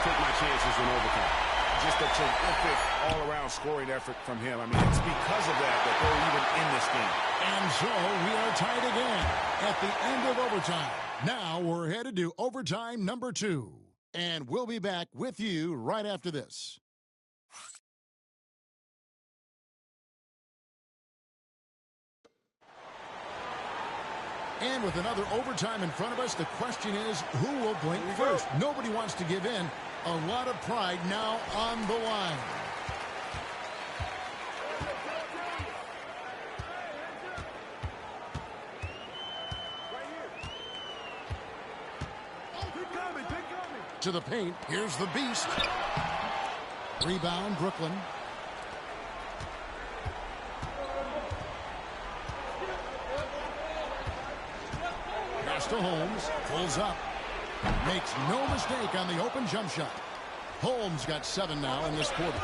take my chances in overtime. Just a terrific all-around scoring effort from him. I mean, it's because of that they're even in this game. And so we are tied again at the end of overtime. Now we're headed to overtime number 2. And we'll be back with you right after this. And with another overtime in front of us, the question is, who will blink first? Nobody wants to give in. A lot of pride now on the line. To the paint. Here's the beast. Rebound, Brooklyn. Pass to Holmes. Pulls up. Makes no mistake on the open jump shot. Holmes got 7 now in this quarter.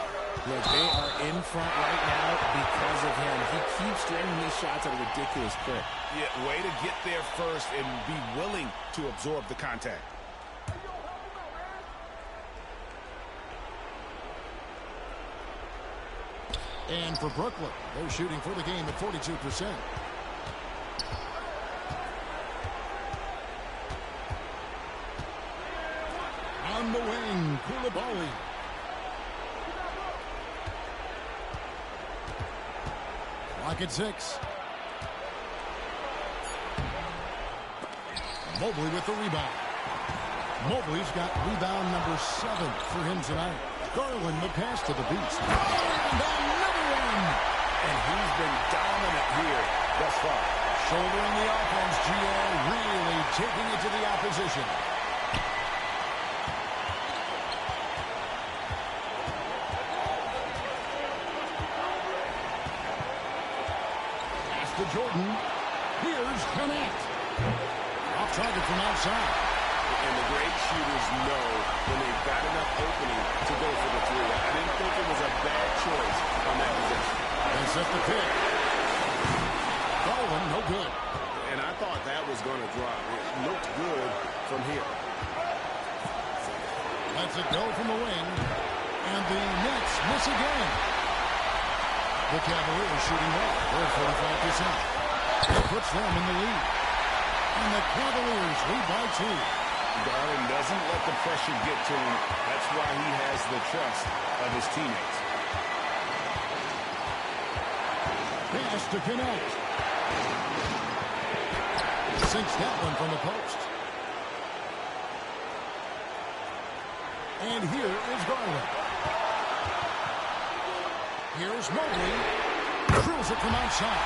Look, they are in front right now because of him. He keeps draining these shots at a ridiculous clip. Yeah, way to get there first and be willing to absorb the contact. And for Brooklyn, they're shooting for the game at 42%. On the wing, Koulibaly. Clock at 6. Mobley with the rebound. Mobley's got rebound number 7 for him tonight. Garland the pass to the beast. And another one. And he's been dominant here thus far. Shouldering the offense, GA, really taking it to the opposition. Pass to Jordan. Here's Connect. Off target from outside. And the great shooters know when they've got enough opening to go for the 3. I didn't think it was a bad choice on that possession. And set the pick. Garland, no good. And I thought that was going to drop. It looked good from here. Lets it go from the wing. And the Nets miss again. The Cavaliers shooting well. They're at 45%. It puts them in the lead. And the Cavaliers lead by 2. Garland doesn't let the pressure get to him. That's why he has the trust of his teammates. Pass to Connect. Sinks that one from the post. And here is Garland. Here's Mobley. Drills it from outside.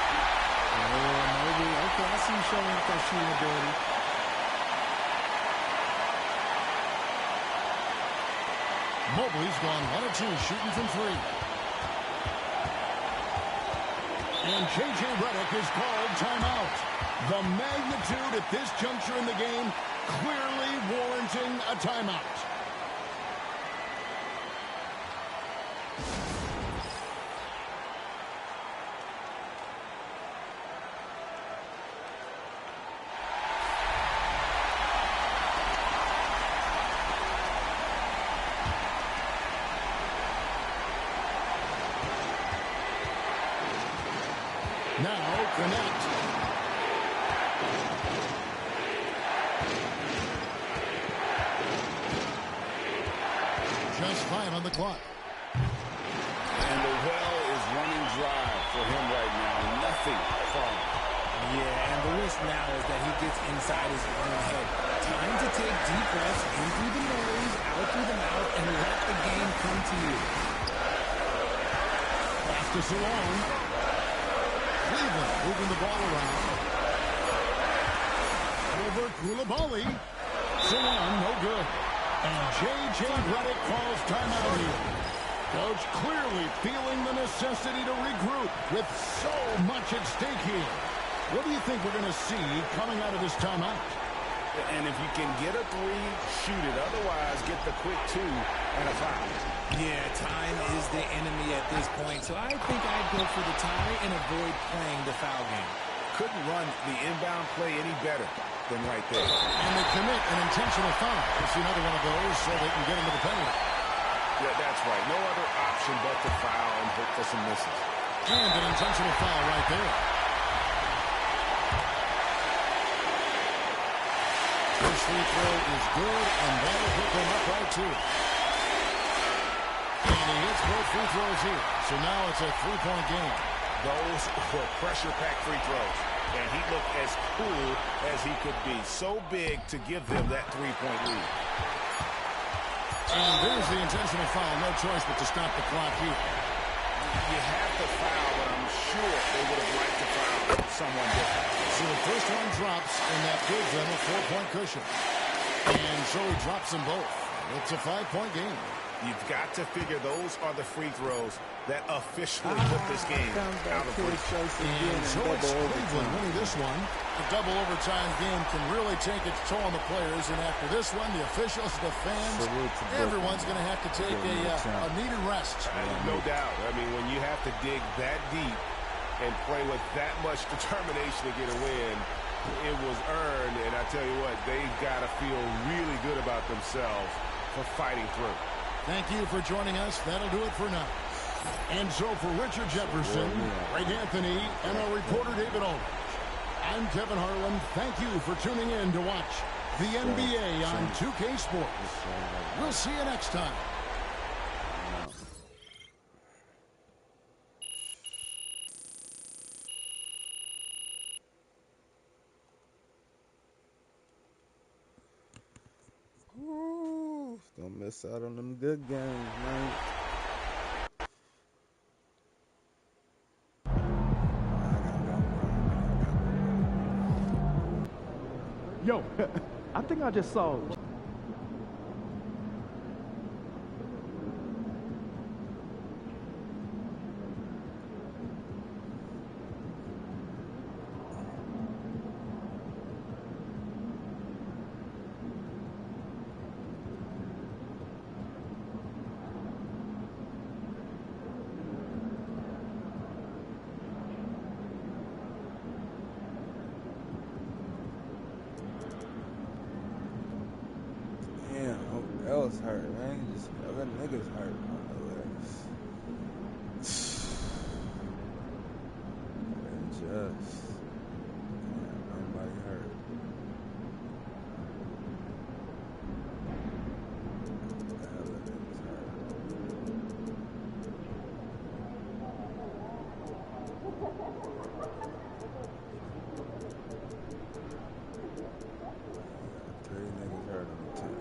Oh, Mobley. Okay, I see him showing up that shooting ability. Mobley's gone 1 of 2 shooting from 3. And J.J. Redick is called timeout. The magnitude at this juncture in the game clearly warranting a timeout. Now, Connect. Just 5 on the clock. And the well is running dry for him right now. Nothing falling. Yeah, and the risk now is that he gets inside his own head. Time to take deep breaths in through the nose, out through the mouth, and let the game come to you. Pass to Salone. Cleveland moving the ball around. Over Koulibaly. Salone, no good. And J.J. Redick calls timeout here. Coach clearly feeling the necessity to regroup with so much at stake here. What do you think we're going to see coming out of this timeout? And if you can get a 3, shoot it. Otherwise, get the quick 2 and a foul. Yeah, time is the enemy at this point. So I think I'd go for the tie and avoid playing the foul game. Couldn't run the inbound play any better than right there. And they commit an intentional foul. We'll see another one of those so they can get into the penalty. Yeah, that's right. No other option but to foul and hope for some misses. And an intentional foul right there. First free throw is good, and that'll put them up by 2. And he hits both free throws here. So now it's a 3-point game. Those were pressure-packed free throws. and he looked as cool as he could be. So big to give them that three-point lead. And there's the intentional foul. No choice but to stop the clock here. You have to foul, but I'm sure they would have liked to foul someone different. So the first one drops, and that gives them a 4-point cushion. And so he drops them both. It's a 5-point game. You've got to figure those are the free throws that officially put this game out of reach. And so it's Cleveland winning this one. The double overtime game can really take its toll on the players. And after this one, the officials, the fans, everyone's going to have to take a needed rest. No doubt. I mean, when you have to dig that deep and play with that much determination to get a win, it was earned. And I tell you what, they've got to feel really good about themselves for fighting through. Thank you for joining us. That'll do it for now. And so for Richard Jefferson, Greg Anthony, and our reporter David Aldridge, I'm Kevin Harlan. Thank you for tuning in to watch the NBA on 2K Sports. We'll see you next time. Ooh, don't miss out on them good games, man. Yo, I think I just saw. Else hurt, man. Just other niggas hurt on the list. And just nobody hurt. Other niggas hurt. Three niggas hurt on the team.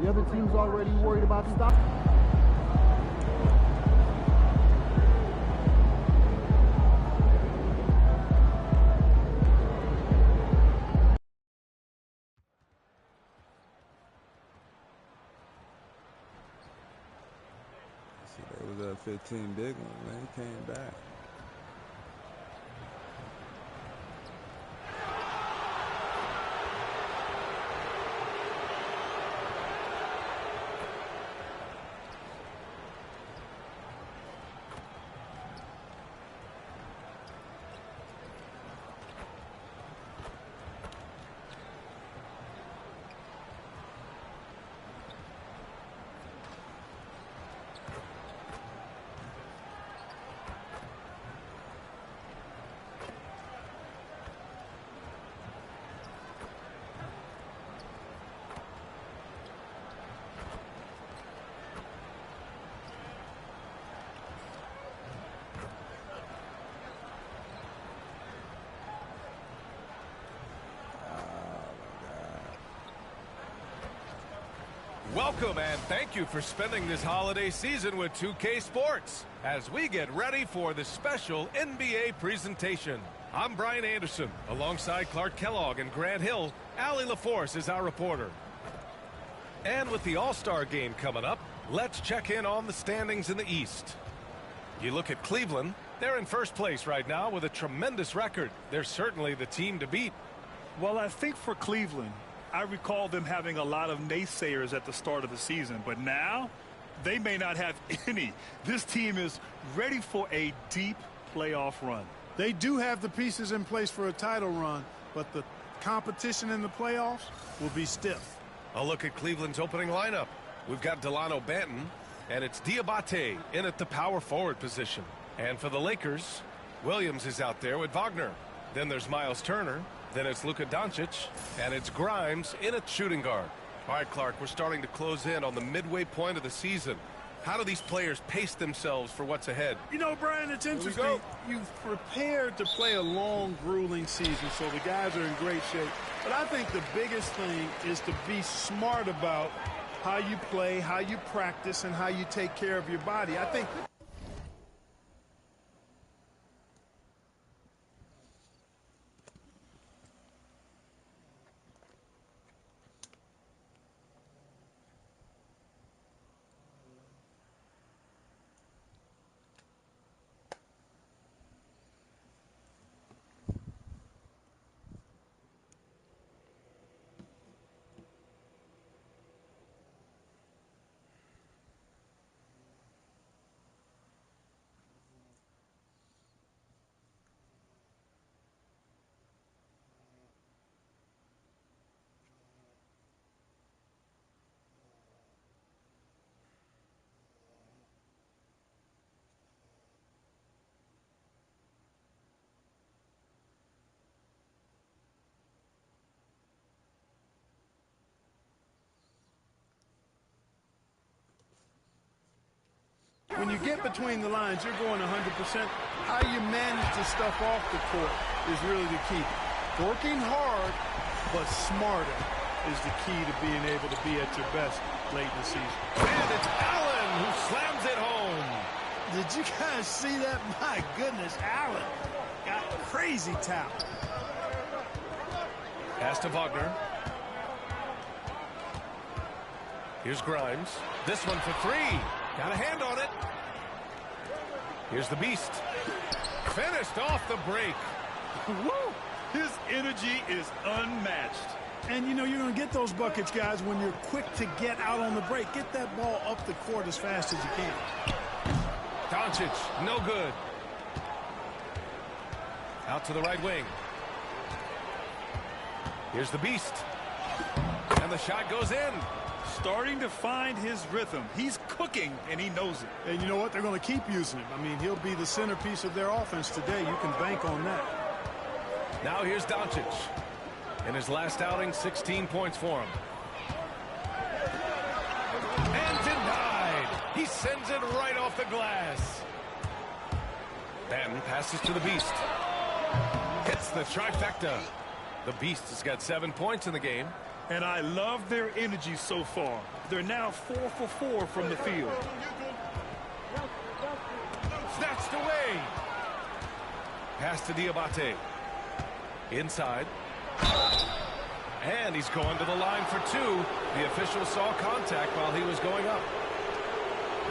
The other team's already worried about stop. See, they was up 15 big one, man. He came back. Welcome and thank you for spending this holiday season with 2K Sports as we get ready for the special NBA presentation. I'm Brian Anderson. Alongside Clark Kellogg and Grant Hill, Allie LaForce is our reporter. And with the All-Star game coming up, let's check in on the standings in the East. You look at Cleveland, They're in first place right now with a tremendous record. They're certainly the team to beat. Well, I think for Cleveland, I recall them having a lot of naysayers at the start of the season, but now they may not have any. This team is ready for a deep playoff run. They do have the pieces in place for a title run, but the competition in the playoffs will be stiff. A look at Cleveland's opening lineup. We've got Delano Banton, and it's Diabate in at the power forward position. And for the Lakers, Williams is out there with Wagner. Then there's Miles Turner. Then it's Luka Doncic, and it's Grimes in at shooting guard. All right, Clark, we're starting to close in on the midway point of the season. How do these players pace themselves for what's ahead? You know, Brian, it's interesting. You've prepared to play a long, grueling season, so the guys are in great shape. But I think the biggest thing is to be smart about how you play, how you practice, and how you take care of your body. I think when you get between the lines, you're going 100%. How you manage the stuff off the court is really the key. Working hard, but smarter is the key to being able to be at your best late in the season. And it's Allen who slams it home. Did you guys see that? My goodness, Allen got crazy talent. Pass to Wagner. Here's Grimes. This one for three. Got a hand on it. Here's the Beast. Finished off the break. Woo! His energy is unmatched. And, you know, you're going to get those buckets, guys, when you're quick to get out on the break. Get that ball up the court as fast as you can. Doncic, no good. Out to the right wing. Here's the Beast. And the shot goes in. Starting to find his rhythm. He's cooking, and he knows it. And you know what? They're going to keep using him. I mean, he'll be the centerpiece of their offense today. You can bank on that. Now here's Doncic. In his last outing, 16 points for him. And denied. He sends it right off the glass. Banton passes to the Beast. Hits the trifecta. The Beast has got 7 points in the game. And I love their energy so far. They're now 4 for 4 from the field. Snatched away. Pass to Diabate. Inside. And he's going to the line for two. The official saw contact while he was going up.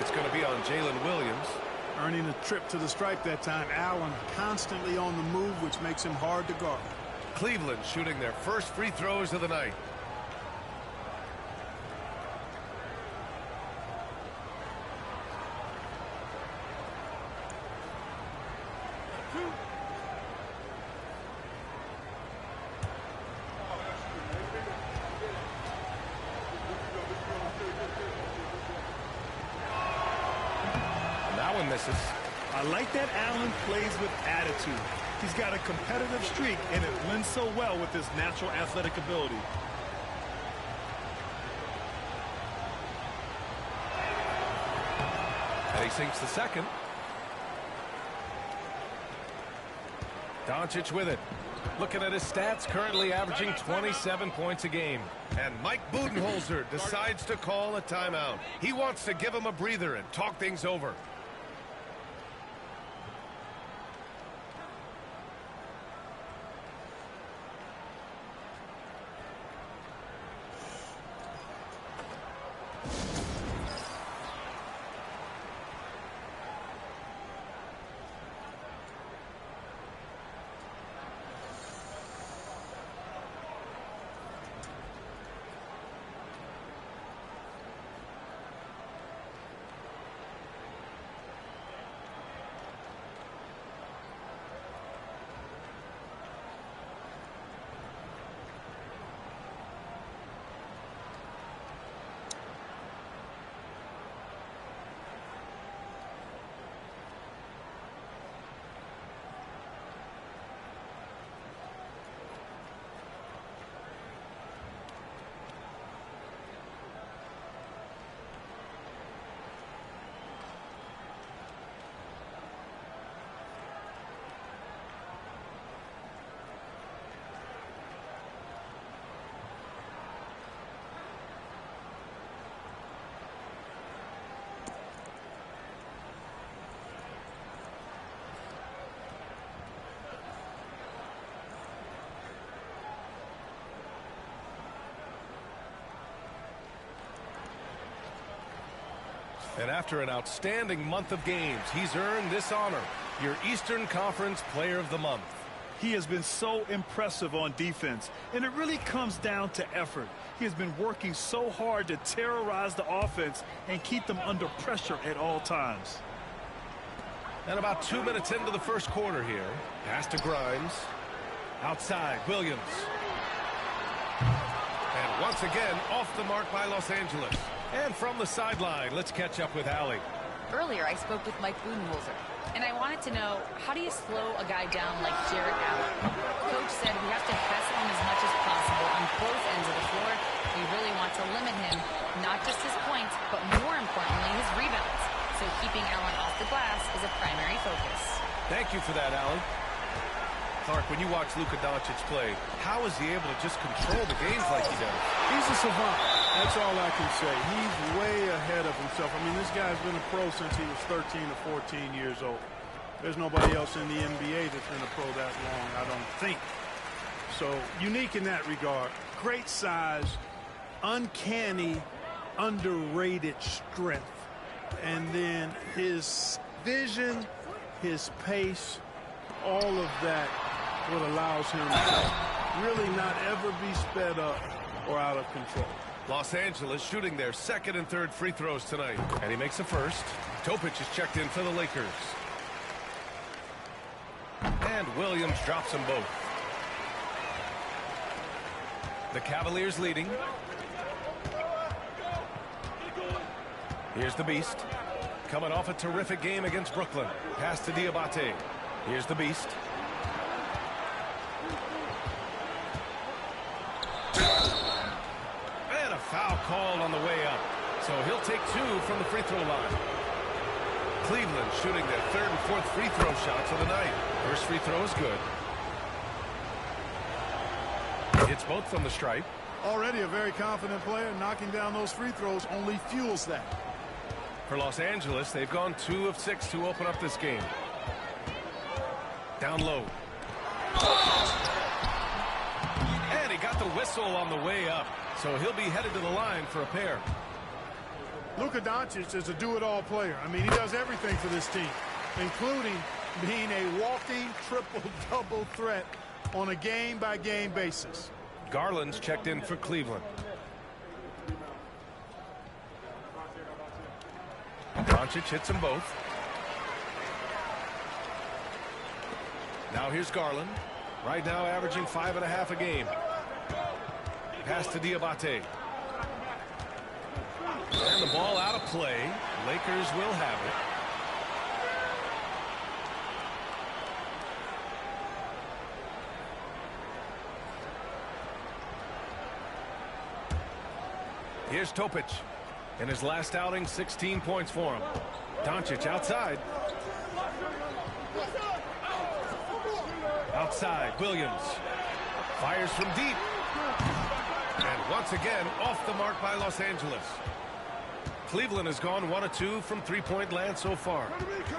It's going to be on Jalen Williams. Earning a trip to the stripe that time. Allen constantly on the move, which makes him hard to guard. Cleveland shooting their first free throws of the night. Misses. I like that Allen plays with attitude. He's got a competitive streak, and it blends so well with his natural athletic ability. And he sinks the second. Doncic with it. Looking at his stats, currently averaging 27 points a game. And Mike Budenholzer decides to call a timeout. He wants to give him a breather and talk things over. And after an outstanding month of games, he's earned this honor, your Eastern Conference Player of the Month. He has been so impressive on defense, and it really comes down to effort. He has been working so hard to terrorize the offense and keep them under pressure at all times. And about 2 minutes into the first quarter here. Pass to Grimes. Outside, Williams. And once again, off the mark by Los Angeles. And from the sideline, let's catch up with Allie. Earlier, I spoke with Mike Budenholzer, and I wanted to know, how do you slow a guy down like Jarrett Allen? Coach said we have to hustle him as much as possible on both ends of the floor. We really want to limit him, not just his points, but more importantly, his rebounds. So keeping Allen off the glass is a primary focus. Thank you for that, Allie. Clark, when you watch Luka Doncic play, how is he able to just control the games like he does? He's a savant. That's all I can say. He's way ahead of himself. I mean, this guy's been a pro since he was 13 or 14 years old. There's nobody else in the NBA that's been a pro that long, I don't think. So, unique in that regard. Great size, uncanny, underrated strength. And then his vision, his pace, all of that, what allows him to really not ever be sped up or out of control. Los Angeles shooting their second and third free throws tonight. And he makes a first. Topic is checked in for the Lakers. And Williams drops them both. The Cavaliers leading. Here's the Beast. Coming off a terrific game against Brooklyn. Pass to Diabate. Here's the Beast. And a foul called on the way up. So he'll take 2 from the free throw line. Cleveland shooting their third and fourth free throw shots of the night. First free throw is good. Hits both from the stripe. Already a very confident player. Knocking down those free throws only fuels that. For Los Angeles, they've gone 2 of 6 to open up this game. Down low. And he got the whistle on the way up. So he'll be headed to the line for a pair. Luka Doncic is a do-it-all player. I mean, he does everything for this team, including being a walking triple-double threat on a game-by-game basis. Garland's checked in for Cleveland. Doncic hits them both. Now here's Garland. Right now averaging 5.5 a game. Pass to Diabate. And the ball out of play. Lakers will have it. Here's Topic. In his last outing, 16 points for him. Doncic outside. Outside, Williams. Fires from deep. And once again, off the mark by Los Angeles. Cleveland has gone 1 of 2 from three-point land so far.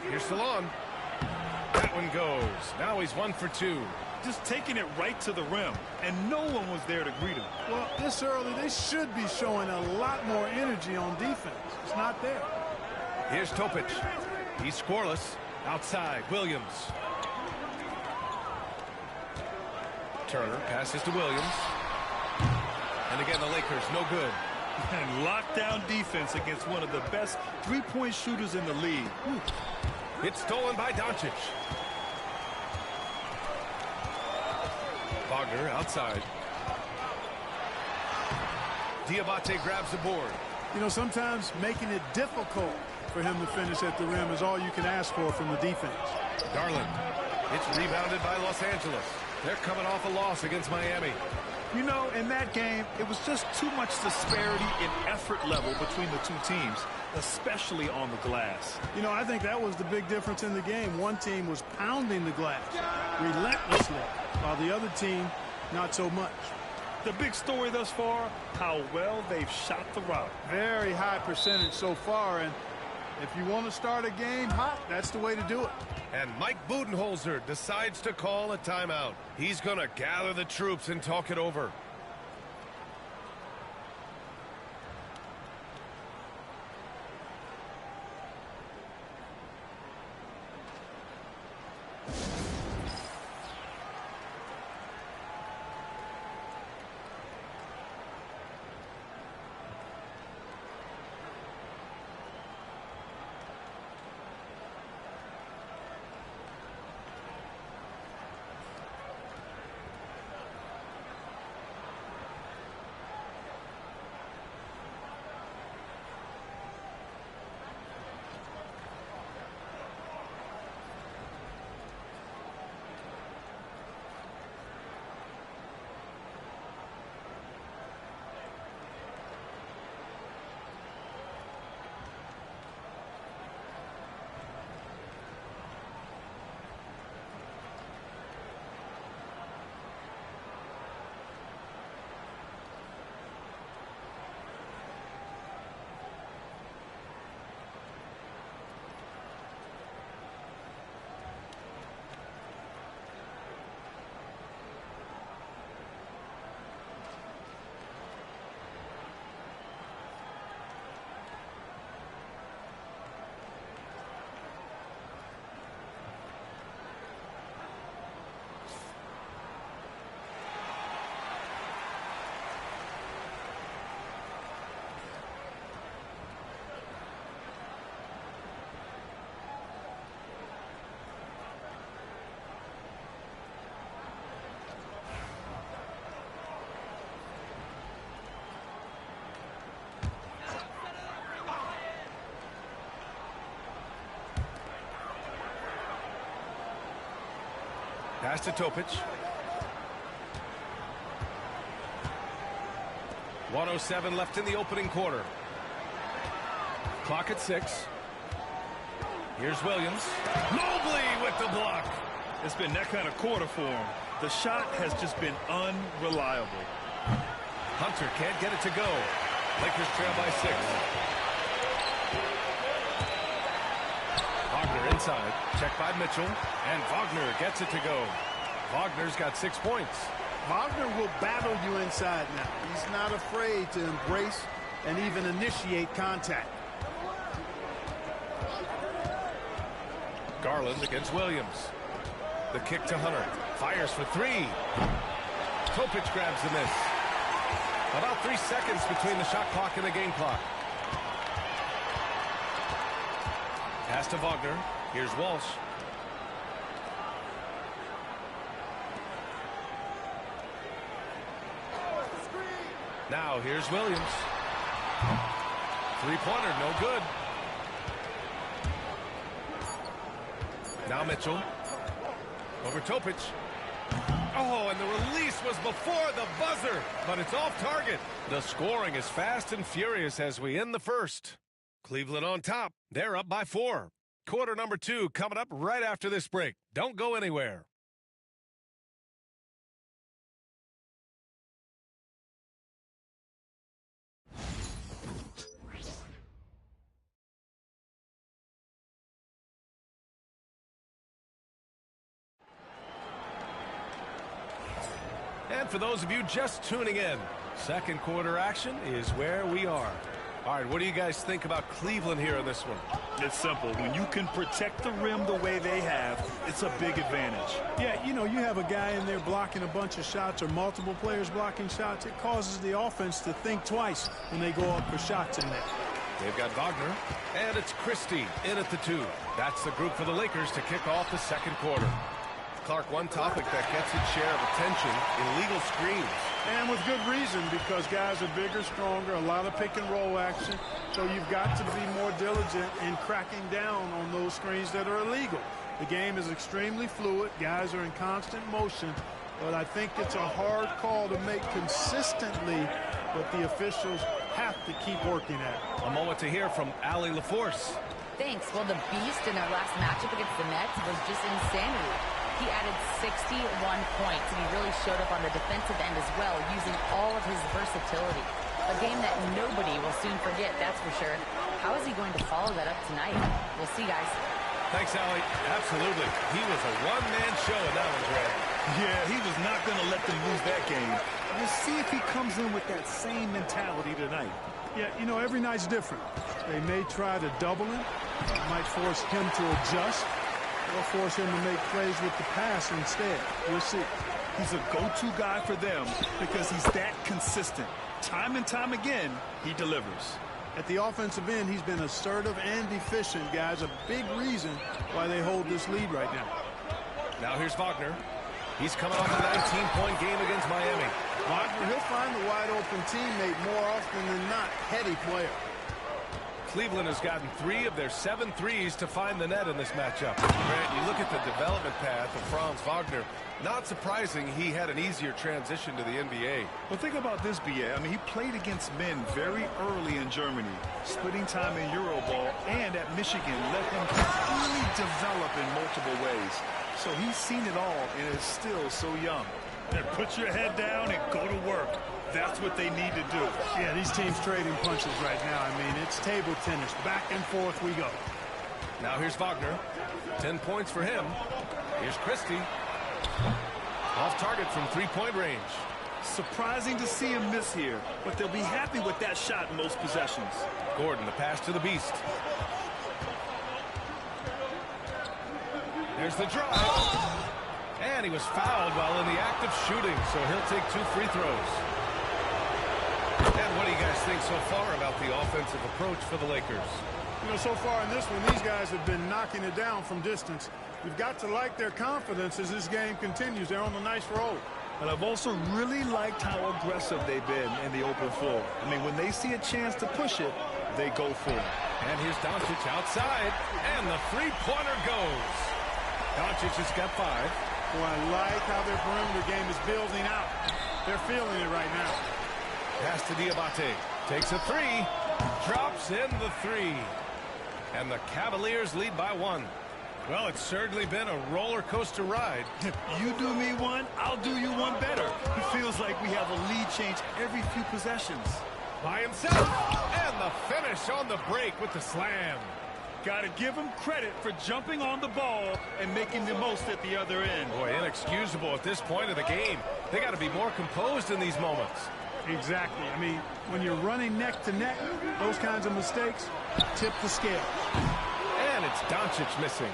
Here's Salon. That one goes. Now he's 1 for 2. Just taking it right to the rim, and no one was there to greet him. Well, this early, they should be showing a lot more energy on defense. It's not there. Here's Topic. He's scoreless. Outside, Williams. Turner passes to Williams. And again, the Lakers, no good. And lockdown defense against one of the best three-point shooters in the league. Whew. It's stolen by Doncic. Wagner outside. Diabate grabs the board. You know, sometimes making it difficult for him to finish at the rim is all you can ask for from the defense. Garland. It's rebounded by Los Angeles. They're coming off a loss against Miami. You know, in that game, it was just too much disparity in effort level between the two teams, especially on the glass. You know, I think that was the big difference in the game. One team was pounding the glass relentlessly, while the other team, not so much. The big story thus far, how well they've shot the rock. Very high percentage so far, and if you want to start a game hot, that's the way to do it. And Mike Budenholzer decides to call a timeout. He's going to gather the troops and talk it over. Pass to Topic. 1:07 left in the opening quarter. Clock at 6. Here's Williams. Mobley with the block. It's been that kind of quarter for him. The shot has just been unreliable. Hunter can't get it to go. Lakers trail by 6. Wagner inside. Check by Mitchell. And Wagner gets it to go. Wagner's got 6 points. Wagner will battle you inside now. He's not afraid to embrace and even initiate contact. Garland against Williams. The kick to Hunter. Fires for 3. Topic grabs the miss. About 3 seconds between the shot clock and the game clock. Pass to Wagner. Here's Walsh. Now here's Williams. Three-pointer, no good. Now Mitchell. Over Topic. Oh, and the release was before the buzzer, but it's off target. The scoring is fast and furious as we end the first. Cleveland on top. They're up by 4. Quarter number 2 coming up right after this break. Don't go anywhere. And for those of you just tuning in, second quarter action is where we are. All right, what do you guys think about Cleveland here in this one? It's simple. When you can protect the rim the way they have, it's a big advantage. Yeah, you know, you have a guy in there blocking a bunch of shots or multiple players blocking shots. It causes the offense to think twice when they go up for shots in there. They've got Wagner, and it's Christie in at the 2. That's the group for the Lakers to kick off the second quarter. Clark, one topic that gets its share of attention, illegal screens. And with good reason, because guys are bigger, stronger, a lot of pick-and-roll action. So you've got to be more diligent in cracking down on those screens that are illegal. The game is extremely fluid. Guys are in constant motion. But I think it's a hard call to make consistently, but the officials have to keep working at it. A moment to hear from Allie LaForce. Thanks. Well, the Beast in their last matchup against the Nets was just insanity. He added 61 points, and he really showed up on the defensive end as well, using all of his versatility. A game that nobody will soon forget, that's for sure. How is he going to follow that up tonight? We'll see, guys. Thanks, Allie. Absolutely. He was a one-man show in that one, Greg. Yeah, he was not going to let them lose that game. We'll see if he comes in with that same mentality tonight. Yeah, you know, every night's different. They may try to double him. It might force him to adjust. Or force him to make plays with the pass instead. We'll see. He's a go-to guy for them because he's that consistent. Time and time again, he delivers. At the offensive end, he's been assertive and efficient, guys. A big reason why they hold this lead right now. Now here's Wagner. He's coming off a 19-point game against Miami. Wagner, he'll find the wide-open teammate more often than not. Heady player. Cleveland has gotten 3 of their 7 threes to find the net in this matchup. Grant, you look at the development path of Franz Wagner. Not surprising he had an easier transition to the NBA. Well, think about this, B.A. I mean, he played against men very early in Germany, splitting time in Euroball, and at Michigan let him really develop in multiple ways. So he's seen it all and is still so young. And put your head down and go to work. That's what they need to do. Yeah, these teams trading punches right now. I mean, it's table tennis. Back and forth we go. Now here's Wagner. 10 points for him. Here's Christie. Off target from three-point range. Surprising to see him miss here, but they'll be happy with that shot in most possessions. Gordon, the pass to the Beast. There's the drive. And he was fouled while in the act of shooting, so he'll take 2 free throws. And what do you guys think so far about the offensive approach for the Lakers? You know, so far in this one, these guys have been knocking it down from distance. You've got to like their confidence as this game continues. They're on a nice roll. And I've also really liked how aggressive they've been in the open floor. I mean, when they see a chance to push it, they go for it. And here's Doncic outside, and the three-pointer goes. Doncic has got 5. Boy, I like how their perimeter game is building out. They're feeling it right now. Pass to Diabate. Takes a three. Drops in the three. And the Cavaliers lead by 1. Well, it's certainly been a roller coaster ride. You do me one, I'll do you one better. It feels like we have a lead change every few possessions. By himself. And the finish on the break with the slam. Got to give him credit for jumping on the ball and making the most at the other end. Boy, inexcusable at this point of the game. They got to be more composed in these moments. Exactly. I mean, when you're running neck to neck, those kinds of mistakes tip the scale. And it's Doncic missing.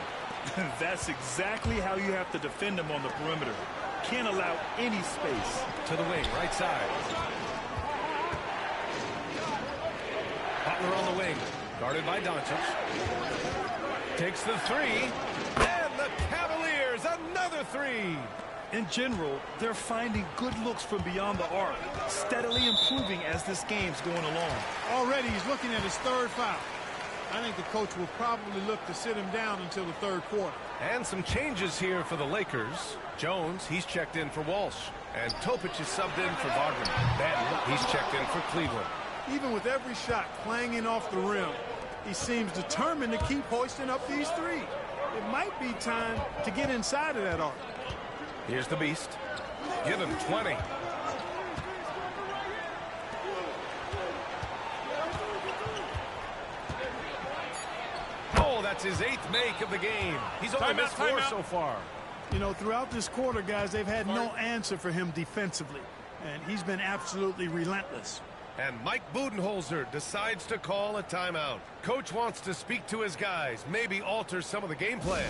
That's exactly how you have to defend him on the perimeter. Can't allow any space. To the wing, right side. Butler on the wing. Guarded by Doncic. Takes the three. And the Cavaliers, another three. In general, they're finding good looks from beyond the arc, steadily improving as this game's going along. Already he's looking at his third foul. I think the coach will probably look to sit him down until the third quarter. And some changes here for the Lakers. Jones, he's checked in for Walsh. And Topic is subbed in for Wagner. Batten, he's checked in for Cleveland. Even with every shot clanging off the rim, he seems determined to keep hoisting up these threes. It might be time to get inside of that arc. Here's the Beast. Give him 20. Oh, that's his 8th make of the game. He's only missed 4 so far. You know, throughout this quarter, guys, they've had no answer for him defensively. And he's been absolutely relentless. And Mike Budenholzer decides to call a timeout. Coach wants to speak to his guys, maybe alter some of the game plan.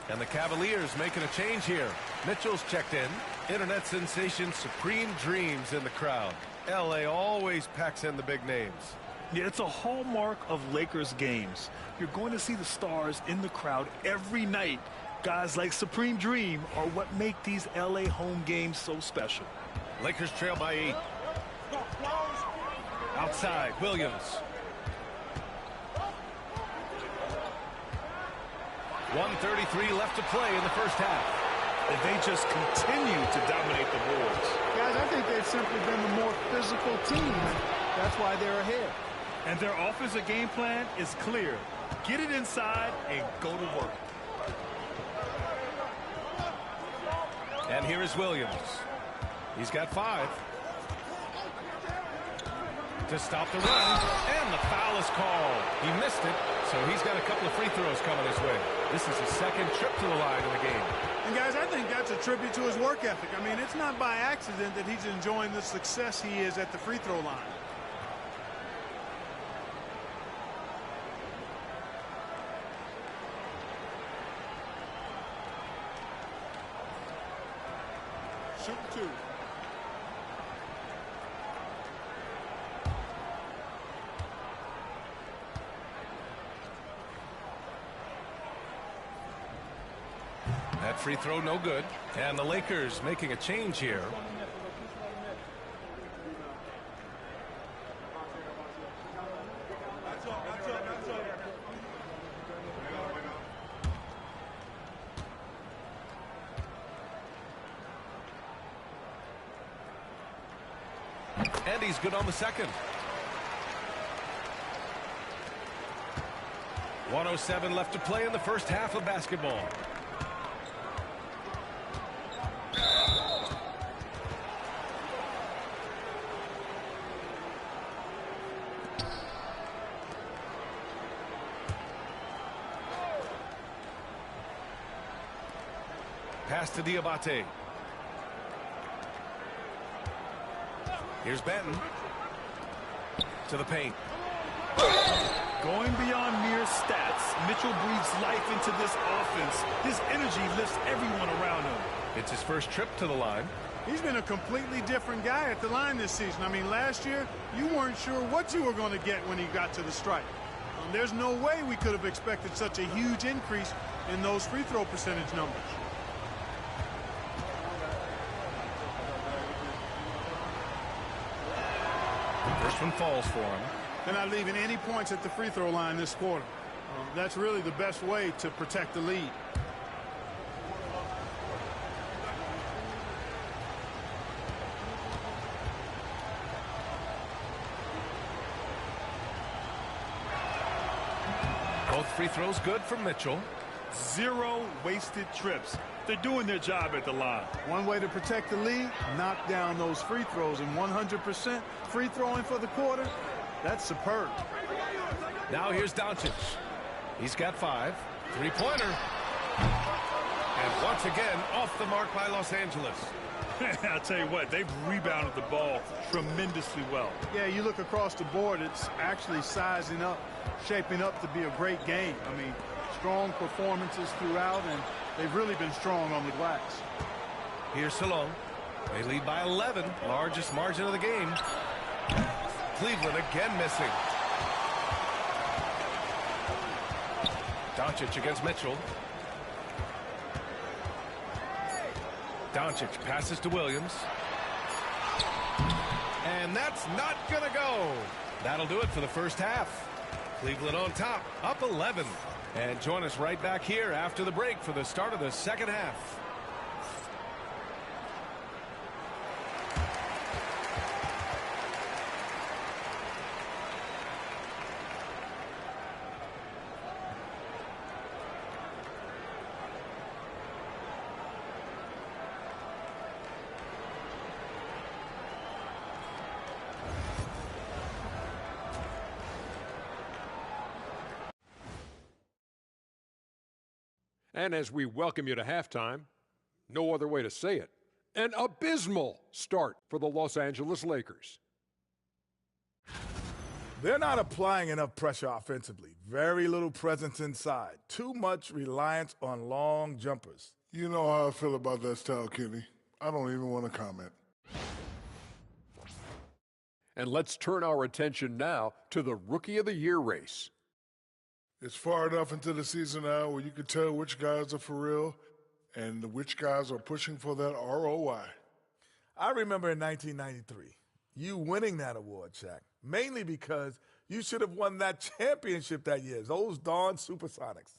And the Cavaliers making a change here. Mitchell's checked in. Internet sensation Supreme Dreams in the crowd. LA always packs in the big names. Yeah, it's a hallmark of Lakers games. You're going to see the stars in the crowd every night. Guys like Supreme Dream are what make these LA home games so special. Lakers trail by 8. Outside, Williams. 1:33 left to play in the first half. And they just continue to dominate the boards. Guys, I think they've simply been the more physical team. That's why they're ahead. And their offensive game plan is clear. Get it inside and go to work. And here is Williams. He's got 5. To stop the run. And the foul is called. He missed it, so he's got a couple of free throws coming his way. This is his second trip to the line in the game. And guys, I think that's a tribute to his work ethic. I mean, it's not by accident that he's enjoying the success he is at the free throw line. Shoot 2. That free throw no good. And the Lakers making a change here. And he's good on the second. 1:07 left to play in the first half of basketball. Pass to Diabate. Here's Benton. To the paint. Going beyond mere stats, Mitchell breathes life into this offense. His energy lifts everyone around him. It's his first trip to the line. He's been a completely different guy at the line this season. I mean, last year, you weren't sure what you were going to get when he got to the stripe. There's no way we could have expected such a huge increase in those free throw percentage numbers. First one falls for him. They're not leaving any points at the free throw line this quarter. That's really the best way to protect the lead. Both free throws good for Mitchell. 0 wasted trips. They're doing their job at the line. One way to protect the lead, knock down those free throws, and 100% free throwing for the quarter, that's superb. Now here's Doncic. He's got 5. Three-pointer. And once again, off the mark by Los Angeles. I'll tell you what, they've rebounded the ball tremendously well. Yeah, you look across the board, it's actually sizing up, shaping up to be a great game. I mean, strong performances throughout, and they've really been strong on the glass. Here's Salone. They lead by 11, largest margin of the game. Cleveland again missing. Doncic against Mitchell. Doncic passes to Williams. And that's not going to go. That'll do it for the first half. Cleveland on top, up 11. And join us right back here after the break for the start of the second half. And as we welcome you to halftime, no other way to say it, an abysmal start for the Los Angeles Lakers. They're not applying enough pressure offensively. Very little presence inside. Too much reliance on long jumpers. You know how I feel about that style, Kenny. I don't even want to comment. And let's turn our attention now to the Rookie of the Year race. It's far enough into the season now where you can tell which guys are for real and which guys are pushing for that ROI. I remember in 1993, you winning that award, Shaq, mainly because you should have won that championship that year, those darn Supersonics.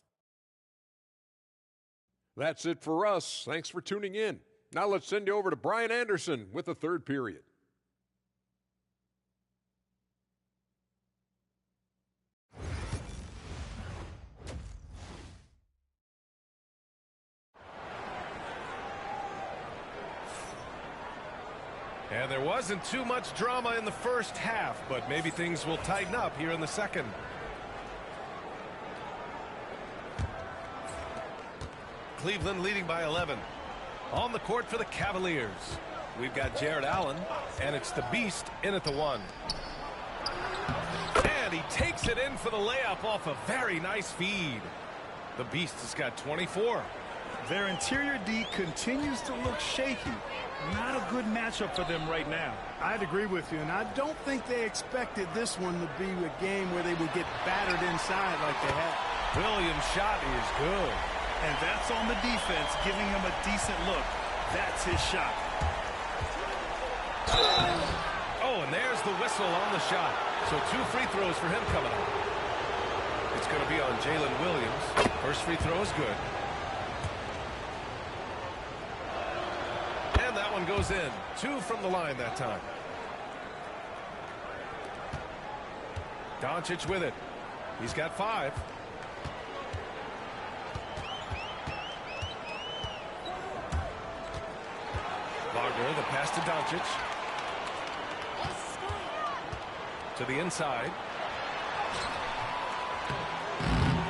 That's it for us. Thanks for tuning in. Now let's send you over to Brian Anderson with the third period. And there wasn't too much drama in the first half, but maybe things will tighten up here in the second. Cleveland leading by 11. On the court for the Cavaliers. We've got Jared Allen, and it's the Beast in at the 1. And he takes it in for the layup off a very nice feed. The Beast has got 24. Their interior D continues to look shaky. Not a good matchup for them right now. I'd agree with you, and I don't think they expected this one to be a game where they would get battered inside like they had. Williams' shot is good. And that's on the defense, giving him a decent look. That's his shot. Oh, and there's the whistle on the shot. So 2 free throws for him coming up. It's going to be on Jalen Williams. First free throw is good. And that one goes in. 2 from the line that time. Doncic with it. He's got 5. Wagner, the pass to Doncic. To the inside.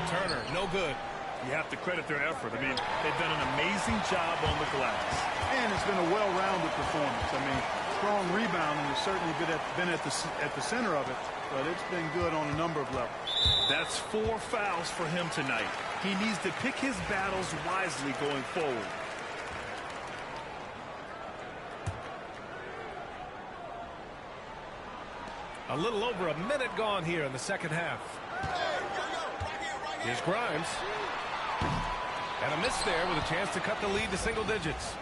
Turner, no good. You have to credit their effort. I mean, they've done an amazing job on the glass. And it's been a well-rounded performance. I mean, strong rebounding has certainly been at the center of it, but it's been good on a number of levels. That's 4 fouls for him tonight. He needs to pick his battles wisely going forward. A little over a minute gone here in the second half. Here's Grimes. And a miss there with a chance to cut the lead to single digits.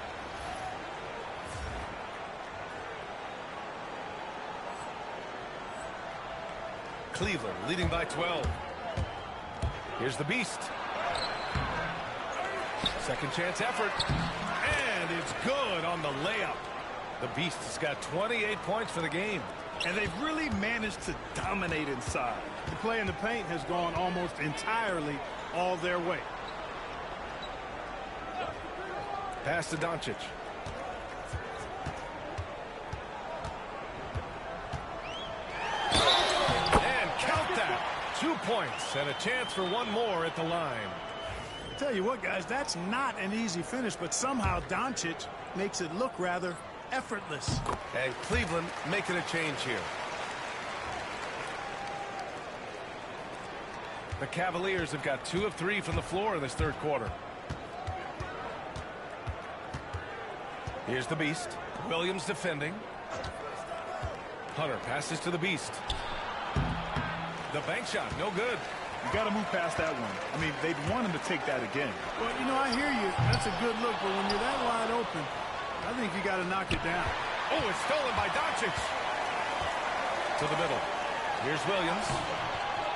Cleveland leading by 12. Here's the Beast. Second chance effort. And it's good on the layup. The Beast has got 28 points for the game. And they've really managed to dominate inside. The play in the paint has gone almost entirely all their way. Pass to Doncic. And count that. 2 points and a chance for one more at the line. Tell you what, guys, that's not an easy finish, but somehow Doncic makes it look rather effortless. And Cleveland making a change here. The Cavaliers have got 2 of 3 from the floor in this third quarter. Here's the Beast. Williams defending. Hunter passes to the Beast. The bank shot, no good. You got to move past that one. I mean, they'd want him to take that again. Well, you know, I hear you. That's a good look, but when you're that wide open, I think you got to knock it down. Oh, it's stolen by Doncic. To the middle. Here's Williams.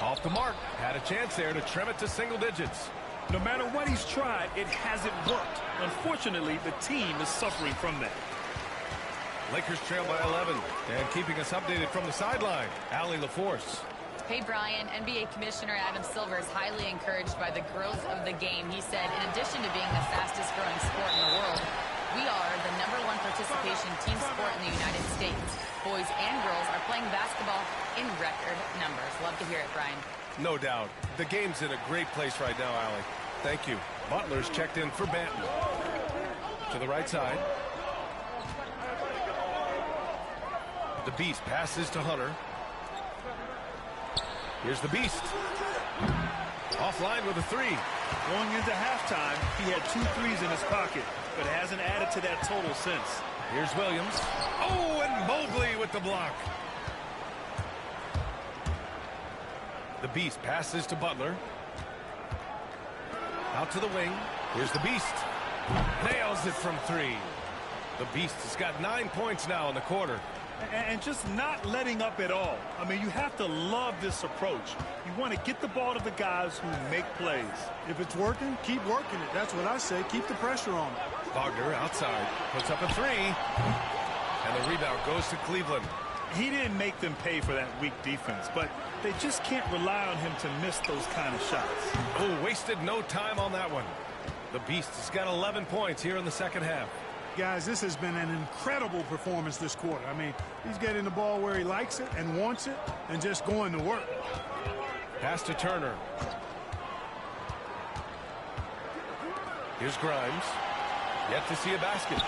Off the mark. Had a chance there to trim it to single digits. No matter what he's tried, it hasn't worked. Unfortunately, the team is suffering from that. Lakers trail by 11. And keeping us updated from the sideline, Allie LaForce. Hey, Brian, NBA Commissioner Adam Silver is highly encouraged by the growth of the game. He said, in addition to being the fastest growing sport in the world, we are the #1 participation team sport in the United States. Boys and girls are playing basketball in record numbers. Love to hear it, Brian. No doubt. The game's in a great place right now, Allie. Thank you. Butler's checked in for Banton. To the right side. The Beast passes to Hunter. Here's the Beast. Offline with a 3. Going into halftime, he had 2 threes in his pocket, but hasn't added to that total since. Here's Williams. Oh, and Mobley with the block. The Beast passes to Butler. Out to the wing. Here's the Beast. Nails it from 3. The Beast has got 9 points now in the quarter. And just not letting up at all. I mean, you have to love this approach. You want to get the ball to the guys who make plays. If it's working, keep working it. That's what I say. Keep the pressure on it. Wagner outside. Puts up a 3. And the rebound goes to Cleveland. He didn't make them pay for that weak defense, but they just can't rely on him to miss those kind of shots. Oh, wasted no time on that one. The Beast has got 11 points here in the second half. Guys, this has been an incredible performance this quarter. I mean, he's getting the ball where he likes it and wants it and just going to work. Pass to Turner. Here's Grimes. Yet to see a basket.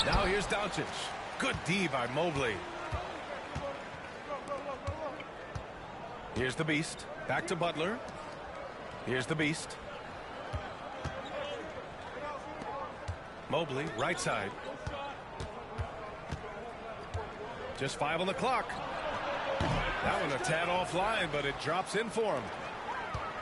Now here's Doncic. Good D by Mobley. Here's the Beast. Back to Butler. Here's the Beast. Mobley, right side. Just 5 on the clock. That one a tad offline, but it drops in for him.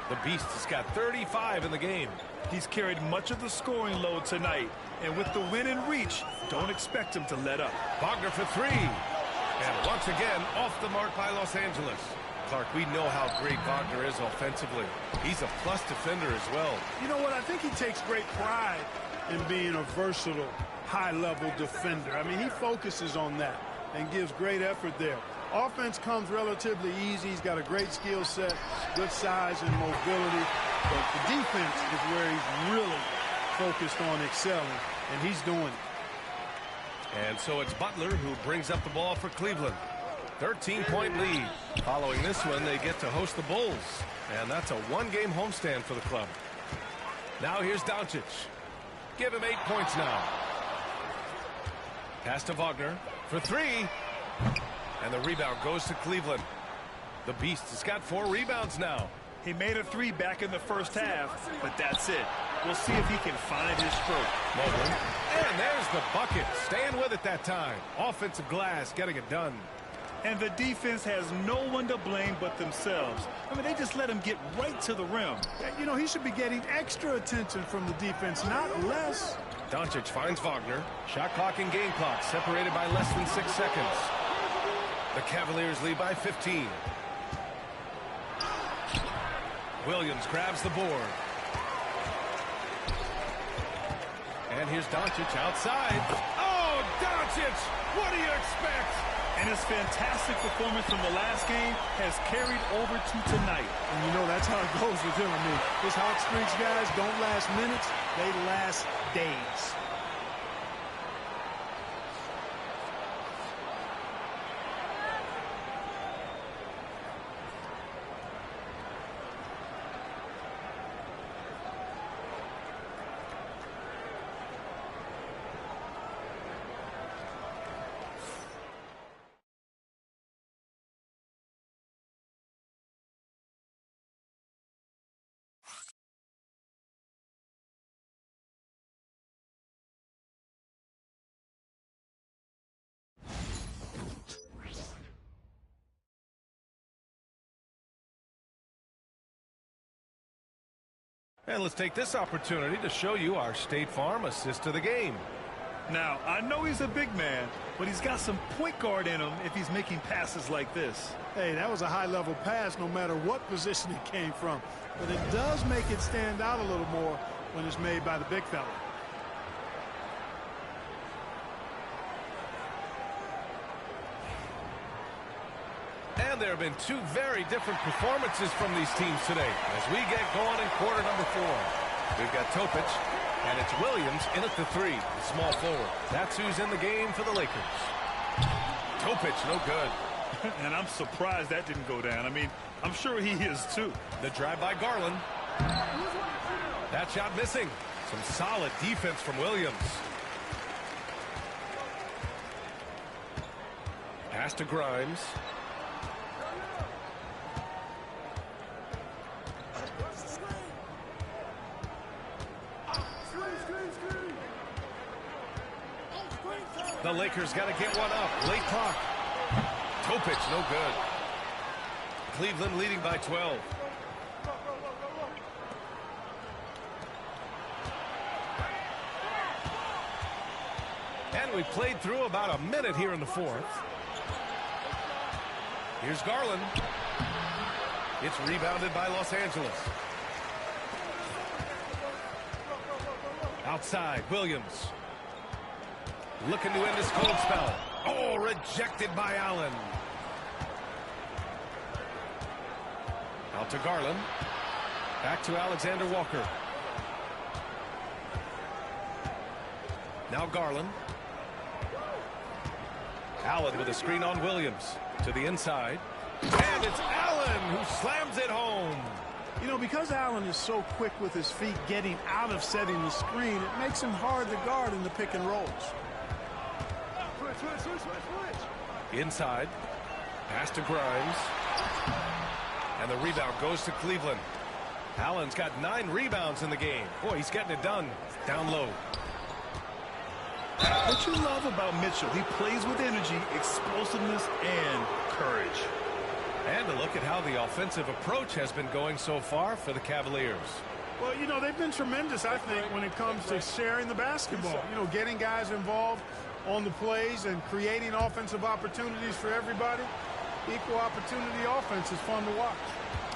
The Beast has got 35 in the game. He's carried much of the scoring load tonight. And with the win in reach, don't expect him to let up. Wagner for 3. And once again, off the mark by Los Angeles. Clark, we know how great Wagner is offensively. He's a plus defender as well. You know what? I think he takes great pride in being a versatile, high-level defender. I mean, he focuses on that and gives great effort there. Offense comes relatively easy. He's got a great skill set, good size and mobility. But the defense is where he's really focused on excelling, and he's doing it. And so it's Butler who brings up the ball for Cleveland. 13-point lead. Following this one, they get to host the Bulls. And that's a 1-game homestand for the club. Now here's Doncic. Give him 8 points now. Pass to Wagner for 3. And the rebound goes to Cleveland. The Beast has got 4 rebounds now. He made a 3 back in the first half, but that's it. We'll see if he can find his stroke. Mobley. And there's the bucket. Staying with it that time. Offensive glass, getting it done. And the defense has no one to blame but themselves. I mean, they just let him get right to the rim. You know, he should be getting extra attention from the defense, not less. Doncic finds Wagner. Shot clock and game clock separated by less than 6 seconds. The Cavaliers lead by 15. Williams grabs the board. And here's Doncic outside. Oh, Doncic! What do you expect? And his fantastic performance from the last game has carried over to tonight. And you know that's how it goes with him. I mean, his hot streaks, guys, don't last minutes. They last days. And let's take this opportunity to show you our State Farm assist to the game. Now, I know he's a big man, but he's got some point guard in him if he's making passes like this. Hey, that was a high-level pass no matter what position it came from. But it does make it stand out a little more when it's made by the big fella. And there have been two very different performances from these teams today as we get going in quarter number 4. We've got Topic, and it's Williams in at the 3, the small forward. That's who's in the game for the Lakers. Topic, no good. And I'm surprised that didn't go down. I mean, I'm sure he is too. The drive by Garland. That shot missing. Some solid defense from Williams. Pass to Grimes. The Lakers got to get one up. Late clock. Topic, no good. Cleveland leading by 12. And we played through about a minute here in the 4th. Here's Garland. It's rebounded by Los Angeles. Outside, Williams. Looking to end this cold spell. Oh, rejected by Allen. Out to Garland. Back to Alexander Walker. Now Garland. Allen with a screen on Williams. To the inside. And it's Allen who slams it home. You know, because Allen is so quick with his feet getting out of setting the screen, it makes him hard to guard in the pick and rolls. Inside. Pass to Grimes. And the rebound goes to Cleveland. Allen's got 9 rebounds in the game. Boy, he's getting it done. Down low. What you love about Mitchell, he plays with energy, explosiveness, and courage. And a look at how the offensive approach has been going so far for the Cavaliers. Well, you know, they've been tremendous, I think, when it comes to sharing the basketball. You know, getting guys involved on the plays and creating offensive opportunities for everybody. Equal opportunity offense is fun to watch.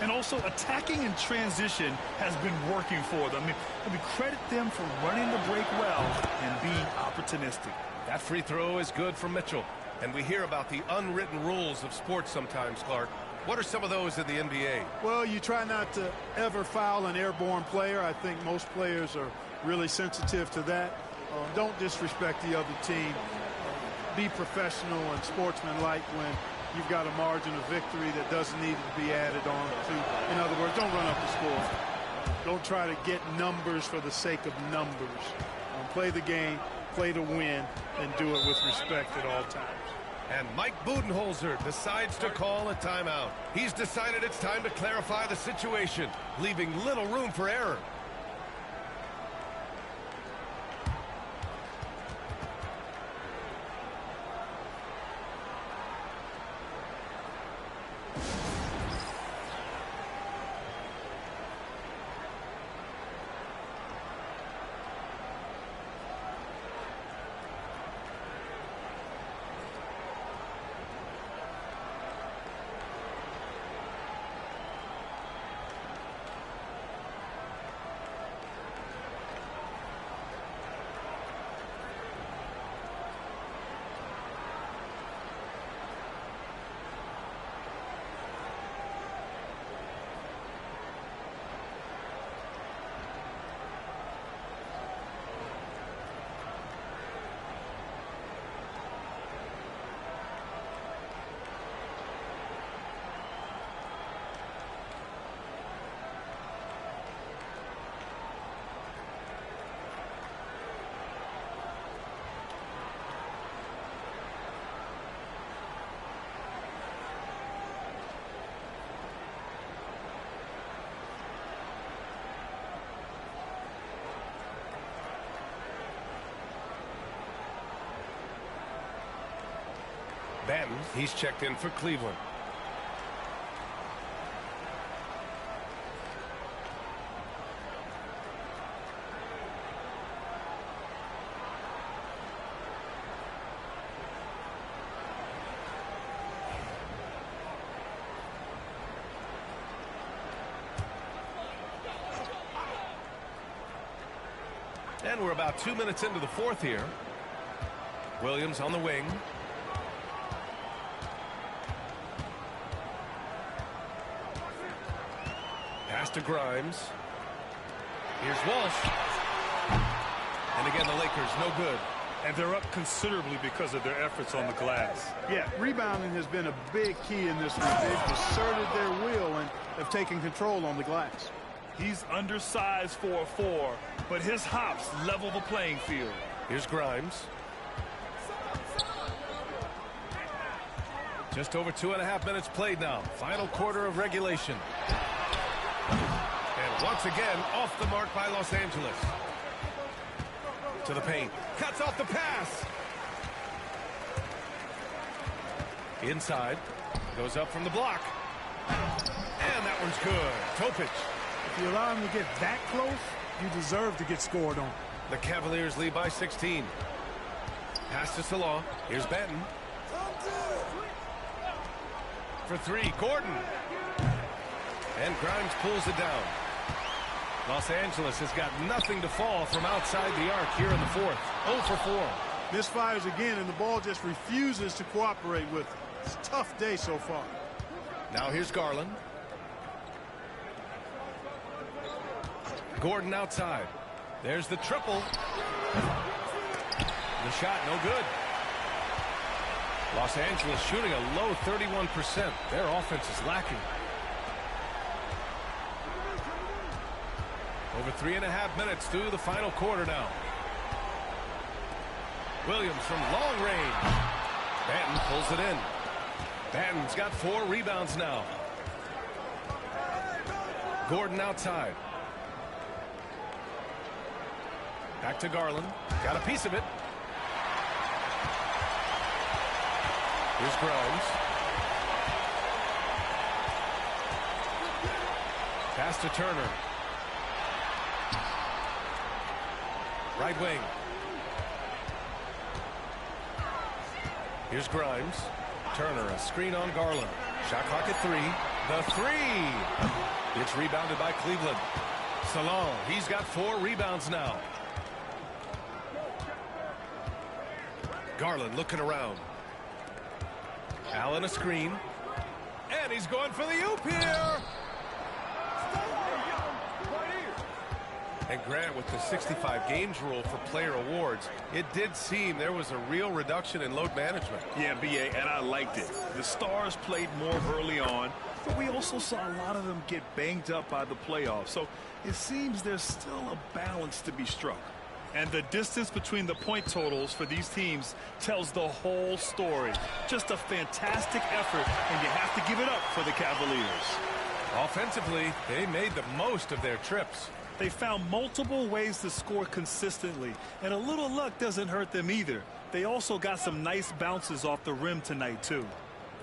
And also attacking in transition has been working for them. I mean, credit them for running the break well and being opportunistic. That free throw is good from Mitchell. And we hear about the unwritten rules of sports sometimes, Clark. What are some of those in the NBA? Well, you try not to ever foul an airborne player. I think most players are really sensitive to that. Don't disrespect the other team. Be professional and sportsmanlike when you've got a margin of victory that doesn't need to be added on to. In other words, don't run up the score. Don't try to get numbers for the sake of numbers. Play the game, play to win, and do it with respect at all times. And Mike Budenholzer decides to call a timeout. He's decided it's time to clarify the situation, leaving little room for error. Banton, he's checked in for Cleveland. And we're about 2 minutes into the fourth here. Williams on the wing. Pass to Grimes. Here's Walsh. And again, the Lakers no good. And they're up considerably because of their efforts on the glass. Yeah, rebounding has been a big key in this one. They've asserted their will and have taken control on the glass. He's undersized for a 4, but his hops level the playing field. Here's Grimes. Just over 2.5 minutes played now. Final quarter of regulation. And once again, off the mark by Los Angeles. To the paint. Cuts off the pass. Inside. Goes up from the block. And that one's good. Topic. If you allow him to get that close, you deserve to get scored on. The Cavaliers lead by 16. Pass to Salah. Here's Banton. For 3, Gordon. And Grimes pulls it down. Los Angeles has got nothing to fall from outside the arc here in the fourth. 0 for 4. Misfires again, and the ball just refuses to cooperate with it. It's a tough day so far. Now here's Garland. Gordon outside. There's the triple. The shot no good. Los Angeles shooting a low 31%. Their offense is lacking. Over 3.5 minutes through the final quarter now. Williams from long range. Banton pulls it in. Banton's got 4 rebounds now. Gordon outside. Back to Garland. Got a piece of it. Here's Grimes. Pass to Turner. Right wing. Here's Grimes. Turner, a screen on Garland. Shot clock at 3. The 3. It's rebounded by Cleveland. Salon, he's got 4 rebounds now. Garland looking around. Allen a screen. And he's going for the oop here. And Grant, with the 65 games rule for player awards, it did seem there was a real reduction in load management. Yeah, B.A., and I liked it. The Stars played more early on, but we also saw a lot of them get banged up by the playoffs. So it seems there's still a balance to be struck. And the distance between the point totals for these teams tells the whole story. Just a fantastic effort, and you have to give it up for the Cavaliers. Offensively, they made the most of their trips. They found multiple ways to score consistently, and a little luck doesn't hurt them either. They also got some nice bounces off the rim tonight, too.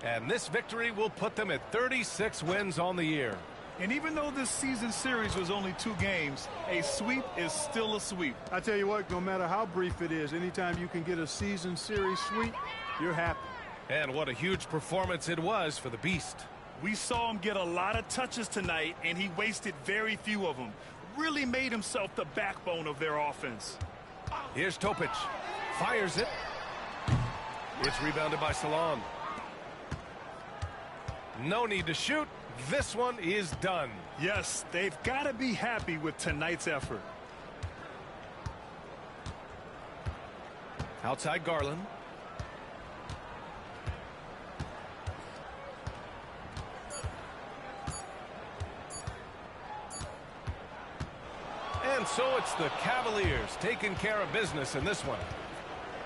And this victory will put them at 36 wins on the year. And even though this season series was only 2 games, a sweep is still a sweep. I tell you what, no matter how brief it is, anytime you can get a season series sweep, you're happy. And what a huge performance it was for the Beast. We saw him get a lot of touches tonight, and he wasted very few of them. Really made himself the backbone of their offense. Here's Topic. Fires it. It's rebounded by Salon. No need to shoot. This one is done. Yes, they've got to be happy with tonight's effort. Outside Garland. And so it's the Cavaliers taking care of business in this one.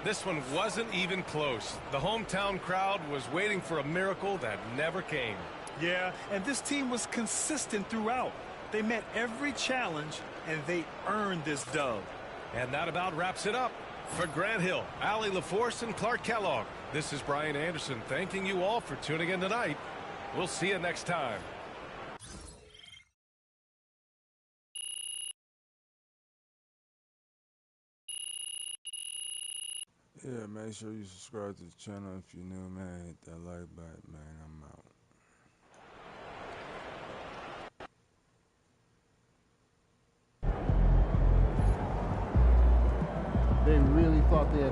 This one wasn't even close. The hometown crowd was waiting for a miracle that never came. Yeah, and this team was consistent throughout. They met every challenge, and they earned this dub. And that about wraps it up. For Grant Hill, Allie LaForce, and Clark Kellogg, This is Brian Anderson thanking you all for tuning in tonight. We'll see you next time. Yeah, make sure you subscribe to the channel if you're new, man. Hit that like button, man. I'm out. They really thought they had